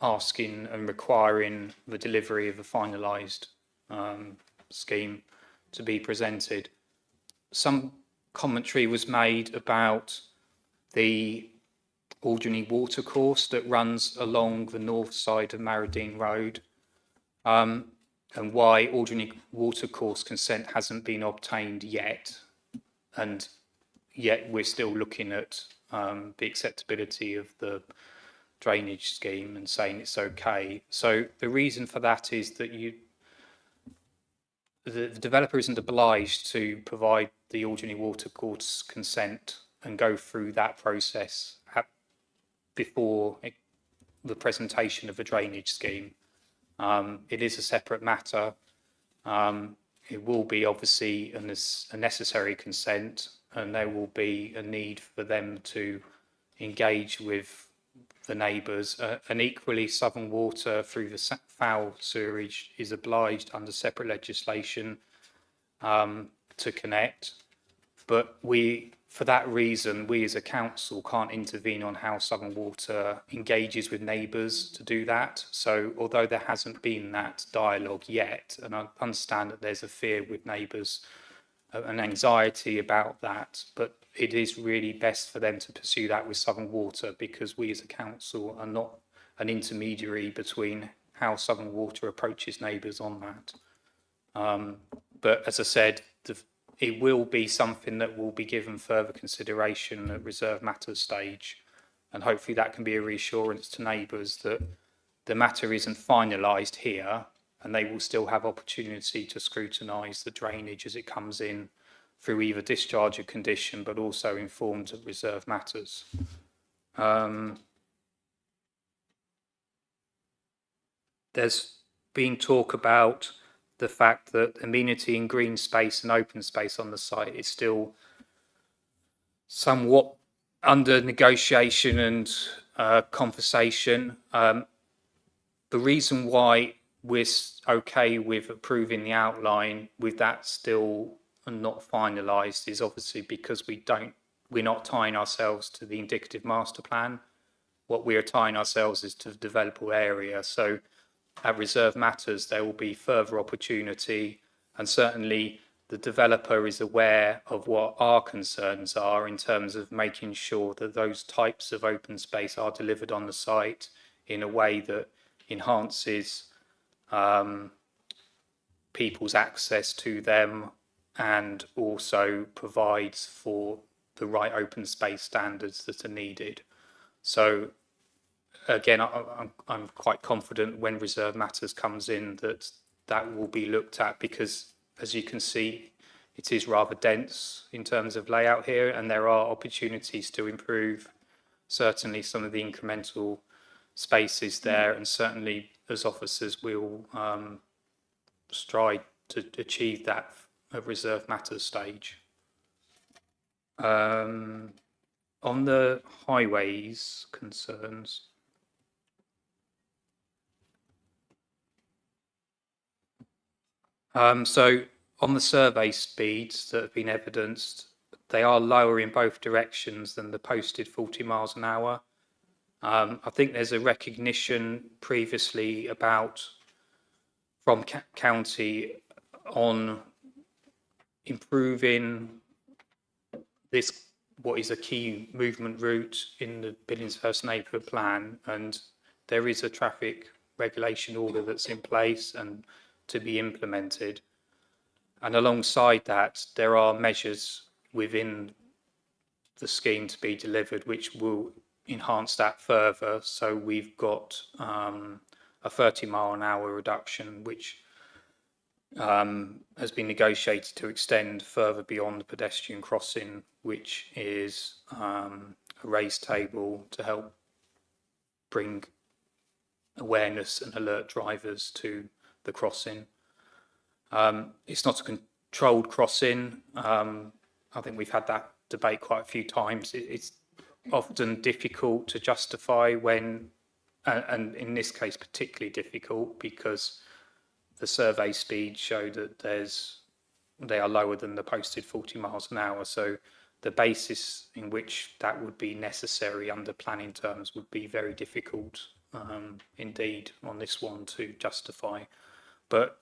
asking and requiring the delivery of a finalised scheme to be presented. Some commentary was made about the Alderney watercourse that runs along the north side of Marradine Road, and why Alderney watercourse consent hasn't been obtained yet, and yet we're still looking at the acceptability of the drainage scheme and saying it's okay. So the reason for that is that the developer isn't obliged to provide the Alderney watercourse consent and go through that process before the presentation of a drainage scheme. It is a separate matter. It will be obviously a necessary consent, and there will be a need for them to engage with the neighbours, and equally Southern Water through the foul sewerage is obliged under separate legislation to connect. But for that reason, we as a council can't intervene on how Southern Water engages with neighbours to do that. So although there hasn't been that dialogue yet, and I understand that there's a fear with neighbours, an anxiety about that, but it is really best for them to pursue that with Southern Water, because we as a council are not an intermediary between how Southern Water approaches neighbours on that. But as I said, it will be something that will be given further consideration at reserve matters stage, and hopefully that can be a reassurance to neighbours that the matter isn't finalised here, and they will still have opportunity to scrutinise the drainage as it comes in through either discharge of condition, but also in forms of reserve matters. There's been talk about the fact that amenity in green space and open space on the site is still somewhat under negotiation and conversation. The reason why we're okay with approving the outline with that still not finalised is obviously because we're not tying ourselves to the indicative master plan. What we are tying ourselves is to the developable area. So at reserve matters, there will be further opportunity, and certainly the developer is aware of what our concerns are in terms of making sure that those types of open space are delivered on the site in a way that enhances people's access to them and also provides for the right open space standards that are needed. So again, I'm quite confident when reserve matters comes in that will be looked at, because as you can see, it is rather dense in terms of layout here, and there are opportunities to improve certainly some of the incremental spaces there, and certainly as officers we'll strive to achieve that at reserve matters stage. On the highways concerns, so on the survey speeds that have been evidenced, they are lower in both directions than the posted 40 miles an hour. I think there's a recognition previously from county on improving this, what is a key movement route in the Billingshurst neighbourhood plan, and there is a traffic regulation order that's in place and to be implemented. And alongside that, there are measures within the scheme to be delivered which will enhance that further. So we've got a 30 mile an hour reduction which has been negotiated to extend further beyond the pedestrian crossing, which is a raised table to help bring awareness and alert drivers to the crossing. It's not a controlled crossing. I think we've had that debate quite a few times. It's often difficult to justify when, and in this case particularly difficult, because the survey speeds show that they are lower than the posted 40 miles an hour. So the basis in which that would be necessary under planning terms would be very difficult indeed on this one to justify. But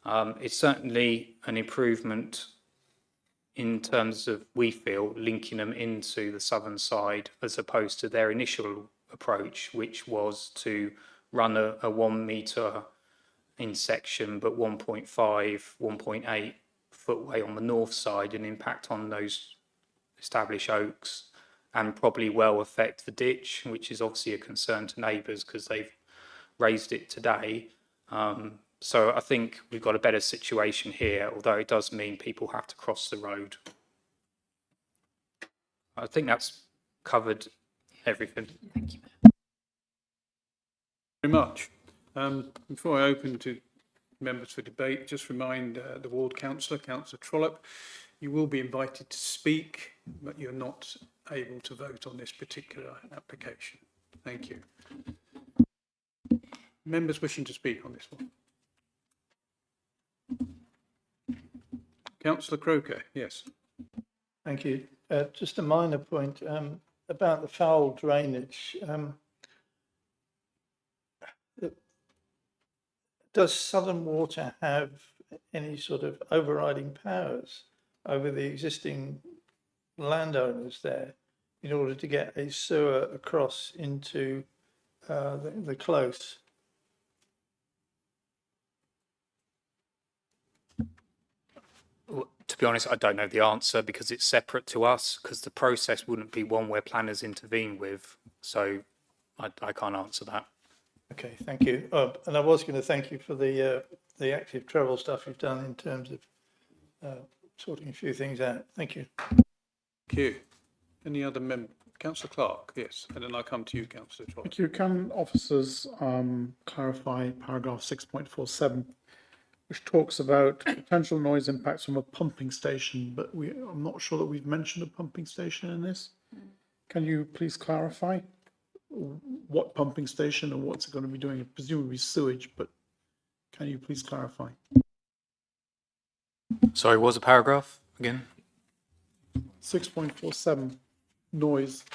it's certainly an improvement in terms of, we feel, linking them into the southern side as opposed to their initial approach, which was to run a 1 metre in section but 1.5, 1.8 footway on the north side, and impact on those established oaks and probably well affect the ditch, which is obviously a concern to neighbours because they've raised it today. So I think we've got a better situation here, although it does mean people have to cross the road. I think that's covered everything. Thank you. Very much. Before I open to members for debate, just remind the ward councillor, Councillor Trollope, you will be invited to speak, but you're not able to vote on this particular application. Thank you. Members wishing to speak on this one. Councillor Croker, yes. Thank you. Just a minor point about the foul drainage. Does Southern Water have any sort of overriding powers over the existing landowners there in order to get a sewer across into the close? To be honest, I don't know the answer because it's separate to us, because the process wouldn't be one where planners intervene with. So I can't answer that. Okay, thank you. And I was going to thank you for the active travel stuff you've done in terms of sorting a few things out. Thank you. Thank you. Any other member? Councillor Clark, yes, and then I'll come to you, Councillor Troy. Thank you. Can officers clarify paragraph 6.47, which talks about potential noise impacts from a pumping station, but I'm not sure that we've mentioned a pumping station in this. Can you please clarify what pumping station and what's it going to be doing? Presumably sewage, but can you please clarify? Sorry, what was the paragraph again? 6.47, noise.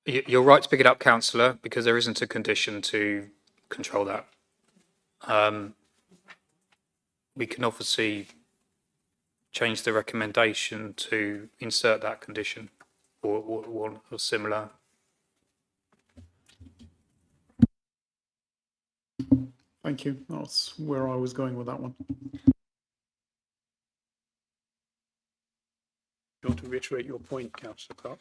You're right to pick it up, councillor, because there isn't a condition to control that. We can obviously change the recommendation to insert that condition or similar. Thank you. That's where I was going with that one. You want to reiterate your point, Councillor Clark?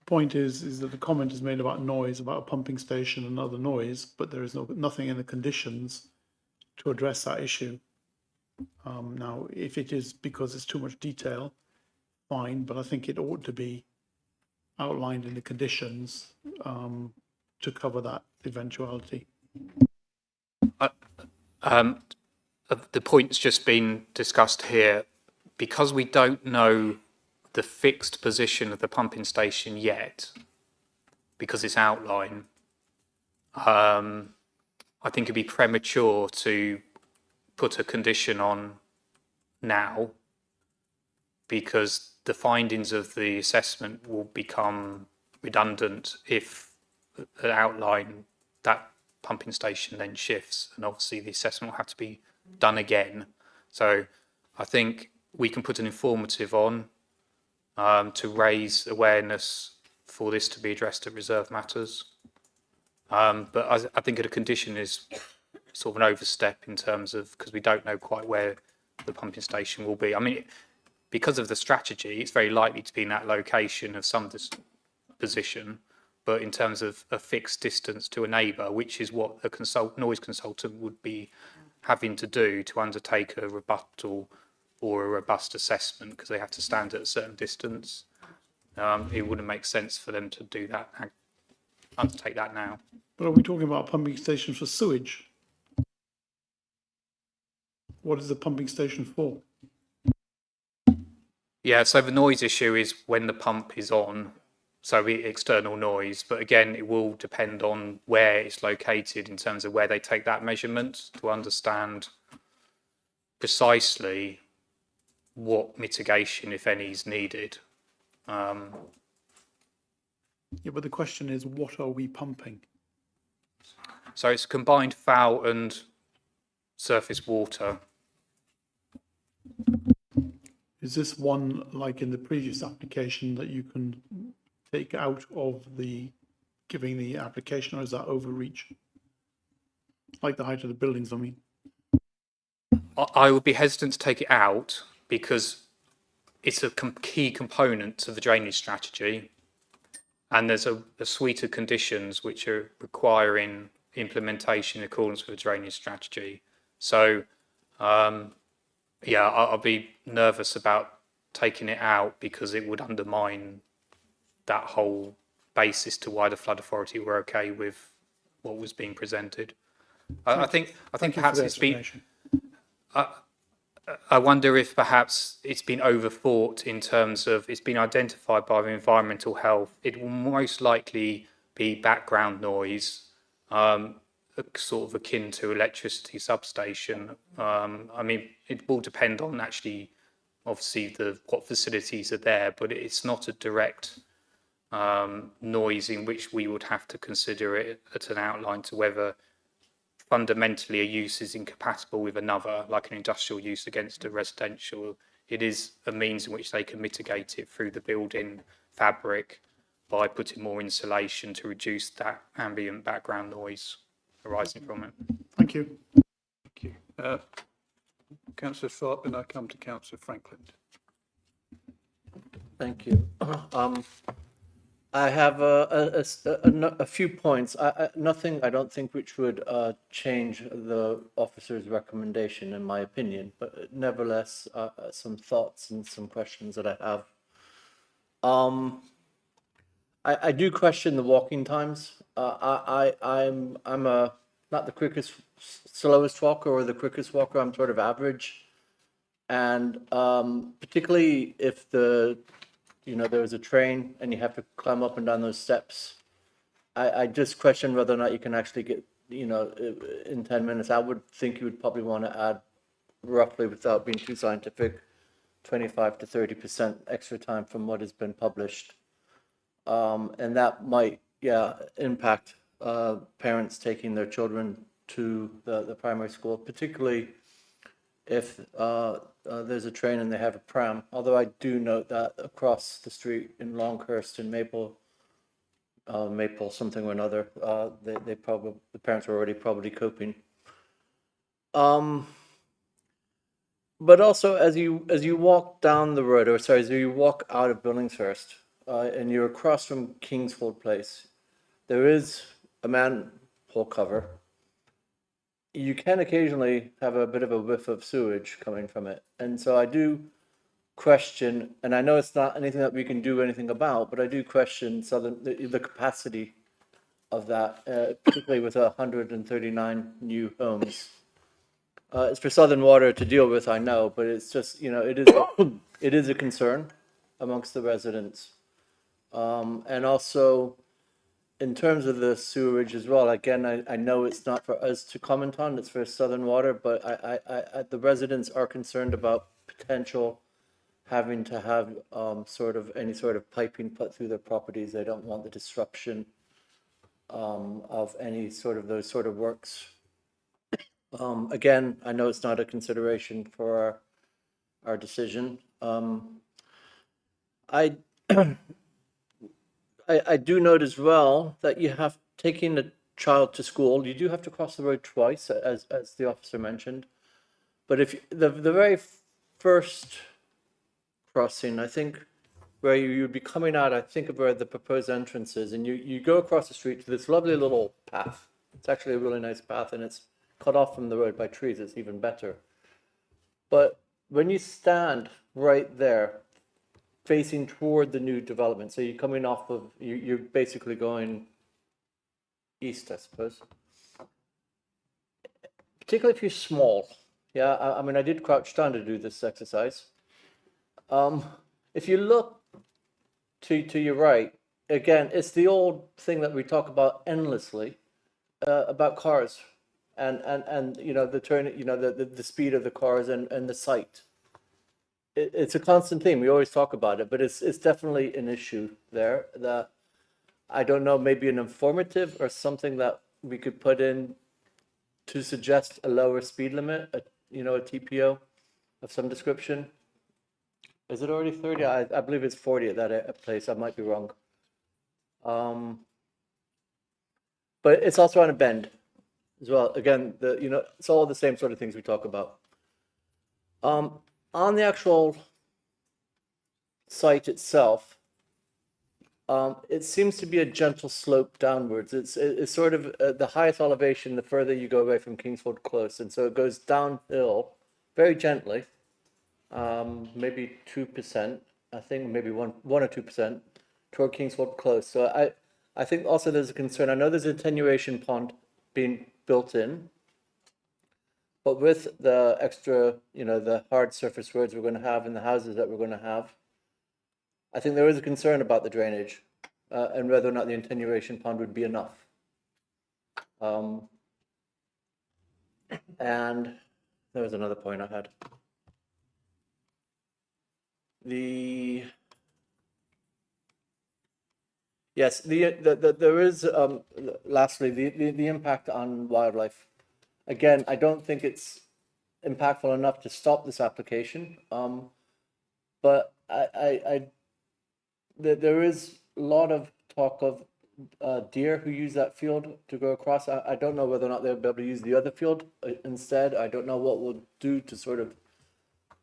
Point is that the comment is made about noise, about a pumping station and other noise, but there is nothing in the conditions to address that issue. Now, if it is because it's too much detail, fine, but I think it ought to be outlined in the conditions to cover that eventuality. The point's just been discussed here. Because we don't know the fixed position of the pumping station yet, because it's outlined, I think it'd be premature to put a condition on now, because the findings of the assessment will become redundant if the outline that pumping station then shifts, and obviously the assessment will have to be done again. So I think we can put an informative on to raise awareness for this to be addressed at reserve matters. But I think a condition is sort of an overstep in terms of, because we don't know quite where the pumping station will be. I mean, because of the strategy, it's very likely to be in that location of some position, but in terms of a fixed distance to a neighbour, which is what a noise consultant would be having to do to undertake a rebuttal or a robust assessment, because they have to stand at a certain distance. It wouldn't make sense for them to do that, undertake that now. But are we talking about a pumping station for sewage? What is the pumping station for? Yeah, so the noise issue is when the pump is on, so the external noise, but again, it will depend on where it's located in terms of where they take that measurement to understand precisely what mitigation, if any, is needed. Yeah, but the question is, what are we pumping? So it's combined foul and surface water. Is this one, like in the previous application, that you can take out of giving the application, or is that overreach? Like the height of the buildings, I mean. I would be hesitant to take it out because it's a key component of the drainage strategy, and there's a suite of conditions which are requiring implementation in accordance with the drainage strategy. So, yeah, I'll be nervous about taking it out because it would undermine that whole basis to why the flood authority were okay with what was being presented. I think perhaps it's been. I wonder if perhaps it's been overthought in terms of it's been identified by the environmental health. It will most likely be background noise. sort of akin to electricity substation. I mean, it will depend on actually, obviously, what facilities are there, but it's not a direct noise in which we would have to consider it at an outline to whether fundamentally a use is incompatible with another, like an industrial use against a residential. It is a means in which they can mitigate it through the building fabric by putting more insulation to reduce that ambient background noise arising from it. Thank you. Thank you. Councillor Tharp, and I come to Councillor Franklin. Thank you. I have a few points. Nothing, I don't think, which would change the officer's recommendation, in my opinion, but nevertheless, some thoughts and some questions that I have. I do question the walking times. I'm not the quickest, slowest walker or the quickest walker. I'm sort of average, and particularly if there was a train and you have to climb up and down those steps, I just question whether or not you can actually get, in 10 minutes. I would think you would probably want to add, roughly, without being too scientific, 25 to 30% extra time from what has been published. And that might, impact parents taking their children to the primary school, particularly if there's a train and they have a pram. Although I do note that across the street in Longhurst and Maple something or another, the parents were already probably coping. But also as you walk down the road, as you walk out of Billingshurst, and you're across from Kingsford Place, there is a manhole cover. You can occasionally have a bit of a whiff of sewage coming from it. And so I do question, and I know it's not anything that we can do anything about, but I do question the capacity of that, particularly with 139 new homes. It's for Southern Water to deal with, I know, but it's just, it is a concern amongst the residents. And also, in terms of the sewerage as well, again, I know it's not for us to comment on, it's for Southern Water, but the residents are concerned about potential having to have any sort of piping put through their properties. They don't want the disruption of any sort of those sort of works. Again, I know it's not a consideration for our decision. I do note as well that you have taken a child to school. You do have to cross the road twice, as the officer mentioned. But if the very first crossing, I think, where you'd be coming out, I think of where the proposed entrance is, and you go across the street to this lovely little path. It's actually a really nice path, and it's cut off from the road by trees. It's even better. But when you stand right there, facing toward the new development, so you're coming off of, you're basically going east, I suppose. Particularly if you're small. Yeah, I mean, I did crouch down to do this exercise. If you look to your right, again, it's the old thing that we talk about endlessly, about cars and the turn, the speed of the cars and the sight. It's a constant theme. We always talk about it, but it's definitely an issue there that I don't know, maybe an informative or something that we could put in to suggest a lower speed limit, a TPO of some description. Is it already 30? I believe it's 40 at that place. I might be wrong. But it's also on a bend as well. Again, it's all the same sort of things we talk about. On the actual site itself, it seems to be a gentle slope downwards. It's sort of the highest elevation the further you go away from Kingsford Close, and so it goes downhill very gently, maybe 2%, I think, maybe 1 or 2% toward Kingsford Close. So I think also there's a concern. I know there's an attenuation pond being built in. But with the extra, the hard surface roads we're going to have and the houses that we're going to have, I think there is a concern about the drainage and whether or not the attenuation pond would be enough. And there was another point I had. Yes, there is, lastly, the impact on wildlife. Again, I don't think it's impactful enough to stop this application. But there is a lot of talk of deer who use that field to go across. I don't know whether or not they'll be able to use the other field instead. I don't know what we'll do to sort of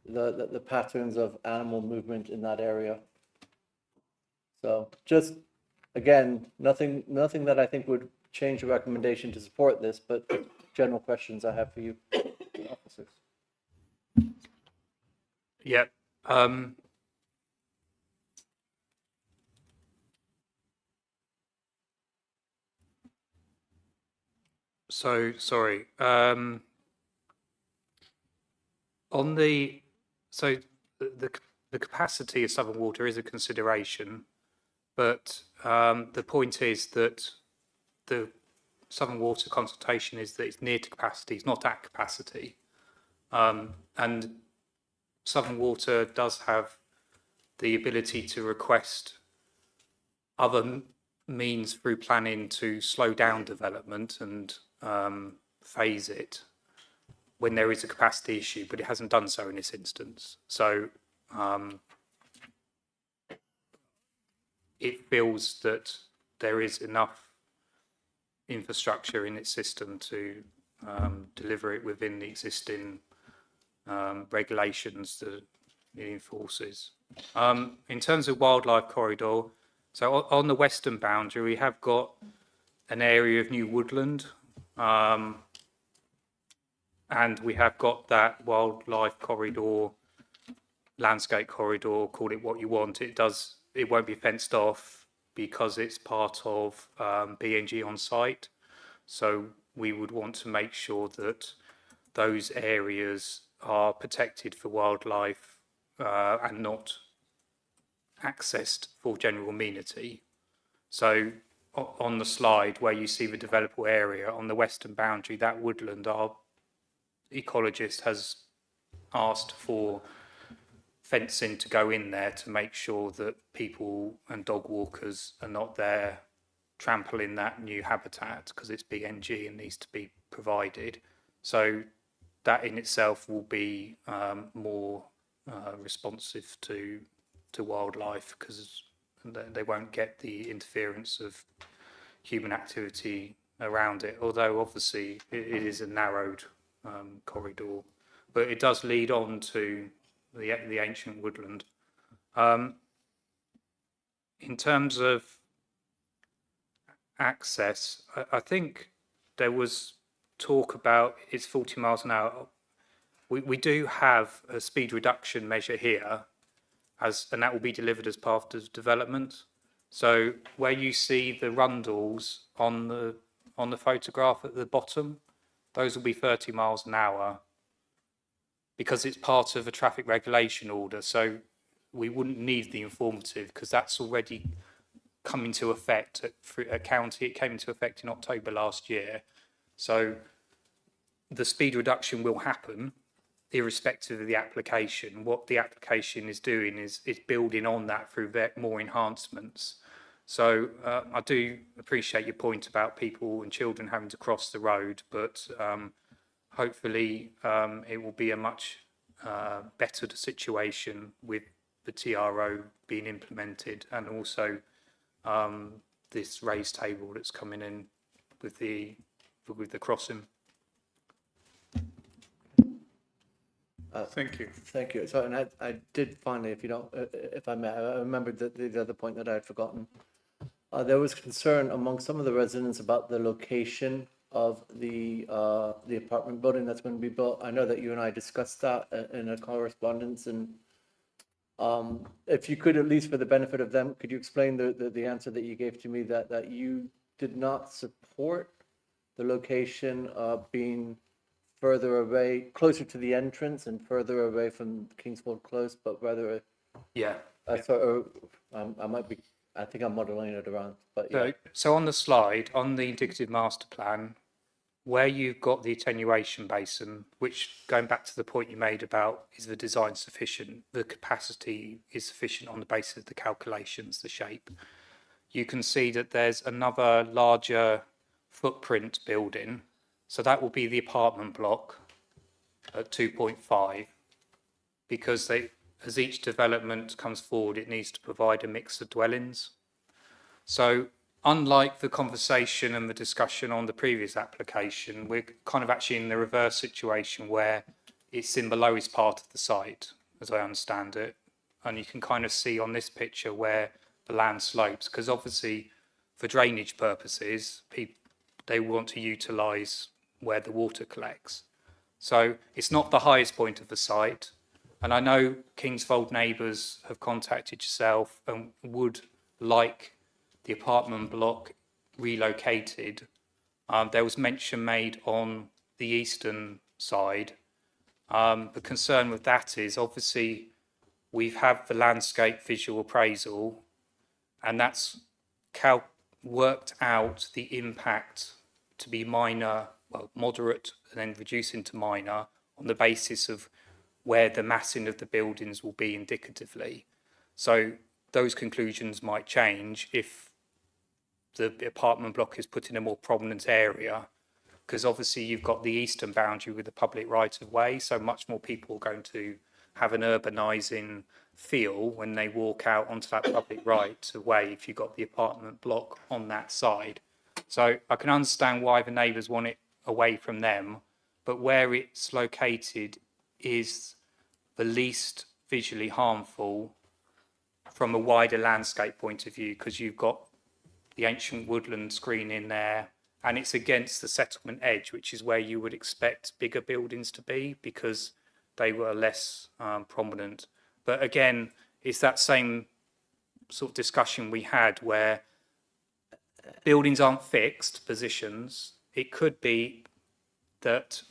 the patterns of animal movement in that area. So just, again, nothing that I think would change the recommendation to support this, but general questions I have for you, officers. Yeah. So sorry. On the the capacity of Southern Water is a consideration, but the point is that the Southern Water consultation is that it's near to capacity, it's not at capacity, and Southern Water does have the ability to request other means through planning to slow down development and phase it when there is a capacity issue, but it hasn't done so in this instance. So it feels that there is enough infrastructure in its system to deliver it within the existing regulations that it enforces. In terms of wildlife corridor, so on the western boundary, we have got an area of new woodland, and we have got that wildlife corridor, landscape corridor, call it what you want. It won't be fenced off because it's part of BNG on site. So we would want to make sure that those areas are protected for wildlife and not accessed for general amenity. So on the slide where you see the developable area on the western boundary, that woodland, our ecologist has asked for fencing to go in there to make sure that people and dog walkers are not there trampling that new habitat because it's BNG and needs to be provided. So that in itself will be more responsive to wildlife because they won't get the interference of human activity around it, although obviously it is a narrowed corridor, but it does lead on to the ancient woodland. In terms of access, I think there was talk about it's 40 miles an hour. We do have a speed reduction measure here, and that will be delivered as part of development. So where you see the rundles on the photograph at the bottom, those will be 30 miles an hour because it's part of a traffic regulation order. So we wouldn't need the informative because that's already come into effect at county. It came into effect in October last year. So the speed reduction will happen irrespective of the application. What the application is doing is building on that through more enhancements. So I do appreciate your point about people and children having to cross the road, but hopefully it will be a much better situation with the TRO being implemented and also this raised table that's coming in with the crossing. Thank you. Thank you. So, and I did finally, if I may, I remembered that the other point that I had forgotten. There was concern among some of the residents about the location of the apartment building that's going to be built. I know that you and I discussed that in a correspondence, and if you could, at least for the benefit of them, could you explain the answer that you gave to me that you did not support the location being further away, closer to the entrance and further away from Kingsford Close, but rather I think I'm modeling it around, but yeah. So on the slide, on the indicative master plan, where you've got the attenuation basin, which going back to the point you made about is the design sufficient, the capacity is sufficient on the basis of the calculations, the shape. You can see that there's another larger footprint building. So that will be the apartment block at 2.5, because as each development comes forward, it needs to provide a mix of dwellings. So unlike the conversation and the discussion on the previous application, we're kind of actually in the reverse situation where it's in the lowest part of the site, as I understand it. And you can kind of see on this picture where the land slopes, because obviously for drainage purposes, they want to utilise where the water collects. So it's not the highest point of the site. And I know Kingsfold neighbours have contacted yourself and would like the apartment block relocated. There was mention made on the eastern side. The concern with that is obviously we've had the landscape visual appraisal, and that's worked out the impact to be minor, well, moderate, and then reducing to minor on the basis of where the massing of the buildings will be indicatively. So those conclusions might change if the apartment block is put in a more prominent area, because obviously you've got the eastern boundary with the public right of way, so much more people are going to have an urbanising feel when they walk out onto that public right of way if you've got the apartment block on that side. So I can understand why the neighbours want it away from them, but where it's located is the least visually harmful from a wider landscape point of view, because you've got the ancient woodland screen in there, and it's against the settlement edge, which is where you would expect bigger buildings to be because they were less prominent. But again, it's that same sort of discussion we had where buildings aren't fixed positions. It could be that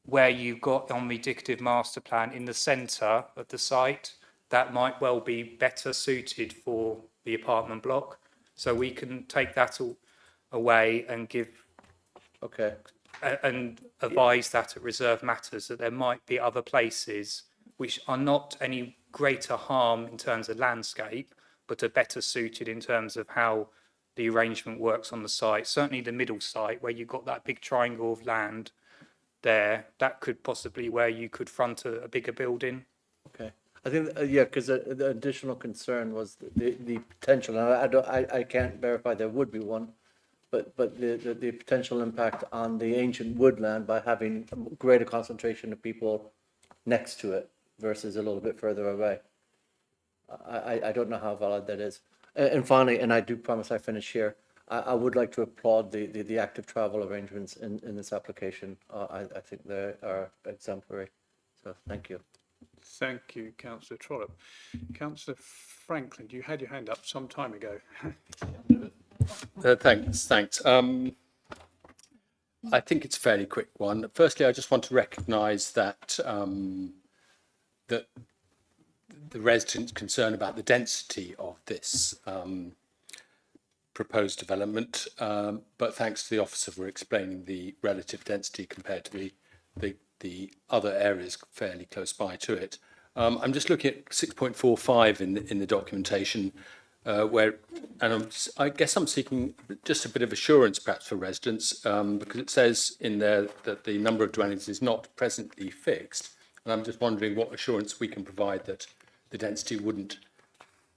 where you've got on the indicative master plan in the centre of the site, that might well be better suited for the apartment block. So we can take that all away and give, Okay. and advise that at reserve matters that there might be other places which are not any greater harm in terms of landscape, but are better suited in terms of how the arrangement works on the site. Certainly the middle site where you've got that big triangle of land there, that could possibly where you could front a bigger building. Okay. I think, yeah, because the additional concern was the potential, and I can't verify there would be one, but the potential impact on the ancient woodland by having a greater concentration of people next to it versus a little bit further away. I don't know how valid that is. And finally, and I do promise I finish here, I would like to applaud the active travel arrangements in this application. I think they are exemplary. So thank you. Thank you, Councillor Trollope. Councillor Franklin, you had your hand up some time ago. Thanks. I think it's a fairly quick one. Firstly, I just want to recognise that that the residents' concern about the density of this proposed development, but thanks to the officer for explaining the relative density compared to the other areas fairly close by to it. I'm just looking at 6.45 in the documentation, I guess I'm seeking just a bit of assurance perhaps for residents, because it says in there that the number of dwellings is not presently fixed, and I'm just wondering what assurance we can provide that the density wouldn't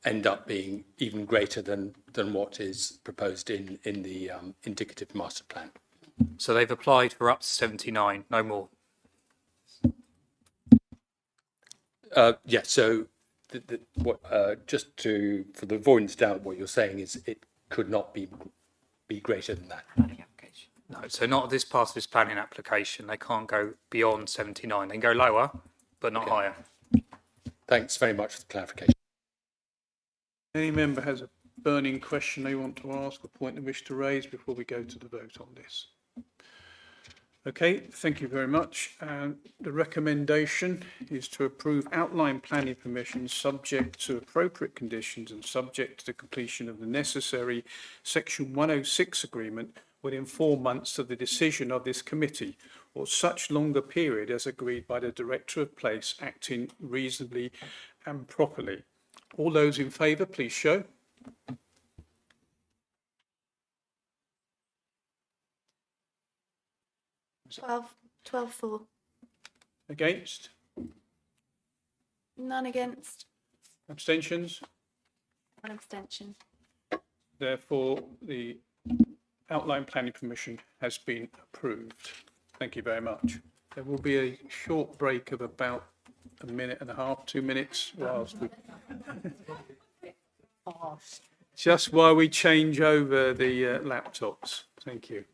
end up being even greater than what is proposed in the indicative master plan. So they've applied for up to 79, no more. Yeah, so for the avoidance doubt, what you're saying is it could not be greater than that. No, so not this part of this planning application. They can't go beyond 79. They can go lower, but not higher. Thanks very much for the clarification. Any member has a burning question they want to ask, a point they wish to raise before we go to the vote on this? Okay, thank you very much. The recommendation is to approve outline planning permission subject to appropriate conditions and subject to the completion of the necessary Section 106 agreement within 4 months of the decision of this committee, or such longer period as agreed by the Director of Place acting reasonably and properly. All those in favour, please show. Twelve for. Against? None against. Abstentions? One abstention. Therefore, the outline planning permission has been approved. Thank you very much. There will be a short break of about a minute and a half, 2 minutes, whilst we just while we change over the laptops. Thank you.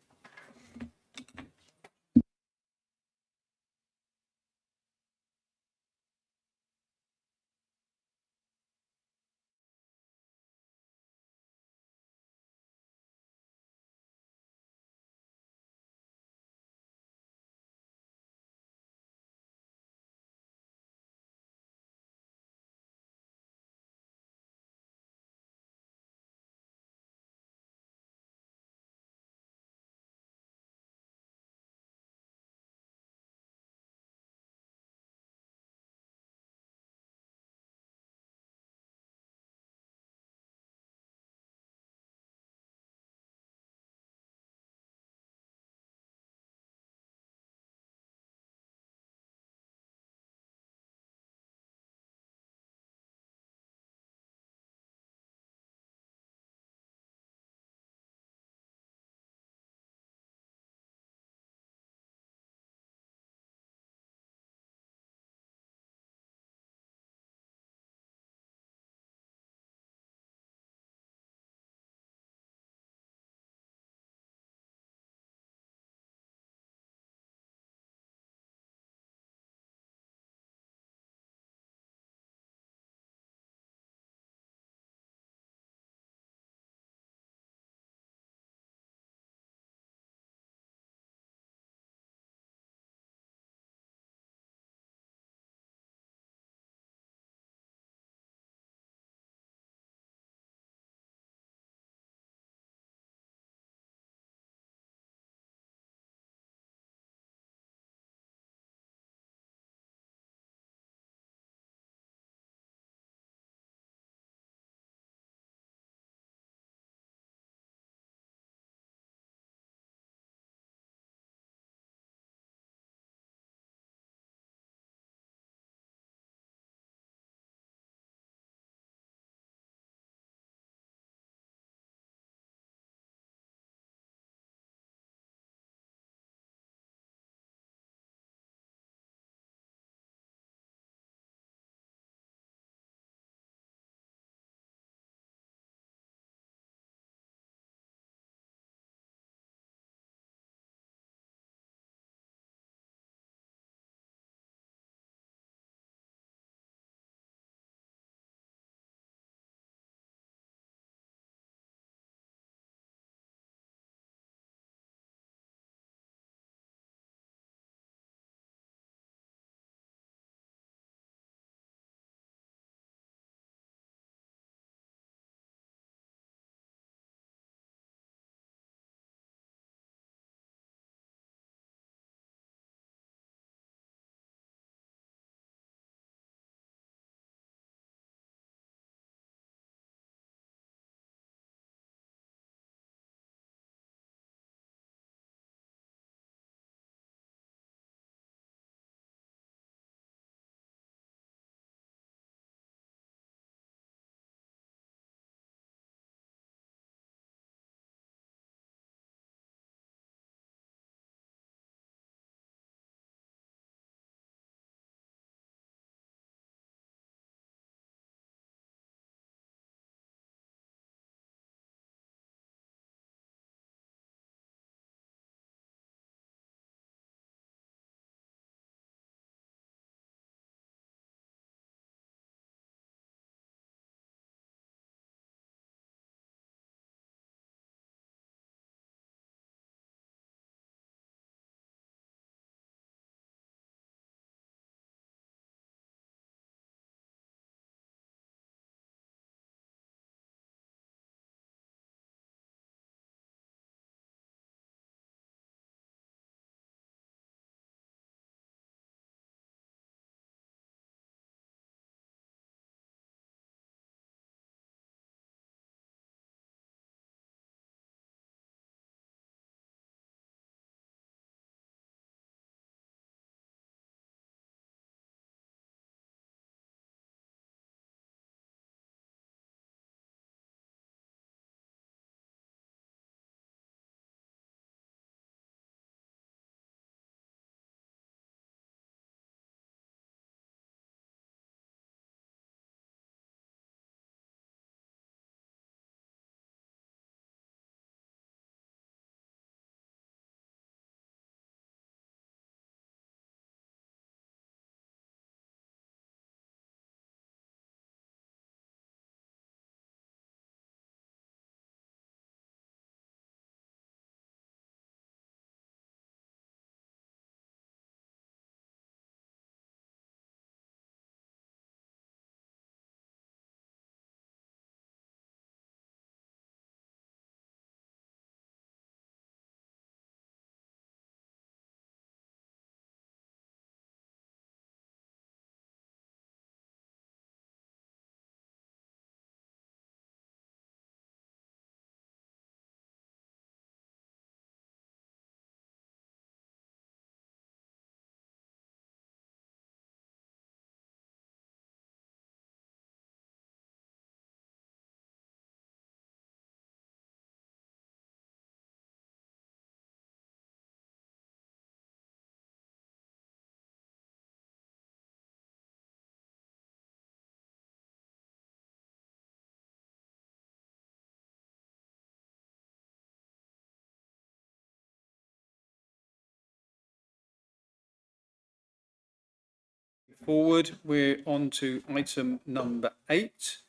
forward. We're on to item number 8,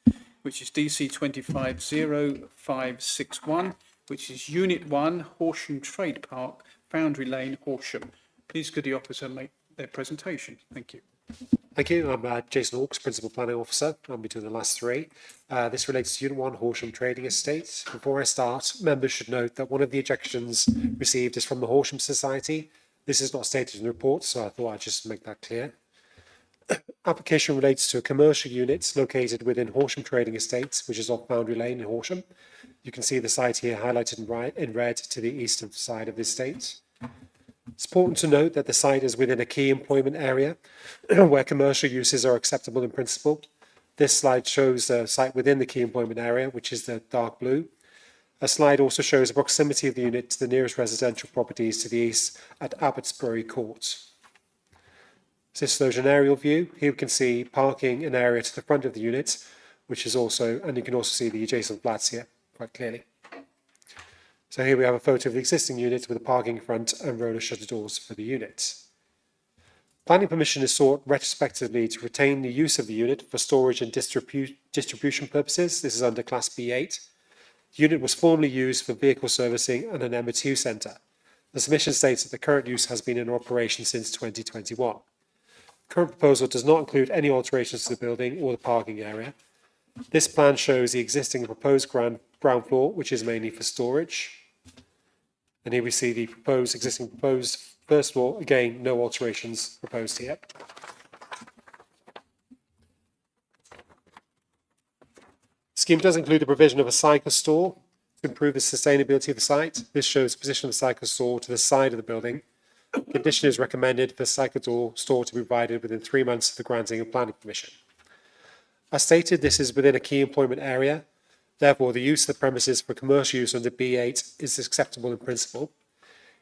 which is DC 250561, which is Unit 1, Horsham Trade Park, Foundry Lane, Horsham. Please could the officer make their presentation? Thank you. Thank you. I'm Jason Hawkes, Principal Planning Officer. I'll be doing the last 3. This relates to Unit 1 Horsham Trading Estate. Before I start, members should note that one of the objections received is from the Horsham Society. This is not stated in the report, so I thought I'd just make that clear. Application relates to a commercial unit located within Horsham Trading Estate, which is off Foundry Lane in Horsham. You can see the site here highlighted in red to the eastern side of the estate. It's important to note that the site is within a key employment area where commercial uses are acceptable in principle. This slide shows the site within the key employment area, which is the dark blue. A slide also shows the proximity of the unit to the nearest residential properties to the east at Abbotsbury Court. This shows an aerial view. Here we can see parking an area to the front of the unit, which is also, and you can also see the adjacent flats here quite clearly. So here we have a photo of the existing unit with a parking front and roller shutter doors for the unit. Planning permission is sought retrospectively to retain the use of the unit for storage and distribution purposes. This is under Class B8. The unit was formerly used for vehicle servicing and an MOT centre. The submission states that the current use has been in operation since 2021. The current proposal does not include any alterations to the building or the parking area. This plan shows the existing and proposed ground floor, which is mainly for storage. And here we see the existing proposed first floor. Again, no alterations proposed here. The scheme does include the provision of a cycle store to improve the sustainability of the site. This shows the position of the cycle store to the side of the building. Condition is recommended for the cycle store to be provided within 3 months of the granting of planning permission. As stated, this is within a key employment area. Therefore, the use of the premises for commercial use under B8 is acceptable in principle.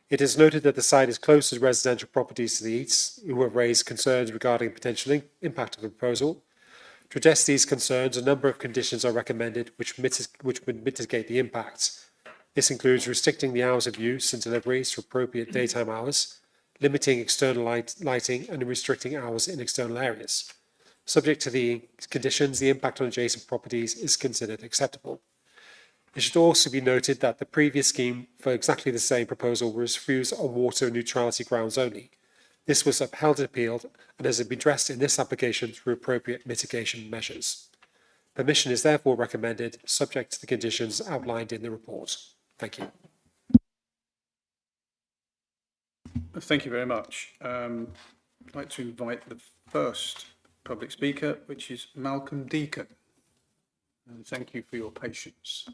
It is noted that the site is close to residential properties to the east, who have raised concerns regarding potential impact of the proposal. To address these concerns, a number of conditions are recommended which would mitigate the impacts. This includes restricting the hours of use and deliveries to appropriate daytime hours, limiting external lighting and restricting hours in external areas. Subject to the conditions, the impact on adjacent properties is considered acceptable. It should also be noted that the previous scheme for exactly the same proposal was refused on water neutrality grounds only. This was upheld and appealed and has been addressed in this application through appropriate mitigation measures. Permission is therefore recommended, subject to the conditions outlined in the report. Thank you. Thank you very much. I'd like to invite the first public speaker, which is Malcolm Deacon. And thank you for your patience.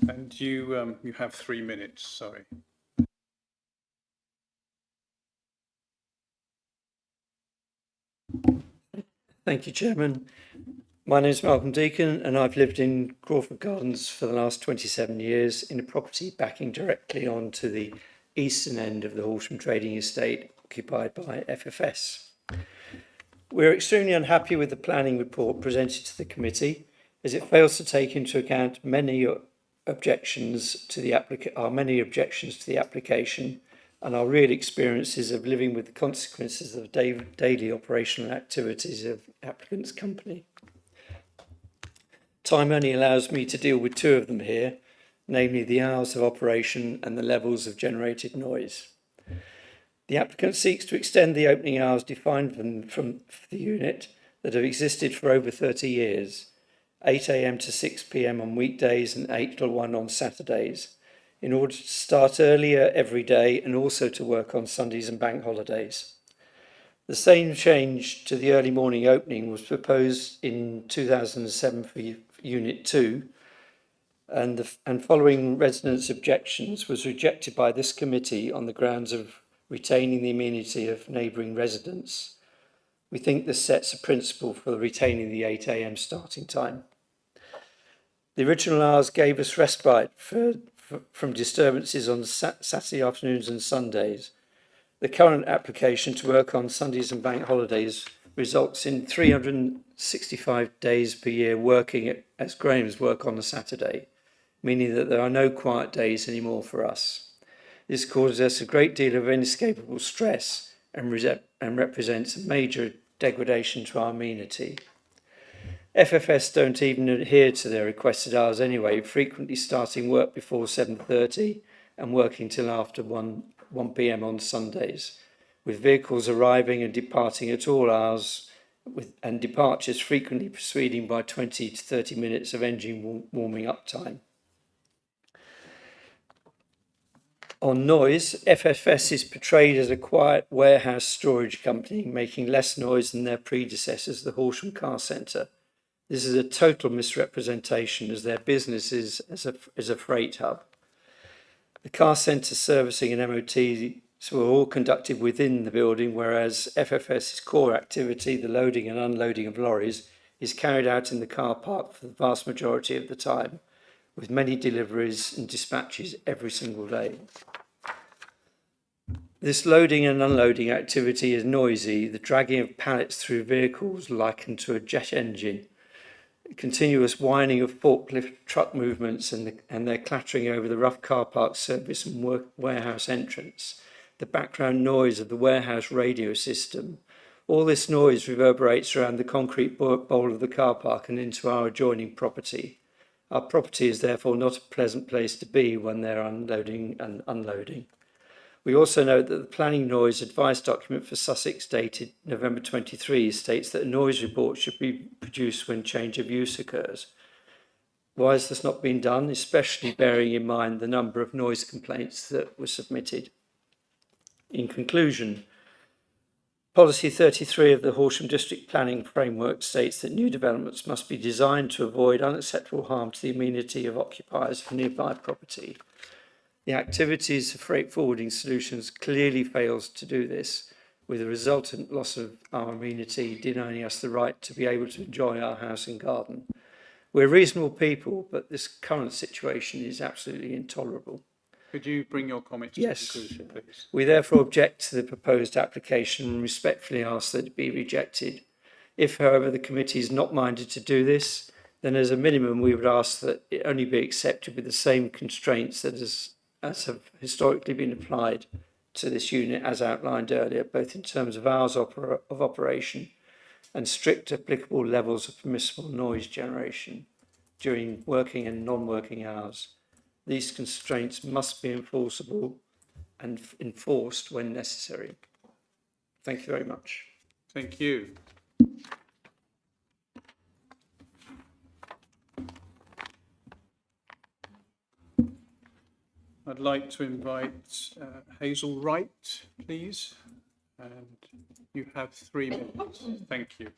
And you have 3 minutes, sorry. Thank you, Chairman. My name is Malcolm Deacon and I've lived in Crawford Gardens for the last 27 years in a property backing directly onto the eastern end of the Horsham Trading Estate occupied by FFS. We're extremely unhappy with the planning report presented to the committee as it fails to take into account many objections to the application and our real experiences of living with the consequences of daily operational activities of the applicant's company. Time only allows me to deal with 2 of them here, namely the hours of operation and the levels of generated noise. The applicant seeks to extend the opening hours defined from the unit that have existed for over 30 years, 8 a.m. to 6 p.m. on weekdays and 8 till 1 on Saturdays, in order to start earlier every day and also to work on Sundays and bank holidays. The same change to the early morning opening was proposed in 2007 for Unit 2, and following residents' objections was rejected by this committee on the grounds of retaining the amenity of neighbouring residents. We think this sets a principle for retaining the 8 a.m. starting time. The original hours gave us respite from disturbances on Saturday afternoons and Sundays. The current application to work on Sundays and bank holidays results in 365 days per year working as Graham's work on a Saturday, meaning that there are no quiet days anymore for us. This causes us a great deal of inescapable stress and represents a major degradation to our amenity. FFS don't even adhere to their requested hours anyway, frequently starting work before 7:30 and working till after 1 p.m. on Sundays, with vehicles arriving and departing at all hours, and departures frequently preceding by 20 to 30 minutes of engine warming up time. On noise, FFS is portrayed as a quiet warehouse storage company, making less noise than their predecessors, the Horsham Car Centre. This is a total misrepresentation, as their business is as a freight hub. The car centre servicing and MOTs were all conducted within the building, whereas FFS's core activity, the loading and unloading of lorries, is carried out in the car park for the vast majority of the time, with many deliveries and dispatches every single day. This loading and unloading activity is noisy, the dragging of pallets through vehicles likened to a jet engine, continuous whining of forklift truck movements and their clattering over the rough car park service and warehouse entrance, the background noise of the warehouse radio system. All this noise reverberates around the concrete bowl of the car park and into our adjoining property. Our property is therefore not a pleasant place to be when they're unloading and unloading. We also note that the planning noise advice document for Sussex dated November 23 states that a noise report should be produced when change of use occurs. Why has this not been done, especially bearing in mind the number of noise complaints that were submitted? In conclusion, Policy 33 of the Horsham District Planning Framework states that new developments must be designed to avoid unacceptable harm to the amenity of occupiers of nearby property. The activities of freight forwarding solutions clearly fails to do this, with a resultant loss of our amenity denying us the right to be able to enjoy our house and garden. We're reasonable people, but this current situation is absolutely intolerable. Could you bring your comment to conclusion, please? We therefore object to the proposed application and respectfully ask that it be rejected. If, however, the committee is not minded to do this, then as a minimum we would ask that it only be accepted with the same constraints that as have historically been applied to this unit as outlined earlier, both in terms of hours of operation and strict applicable levels of permissible noise generation during working and non-working hours. These constraints must be enforceable and enforced when necessary. Thank you very much. Thank you. I'd like to invite Hazel Wright, please, and you have 3 minutes. Thank you.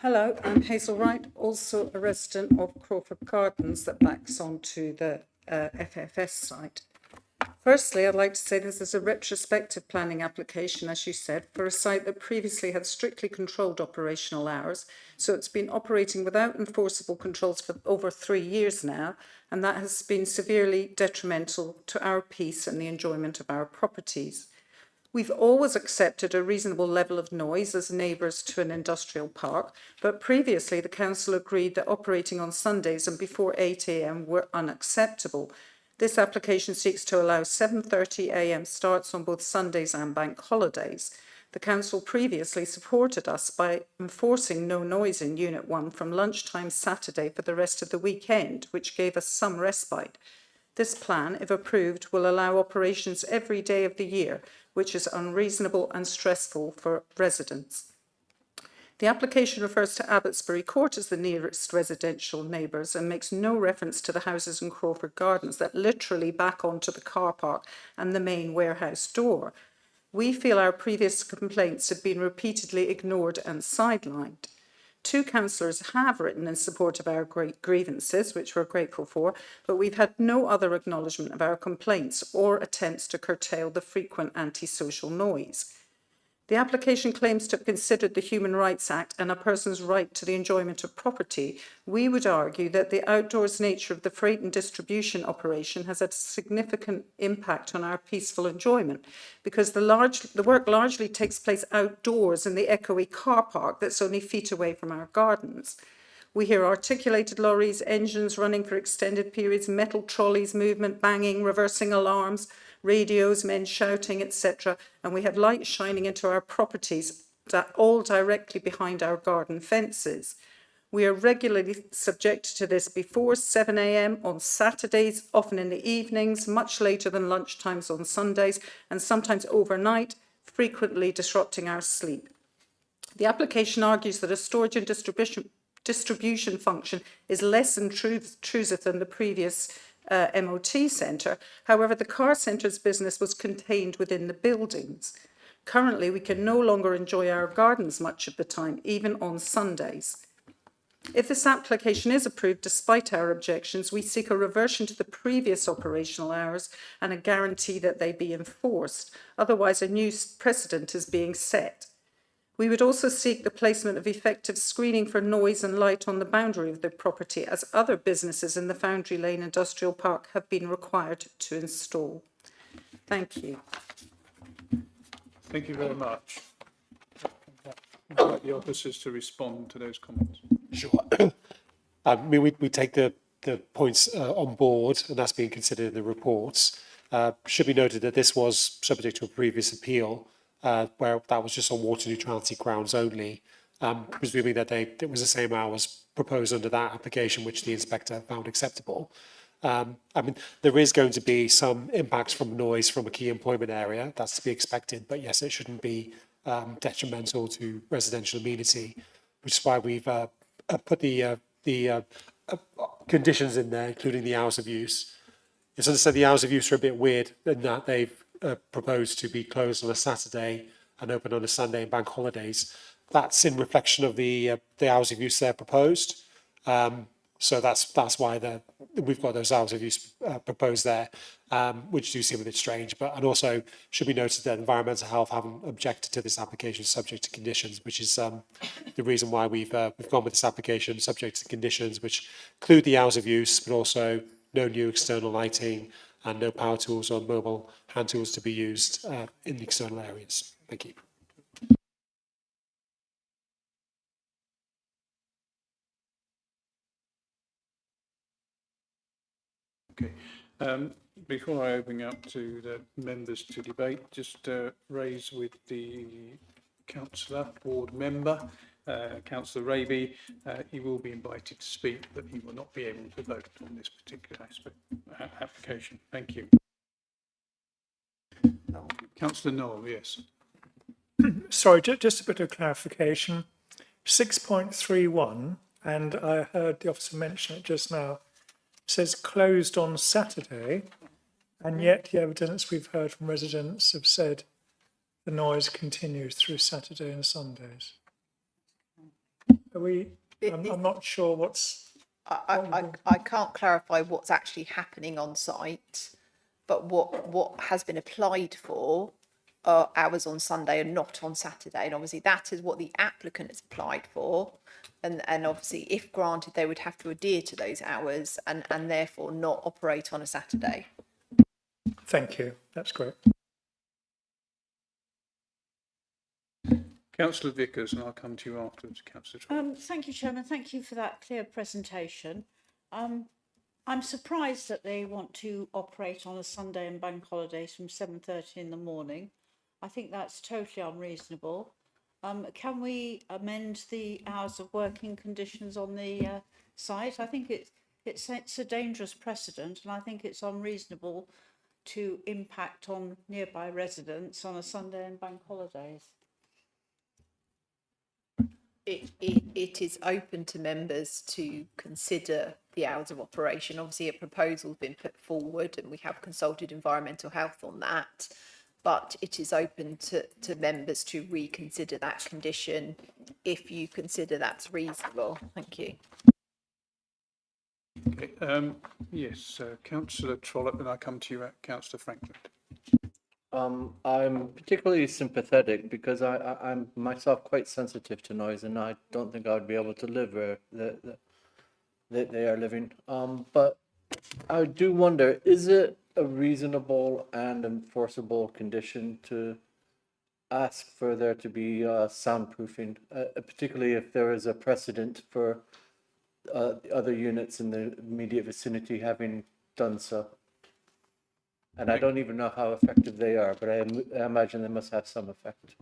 Hello, I'm Hazel Wright, also a resident of Crawford Gardens that backs onto the FFS site. Firstly, I'd like to say this is a retrospective planning application, as you said, for a site that previously had strictly controlled operational hours. So it's been operating without enforceable controls for over 3 years now, and that has been severely detrimental to our peace and the enjoyment of our properties. We've always accepted a reasonable level of noise as neighbours to an industrial park, but previously the council agreed that operating on Sundays and before 8 a.m. were unacceptable. This application seeks to allow 7:30 a.m. starts on both Sundays and bank holidays. The council previously supported us by enforcing no noise in Unit 1 from lunchtime Saturday for the rest of the weekend, which gave us some respite. This plan, if approved, will allow operations every day of the year, which is unreasonable and stressful for residents. The application refers to Abbotsbury Court as the nearest residential neighbours and makes no reference to the houses in Crawford Gardens that literally back onto the car park and the main warehouse door. We feel our previous complaints have been repeatedly ignored and sidelined. 2 councillors have written in support of our grievances, which we're grateful for, but we've had no other acknowledgement of our complaints or attempts to curtail the frequent antisocial noise. The application claims to have considered the Human Rights Act and a person's right to the enjoyment of property. We would argue that the outdoors nature of the freight and distribution operation has a significant impact on our peaceful enjoyment, because the work largely takes place outdoors in the echoey car park that's only feet away from our gardens. We hear articulated lorries, engines running for extended periods, metal trolleys, movement, banging, reversing alarms, radios, men shouting, etc. And we have lights shining into our properties, all directly behind our garden fences. We are regularly subjected to this before 7 a.m. on Saturdays, often in the evenings, much later than lunchtimes on Sundays, and sometimes overnight, frequently disrupting our sleep. The application argues that a storage and distribution function is less intrusive than the previous MOT centre. However, the car centre's business was contained within the buildings. Currently, we can no longer enjoy our gardens much of the time, even on Sundays. If this application is approved despite our objections, we seek a reversion to the previous operational hours and a guarantee that they be enforced. Otherwise, a new precedent is being set. We would also seek the placement of effective screening for noise and light on the boundary of the property, as other businesses in the Foundry Lane Industrial Park have been required to install. Thank you. Thank you very much. I'd like the officers to respond to those comments. Sure. I mean, we take the points on board, and that's being considered in the reports. Should be noted that this was subject to a previous appeal, where that was just on water neutrality grounds only, presuming that it was the same hours proposed under that application, which the inspector found acceptable. I mean, there is going to be some impacts from noise from a key employment area. That's to be expected, but yes, it shouldn't be detrimental to residential amenity, which is why we've put the conditions in there, including the hours of use. It's understood the hours of use are a bit weird in that they've proposed to be closed on a Saturday and open on a Sunday and bank holidays. That's in reflection of the hours of use they're proposed. So that's why we've got those hours of use proposed there, which do seem a bit strange. And also should be noted that Environmental Health haven't objected to this application subject to conditions, which is the reason why we've gone with this application subject to conditions, which include the hours of use, but also no new external lighting and no power tools or mobile hand tools to be used in the external areas. Thank you. Okay. Before I open up to the members to debate, just raise with the councillor, board member, Councillor Raby, he will be invited to speak, but he will not be able to vote on this particular application. Thank you. Councillor Knoll, yes. Sorry, just a bit of clarification. 6.31, and I heard the officer mention it just now, says closed on Saturday, and yet the evidence we've heard from residents have said the noise continues through Saturday and Sundays. I'm not sure what's... I can't clarify what's actually happening on site, but what has been applied for are hours on Sunday and not on Saturday. And obviously that is what the applicant has applied for. And obviously, if granted, they would have to adhere to those hours and therefore not operate on a Saturday. Thank you. That's great. Councillor Vickers, and I'll come to you afterwards, Councillor Trott. Thank you, Chairman. Thank you for that clear presentation. I'm surprised that they want to operate on a Sunday and bank holidays from 7:30 in the morning. I think that's totally unreasonable. Can we amend the hours of working conditions on the site? I think it sets a dangerous precedent, and I think it's unreasonable to impact on nearby residents on a Sunday and bank holidays. It is open to members to consider the hours of operation. Obviously, a proposal has been put forward and we have consulted Environmental Health on that, but it is open to members to reconsider that condition if you consider that's reasonable. Thank you. Okay, yes, Councillor Trollope, and I come to you, Councillor Franklin. I'm particularly sympathetic because I'm myself quite sensitive to noise, and I don't think I would be able to live where they are living. But I do wonder, is it a reasonable and enforceable condition to ask for there to be soundproofing, particularly if there is a precedent for other units in the immediate vicinity having done so? And I don't even know how effective they are, but I imagine they must have some effect.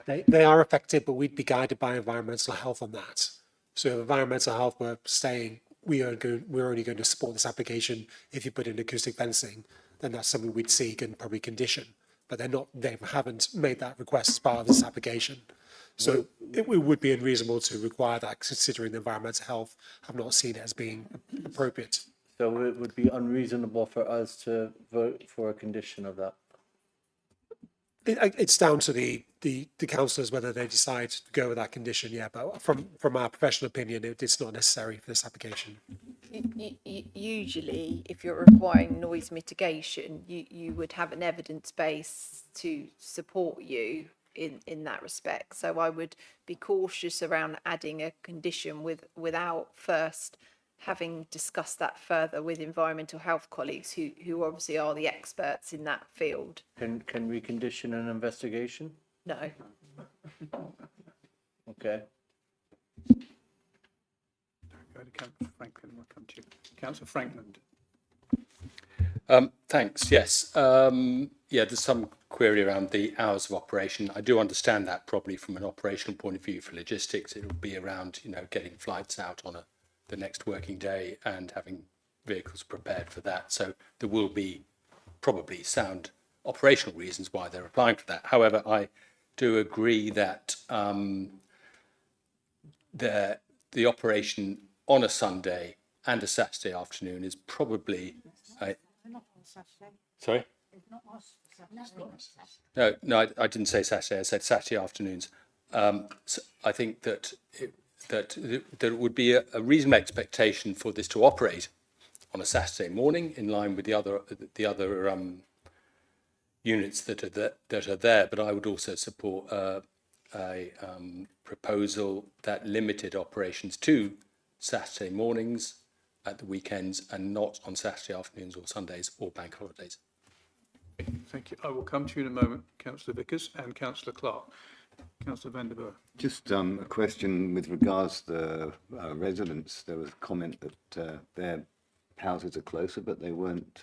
They are effective, but we'd be guided by environmental health on that. So if environmental health were saying we're only going to support this application if you put in acoustic fencing, then that's something we'd seek and probably condition. But they haven't made that request as part of this application. So it would be unreasonable to require that, considering the environmental health have not seen it as being appropriate. So it would be unreasonable for us to vote for a condition of that. It's down to the councillors whether they decide to go with that condition. Yeah, but from our professional opinion, it's not necessary for this application. Usually, if you're requiring noise mitigation, you would have an evidence base to support you in that respect. So I would be cautious around adding a condition without first having discussed that further with environmental health colleagues who obviously are the experts in that field. Can we condition an investigation? No. Okay. Go to Councillor Franklin. We'll come to you. Councillor Franklin. Thanks. Yes. Yeah, there's some query around the hours of operation. I do understand that probably from an operational point of view for logistics, it will be around, getting flights out on the next working day and having vehicles prepared for that. So there will be probably sound operational reasons why they're applying for that. However, I do agree that the operation on a Sunday and a Saturday afternoon is probably sorry? No, I didn't say Saturday. I said Saturday afternoons. So I think that there would be a reasonable expectation for this to operate on a Saturday morning, in line with the other units that are there. But I would also support a proposal that limited operations to Saturday mornings, at the weekends, and not on Saturday afternoons or Sundays or bank holidays. Thank you. I will come to you in a moment, Councillor Vickers and Councillor Clark. Councillor van der Burg. Just a question with regards to the residents. There was a comment that their houses are closer, but they weren't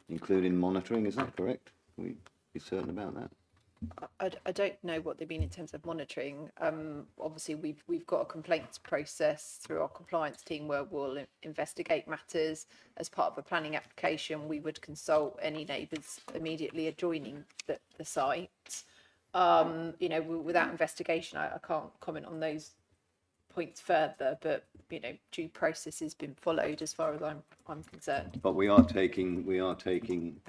including monitoring. Is that correct? Can we be certain about that? I don't know what they mean in terms of monitoring. Obviously, we've got a complaints process through our compliance team where we'll investigate matters. As part of a planning application, we would consult any neighbours immediately adjoining the site. Without investigation, I can't comment on those points further, but due process has been followed as far as I'm concerned. But we are taking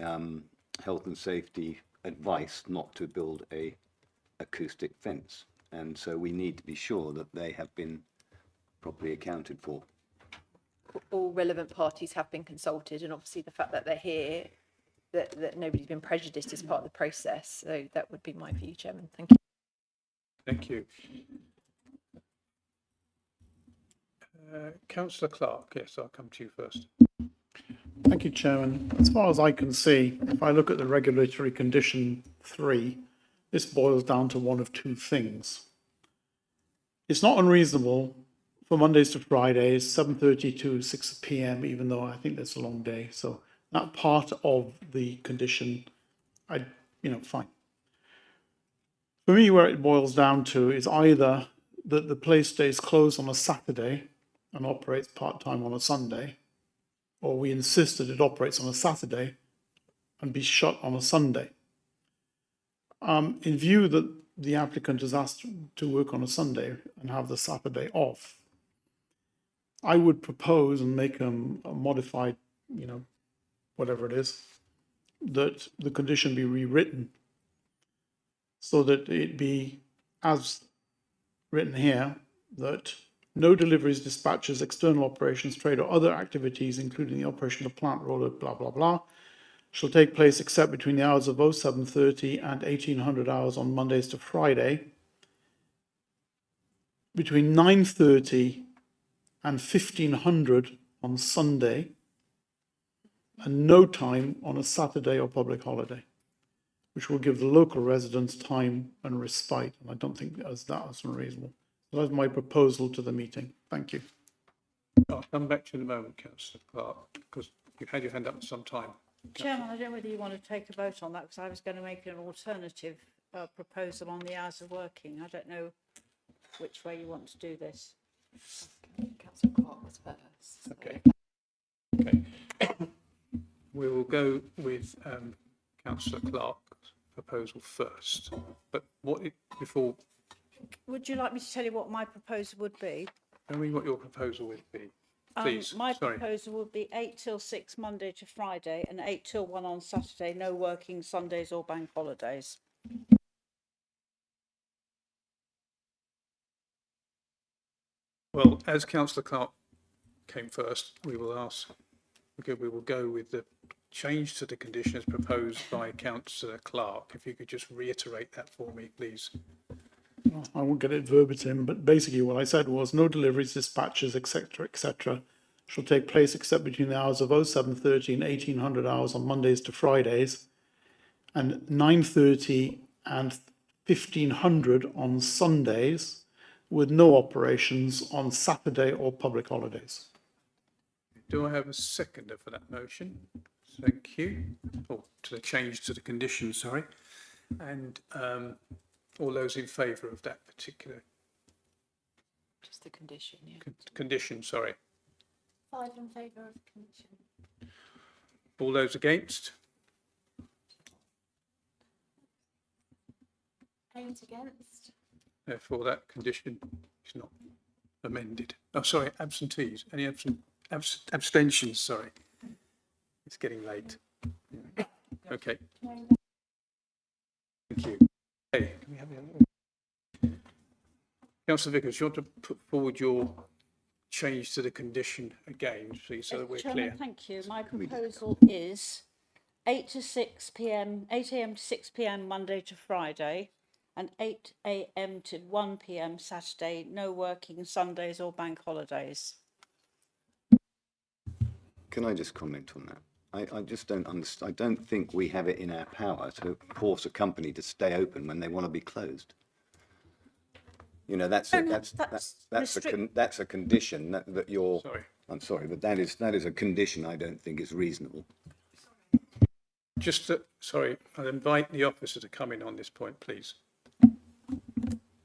health and safety advice not to build a acoustic fence, and so we need to be sure that they have been properly accounted for. All relevant parties have been consulted, and obviously the fact that they're here, that nobody's been prejudiced as part of the process. So that would be my view, Chairman. Thank you. Thank you. Councillor Clark, yes, I'll come to you first. Thank you, Chairman. As far as I can see, if I look at the regulatory condition 3, this boils down to one of two things. It's not unreasonable for Mondays to Fridays, 7:30 to 6 p.m, even though I think that's a long day. So that part of the condition, fine. For me, where it boils down to is either that the place stays closed on a Saturday and operates part-time on a Sunday, or we insist that it operates on a Saturday and be shut on a Sunday. In view that the applicant is asked to work on a Sunday and have the Saturday off, I would propose and make a modified, whatever it is, that the condition be rewritten so that it be as written here, that no deliveries, dispatches, external operations, trade or other activities, including the operation of plant roller, blah, blah, blah, shall take place except between the hours of 07:30 and 1800 hours on Mondays to Friday, between 9:30 and 1500 on Sunday, and no time on a Saturday or public holiday, which will give the local residents time and respite. And I don't think that is unreasonable. So that's my proposal to the meeting. Thank you. I'll come back to you in a moment, Councillor Clark, because you've had your hand up for some time. Chairman, I don't know whether you want to take a vote on that because I was going to make an alternative proposal on the hours of working. I don't know which way you want to do this. Councillor Clark was first. Okay. Okay. We will go with Councillor Clark's proposal first. But before, Would you like me to tell you what my proposal would be? tell me what your proposal would be, please. My proposal would be 8 till 6 Monday to Friday and 8 till 1 on Saturday, no working Sundays or bank holidays. Well, as Councillor Clark came first, we will go with the change to the condition as proposed by Councillor Clark. If you could just reiterate that for me, please. I won't get it verbatim, but basically what I said was no deliveries, dispatches, etc., shall take place except between the hours of 07:30 and 1800 hours on Mondays to Fridays, and 9:30 and 1500 on Sundays, with no operations on Saturday or public holidays. Do I have a seconder for that motion? Thank you. Or to the change to the condition, sorry. And all those in favour of that particular Just the condition, yeah. condition, sorry. 5 in favour of the condition. All those against? 8 against. Therefore, that condition is not amended. Oh, sorry, absentees. Any abstentions? Sorry. It's getting late. Okay. Thank you. Okay, can we have the other? Councillor Vickers, you want to put forward your change to the condition again, please, so that we're Chairman, clear? thank you. My proposal is 8 to 6 p.m, 8 a.m. to 6 p.m. Monday to Friday, and 8 a.m. to 1 p.m. Saturday, no working Sundays or bank holidays. Can I just comment on that? I just don't understand. I don't think we have it in our power to force a company to stay open when they want to be closed. You know, that's a condition that you're. Sorry. I'm sorry, but that is a condition I don't think is reasonable. Sorry, I'll invite the officer to come in on this point, please.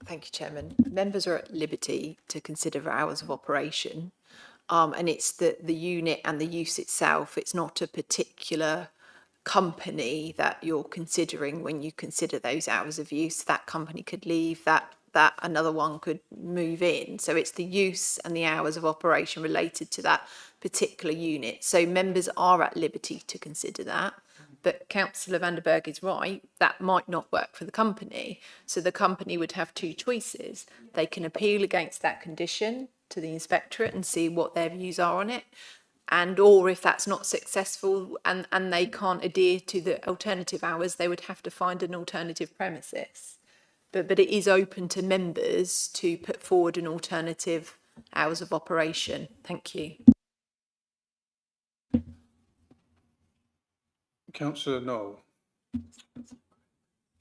Thank you, Chairman. Members are at liberty to consider hours of operation. And it's the unit and the use itself. It's not a particular company that you're considering when you consider those hours of use. That company could leave, that another one could move in. So it's the use and the hours of operation related to that particular unit. So members are at liberty to consider that. But Councillor van der Berg is right, that might not work for the company. So the company would have two choices. They can appeal against that condition to the inspectorate and see what their views are on it. And or if that's not successful and they can't adhere to the alternative hours, they would have to find an alternative premises. But it is open to members to put forward an alternative hours of operation. Thank you. Councillor Knoll.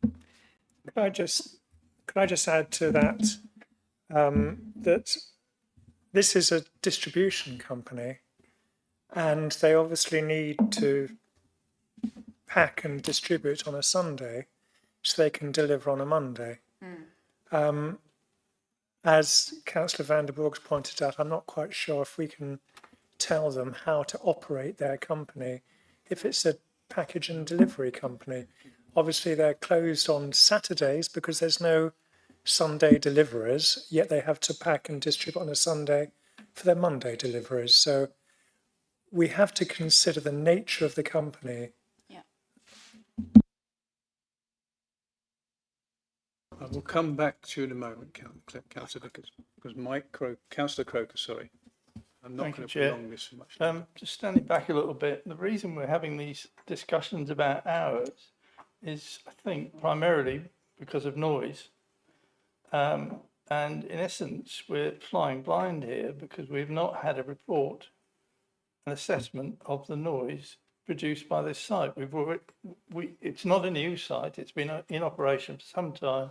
Could I just add to that that this is a distribution company and they obviously need to pack and distribute on a Sunday so they can deliver on a Monday. As Councillor van der Borg's pointed out, I'm not quite sure if we can tell them how to operate their company if it's a package and delivery company. Obviously they're closed on Saturdays because there's no Sunday deliverers, yet they have to pack and distribute on a Sunday for their Monday deliverers. So we have to consider the nature of the company. Yeah. I will come back to you in a moment, Councillor Vickers, because Councillor Croker, sorry. I'm not Thank going you, to Chair. prolong this much. Just standing back a little bit, the reason we're having these discussions about hours is, I think, primarily because of noise. And in essence, we're flying blind here because we've not had a report, an assessment of the noise produced by this site. It's not a new site, it's been in operation for some time.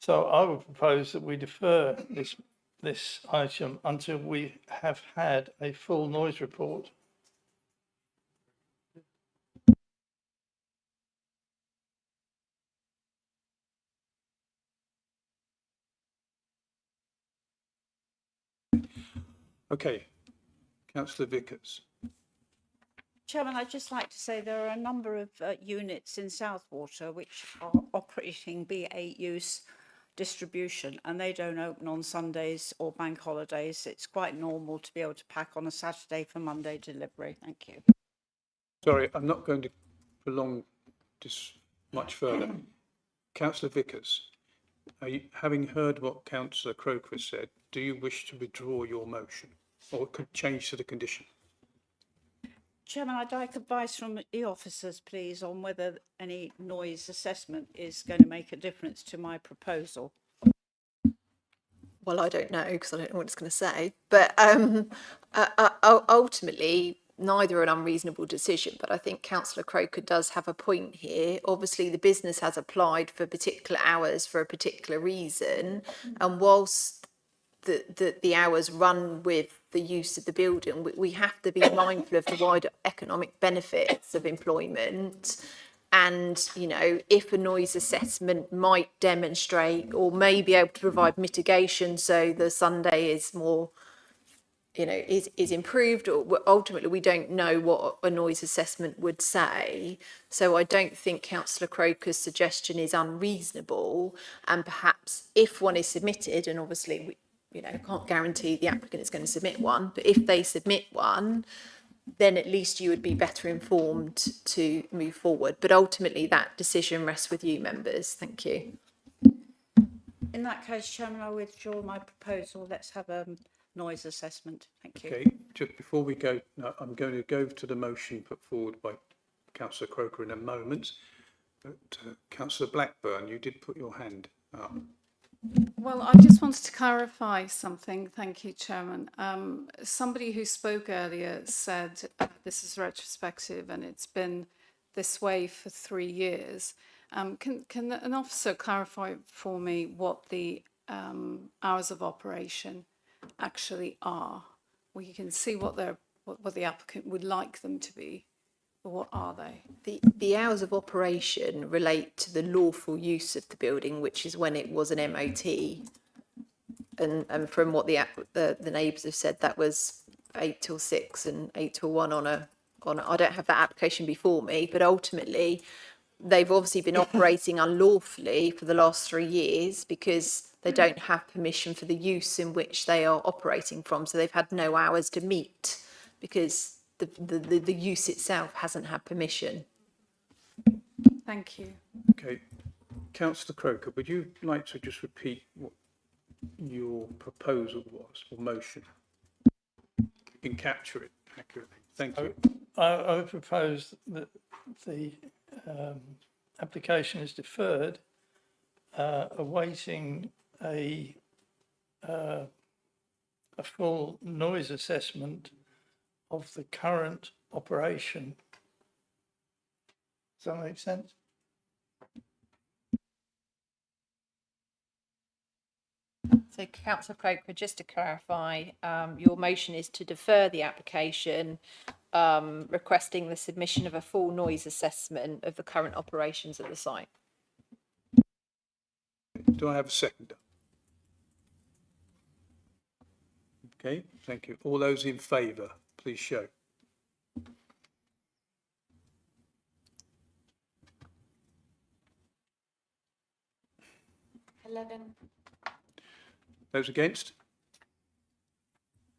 So I would propose that we defer this item until we have had a full noise report. Okay, councillor Vickers. Chairman, I'd just like to say there are a number of units in Southwater which are operating B8 use distribution, and they don't open on Sundays or bank holidays. It's quite normal to be able to pack on a Saturday for Monday delivery. Thank you. Sorry, I'm not going to prolong this much further. Councillor Vickers, having heard what Councillor Croker said, do you wish to withdraw your motion or could change to the condition? Chairman, I'd like advice from the officers, please, on whether any noise assessment is going to make a difference to my proposal. Well, I don't know because I don't know what it's going to say. But ultimately, neither an unreasonable decision. But I think Councillor Croker does have a point here. Obviously, the business has applied for particular hours for a particular reason. And whilst the hours run with the use of the building, we have to be mindful of the wider economic benefits of employment. And, you know, if a noise assessment might demonstrate or may be able to provide mitigation so the Sunday is more, you know, is improved, or ultimately we don't know what a noise assessment would say. So I don't think Councillor Croker's suggestion is unreasonable. And perhaps if one is submitted, and obviously we, you know, can't guarantee the applicant is going to submit one, but if they submit one, then at least you would be better informed to move forward. But ultimately that decision rests with you members. Thank you. In that case, Chairman, I withdraw my proposal. Let's have a noise assessment. Thank you. Okay, just before we go, no, I'm going to go to the motion put forward by Councillor Croker in a moment. But Councillor Blackburn, you did put your hand up. Well, I just wanted to clarify something. Thank you, Chairman. Somebody who spoke earlier said this is retrospective and it's been this way for 3 years. Can an officer clarify for me what the hours of operation actually are? We can see what the applicant would like them to be. But what are they? The hours of operation relate to the lawful use of the building, which is when it was an MOT. And from what the neighbours have said, that was 8 till 6 and 8 till 1 on a. I don't have that application before me, but ultimately they've obviously been operating unlawfully for the last 3 years because they don't have permission for the use in which they are operating from. So they've had no hours to meet because the use itself hasn't had permission. Thank you. Okay, Councillor Croker, would you like to just repeat what your proposal was, or motion? You can capture it accurately. Thank you. I would propose that the application is deferred, awaiting a full noise assessment of the current operation. Does that make sense? So, Councillor Croker, just to clarify, your motion is to defer the application, requesting the submission of a full noise assessment of the current operations at the site. Do I have a seconder? Okay, thank you. All those in favour, please show. Those against?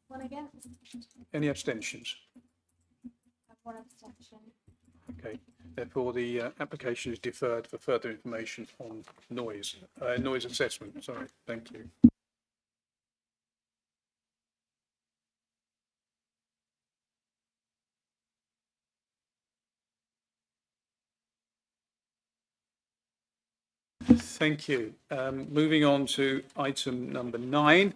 One against? Any abstentions? One abstention. Okay, therefore the application is deferred for further information on noise assessment. Sorry, thank you. Thank you. Moving on to item number 9.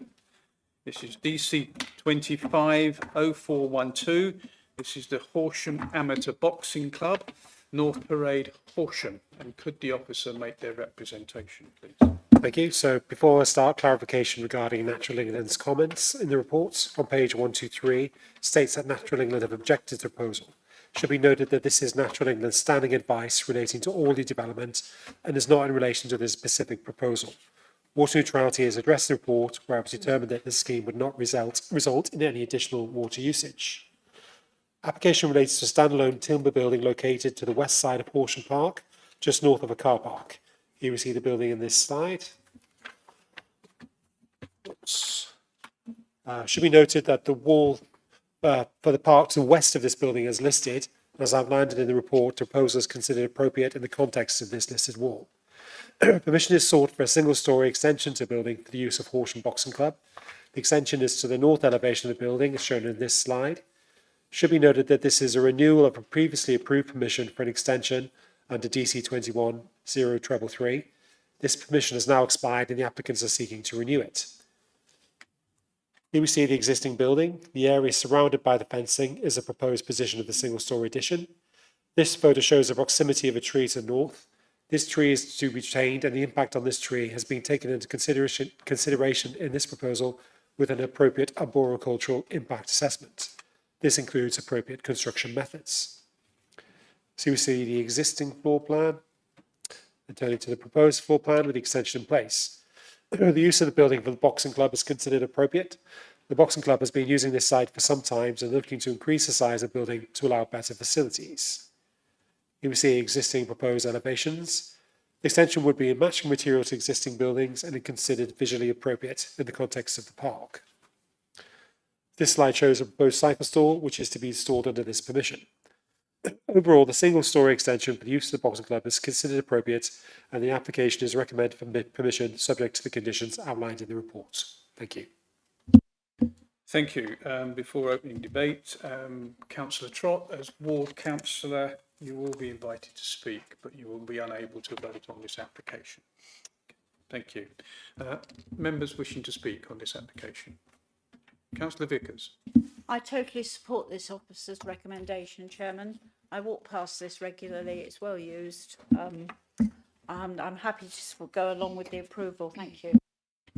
This is DC 250412. This is the Horsham Amateur Boxing Club, North Parade, Horsham. And could the officer make their representation, please? Thank you. So before I start, clarification regarding Natural England's comments in the report on page 123 states that Natural England have objected to the proposal. It should be noted that this is Natural England's standing advice relating to all the development and is not in relation to this specific proposal. Water neutrality is addressed in the report, where it was determined that the scheme would not result in any additional water usage. Application relates to a standalone timber building located to the west side of Horsham Park, just north of a car park. Here we see the building in this slide. Should be noted that the wall for the park to the west of this building is listed, and as outlined in the report, the proposal is considered appropriate in the context of this listed wall. Permission is sought for a single-storey extension to the building for the use of Horsham Boxing Club. The extension is to the north elevation of the building, as shown in this slide. Should be noted that this is a renewal of a previously approved permission for an extension under DC 21-033. This permission has now expired and the applicants are seeking to renew it. Here we see the existing building. The area surrounded by the fencing is a proposed position of the single-storey addition. This photo shows the proximity of a tree to the north. This tree is to be retained and the impact on this tree has been taken into consideration in this proposal with an appropriate arboricultural impact assessment. This includes appropriate construction methods. So we see the existing floor plan, and turning to the proposed floor plan with the extension in place. The use of the building for the boxing club is considered appropriate. The boxing club has been using this site for some time and looking to increase the size of the building to allow better facilities. Here we see existing proposed elevations. The extension would be in matching material to existing buildings and is considered visually appropriate in the context of the park. This slide shows a proposed cycle store, which is to be installed under this permission. Overall, the single-storey extension for the use of the boxing club is considered appropriate, and the application is recommended for permission subject to the conditions outlined in the report. Thank you. Thank you. Before opening debate, Councillor Trott, as ward councillor, you will be invited to speak, but you will be unable to vote on this application. Thank you. Members wishing to speak on this application. Councillor Vickers. I totally support this officer's recommendation, Chairman. I walk past this regularly. It's well used. I'm happy to go along with the approval. Thank you.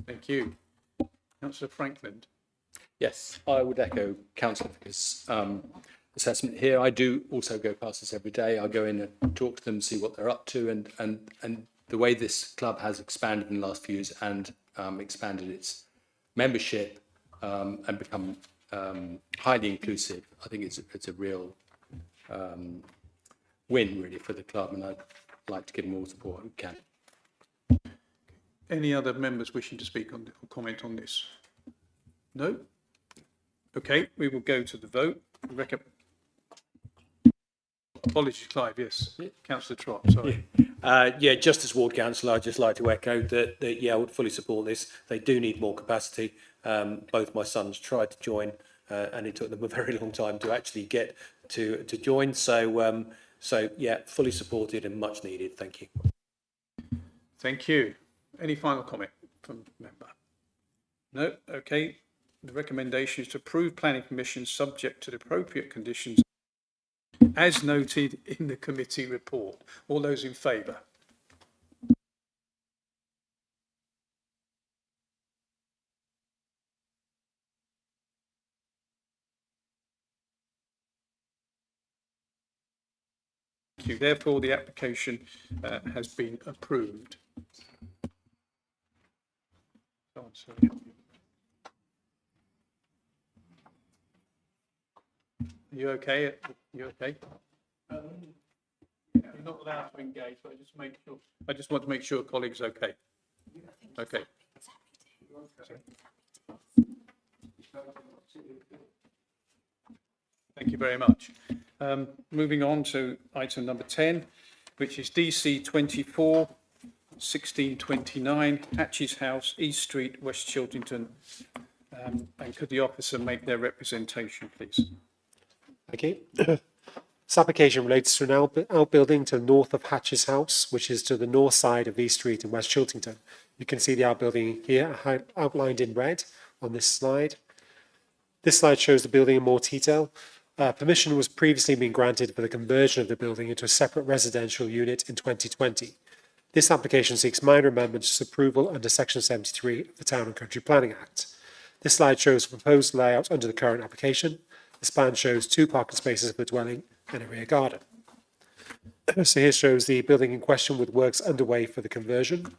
Thank you. Councillor Frankland. Yes, I would echo Councillor Vickers' assessment here. I do also go past this every day. I go in and talk to them, see what they're up to, and the way this club has expanded in the last few years and expanded its membership and become highly inclusive. I think it's a real win really for the club, and I'd like to give them all support we can. Any other members wishing to speak on or comment on this? No? Okay, we will go to the vote. Apologies, Clive, yes. Councillor Trott, sorry. Yeah, just as ward councillor, I'd just like to echo that, yeah, I would fully support this. They do need more capacity. Both my sons tried to join and it took them a very long time to actually get to join. So yeah, fully supported and much needed. Thank you. Thank you. Any final comment from the member? No? Okay. The recommendation is to approve planning permission subject to the appropriate conditions as noted in the committee report. All those in favour? Thank you. Therefore, the application has been approved. Oh, sorry. Are you okay? You okay? You're not allowed to engage, but I just want to make sure colleagues okay. Okay. Thank you very much. Moving on to item number 10, which is DC 24-1629, Hatches House, East Street, West Chiltington. And could the officer make their representation, please? Thank you. This application relates to an outbuilding to the north of Hatch's house, which is to the north side of East Street in West Chiltington. You can see the outbuilding here outlined in red on this slide. This slide shows the building in more detail. Permission was previously being granted for the conversion of the building into a separate residential unit in 2020. This application seeks minor amendments to approval under Section 73 of the Town and Country Planning Act. This slide shows the proposed layout under the current application. This plan shows 2 parking spaces for the dwelling and a rear garden. So here shows the building in question with works underway for the conversion.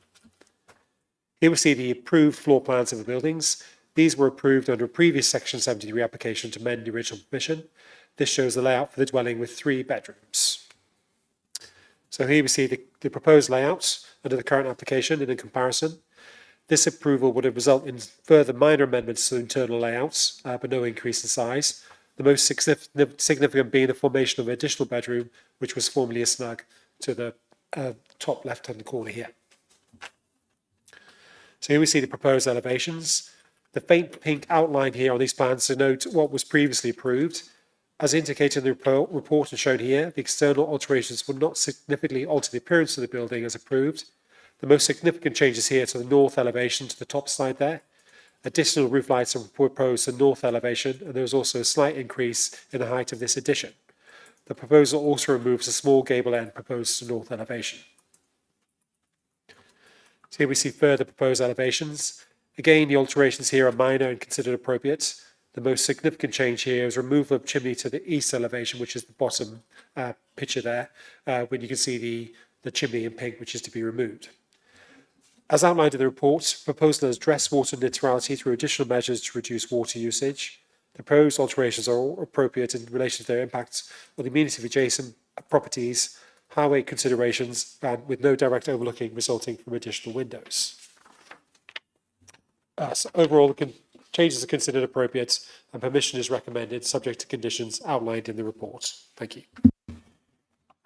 Here we see the approved floor plans of the buildings. These were approved under a previous Section 73 application to amend the original permission. This shows the layout for the dwelling with 3 bedrooms. So here we see the proposed layout under the current application in a comparison. This approval would have resulted in further minor amendments to the internal layouts, but no increase in size. The most significant being the formation of an additional bedroom, which was formerly a snug, to the top left-hand corner here. So here we see the proposed elevations. The faint pink outline here on these plans denote what was previously approved. As indicated in the report and shown here, the external alterations would not significantly alter the appearance of the building as approved. The most significant changes here to the north elevation to the top side there. Additional roof lights are proposed to the north elevation, and there is also a slight increase in the height of this addition. The proposal also removes a small gable end proposed to the north elevation. So here we see further proposed elevations. Again, the alterations here are minor and considered appropriate. The most significant change here is removal of chimney to the east elevation, which is the bottom picture there, when you can see the chimney in pink, which is to be removed. As outlined in the report, proposal has addressed water neutrality through additional measures to reduce water usage. The proposed alterations are all appropriate in relation to their impacts on the amenity of adjacent properties, highway considerations, and with no direct overlooking resulting from additional windows. So overall, the changes are considered appropriate and permission is recommended, subject to conditions outlined in the report. Thank you.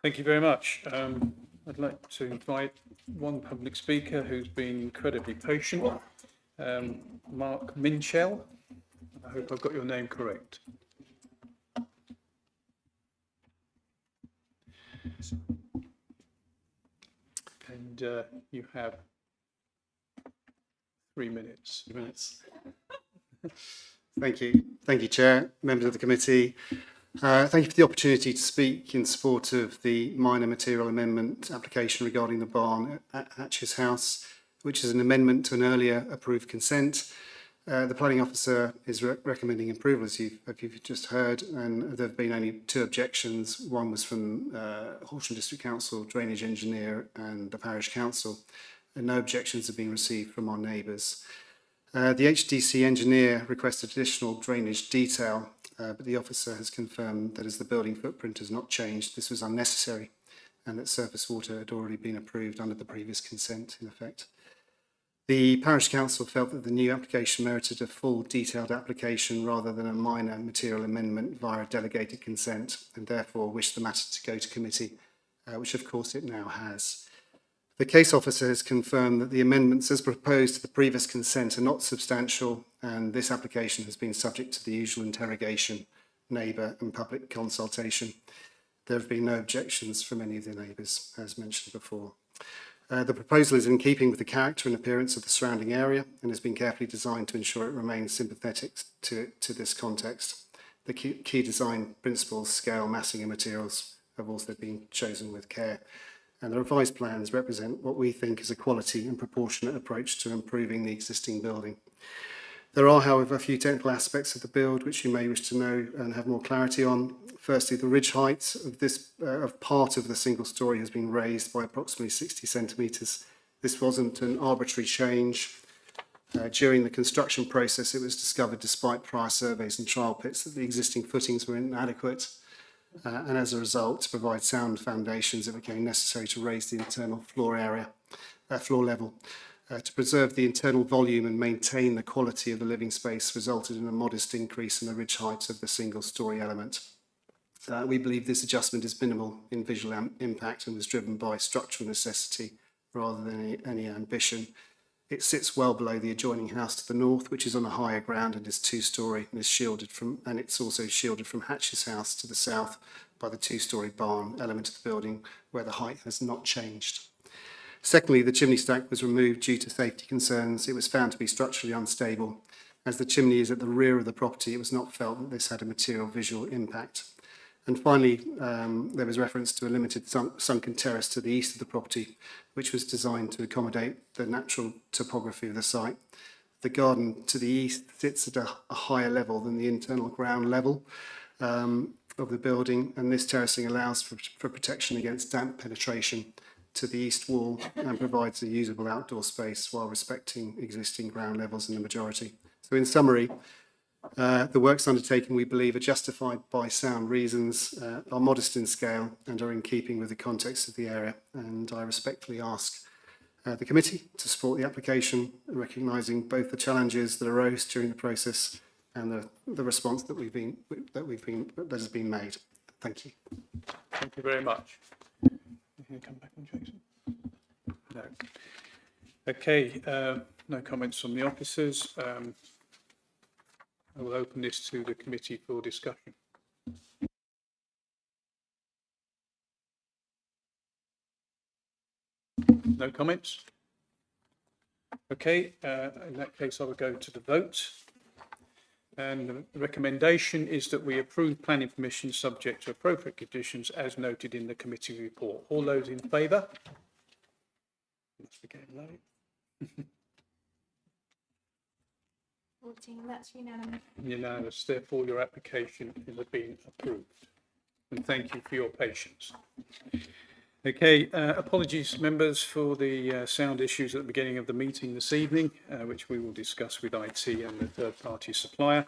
Thank you very much. I'd like to invite one public speaker who's been incredibly patient, Mark Minchell. I hope I've got your name correct. And you have 3 minutes. Thank you, Chair, members of the committee. Thank you for the opportunity to speak in support of the minor material amendment application regarding the barn at Hatch's house, which is an amendment to an earlier approved consent. The planning officer is recommending approval, as you've just heard, and there have been only 2 objections. One was from Horsham District Council, drainage engineer, and the parish council, and no objections have been received from our neighbours. The HDC engineer requested additional drainage detail, but the officer has confirmed that as the building footprint has not changed, this was unnecessary and that surface water had already been approved under the previous consent in effect. The parish council felt that the new application merited a full detailed application rather than a minor material amendment via delegated consent, and therefore wished the matter to go to committee, which of course it now has. The case officer has confirmed that the amendments as proposed to the previous consent are not substantial, and this application has been subject to the usual interrogation, neighbour and public consultation. There have been no objections from any of the neighbours, as mentioned before. The proposal is in keeping with the character and appearance of the surrounding area and has been carefully designed to ensure it remains sympathetic to this context. The key design principles, scale, massing and materials have also been chosen with care. And the revised plans represent what we think is a quality and proportionate approach to improving the existing building. There are, however, a few technical aspects of the build which you may wish to know and have more clarity on. Firstly, the ridge height of part of the single storey has been raised by approximately 60 centimetres. This wasn't an arbitrary change. During the construction process, it was discovered, despite prior surveys and trial pits, that the existing footings were inadequate. And as a result, to provide sound foundations, it became necessary to raise the internal floor level. To preserve the internal volume and maintain the quality of the living space resulted in a modest increase in the ridge height of the single storey element. We believe this adjustment is minimal in visual impact and was driven by structural necessity rather than any ambition. It sits well below the adjoining house to the north, which is on a higher ground and is 2-storey and is shielded from, and it's also shielded from Hatch's house to the south by the two-storey barn element of the building where the height has not changed. Secondly, the chimney stack was removed due to safety concerns. It was found to be structurally unstable. As the chimney is at the rear of the property, it was not felt that this had a material visual impact. And finally, there was reference to a limited sunken terrace to the east of the property, which was designed to accommodate the natural topography of the site. The garden to the east sits at a higher level than the internal ground level of the building, and this terracing allows for protection against damp penetration to the east wall and provides a usable outdoor space while respecting existing ground levels in the majority. So in summary, the works undertaken, we believe, are justified by sound reasons, are modest in scale and are in keeping with the context of the area. And I respectfully ask the committee to support the application, recognising both the challenges that arose during the process and the response that has been made. Thank you. Thank you very much. You can come back on, Jason? No. Okay, no comments from the officers. I will open this to the committee for discussion. No comments? Okay, in that case, I will go to the vote. And the recommendation is that we approve planning permission subject to appropriate conditions as noted in the committee report. All those in favour? Must be getting low. 14, that's unanimous. Unanimous, therefore your application has been approved. And thank you for your patience. Okay, apologies members for the sound issues at the beginning of the meeting this evening, which we will discuss with IT and the third-party supplier.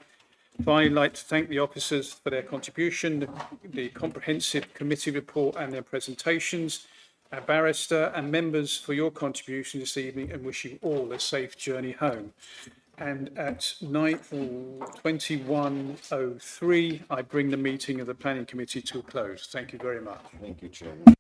Finally, I'd like to thank the officers for their contribution, the comprehensive committee report and their presentations, our barrister and members for your contribution this evening, and wish you all a safe journey home. And at 21:03, I bring the meeting of the Planning Committee to a close. Thank you very much. Thank you, Chairman.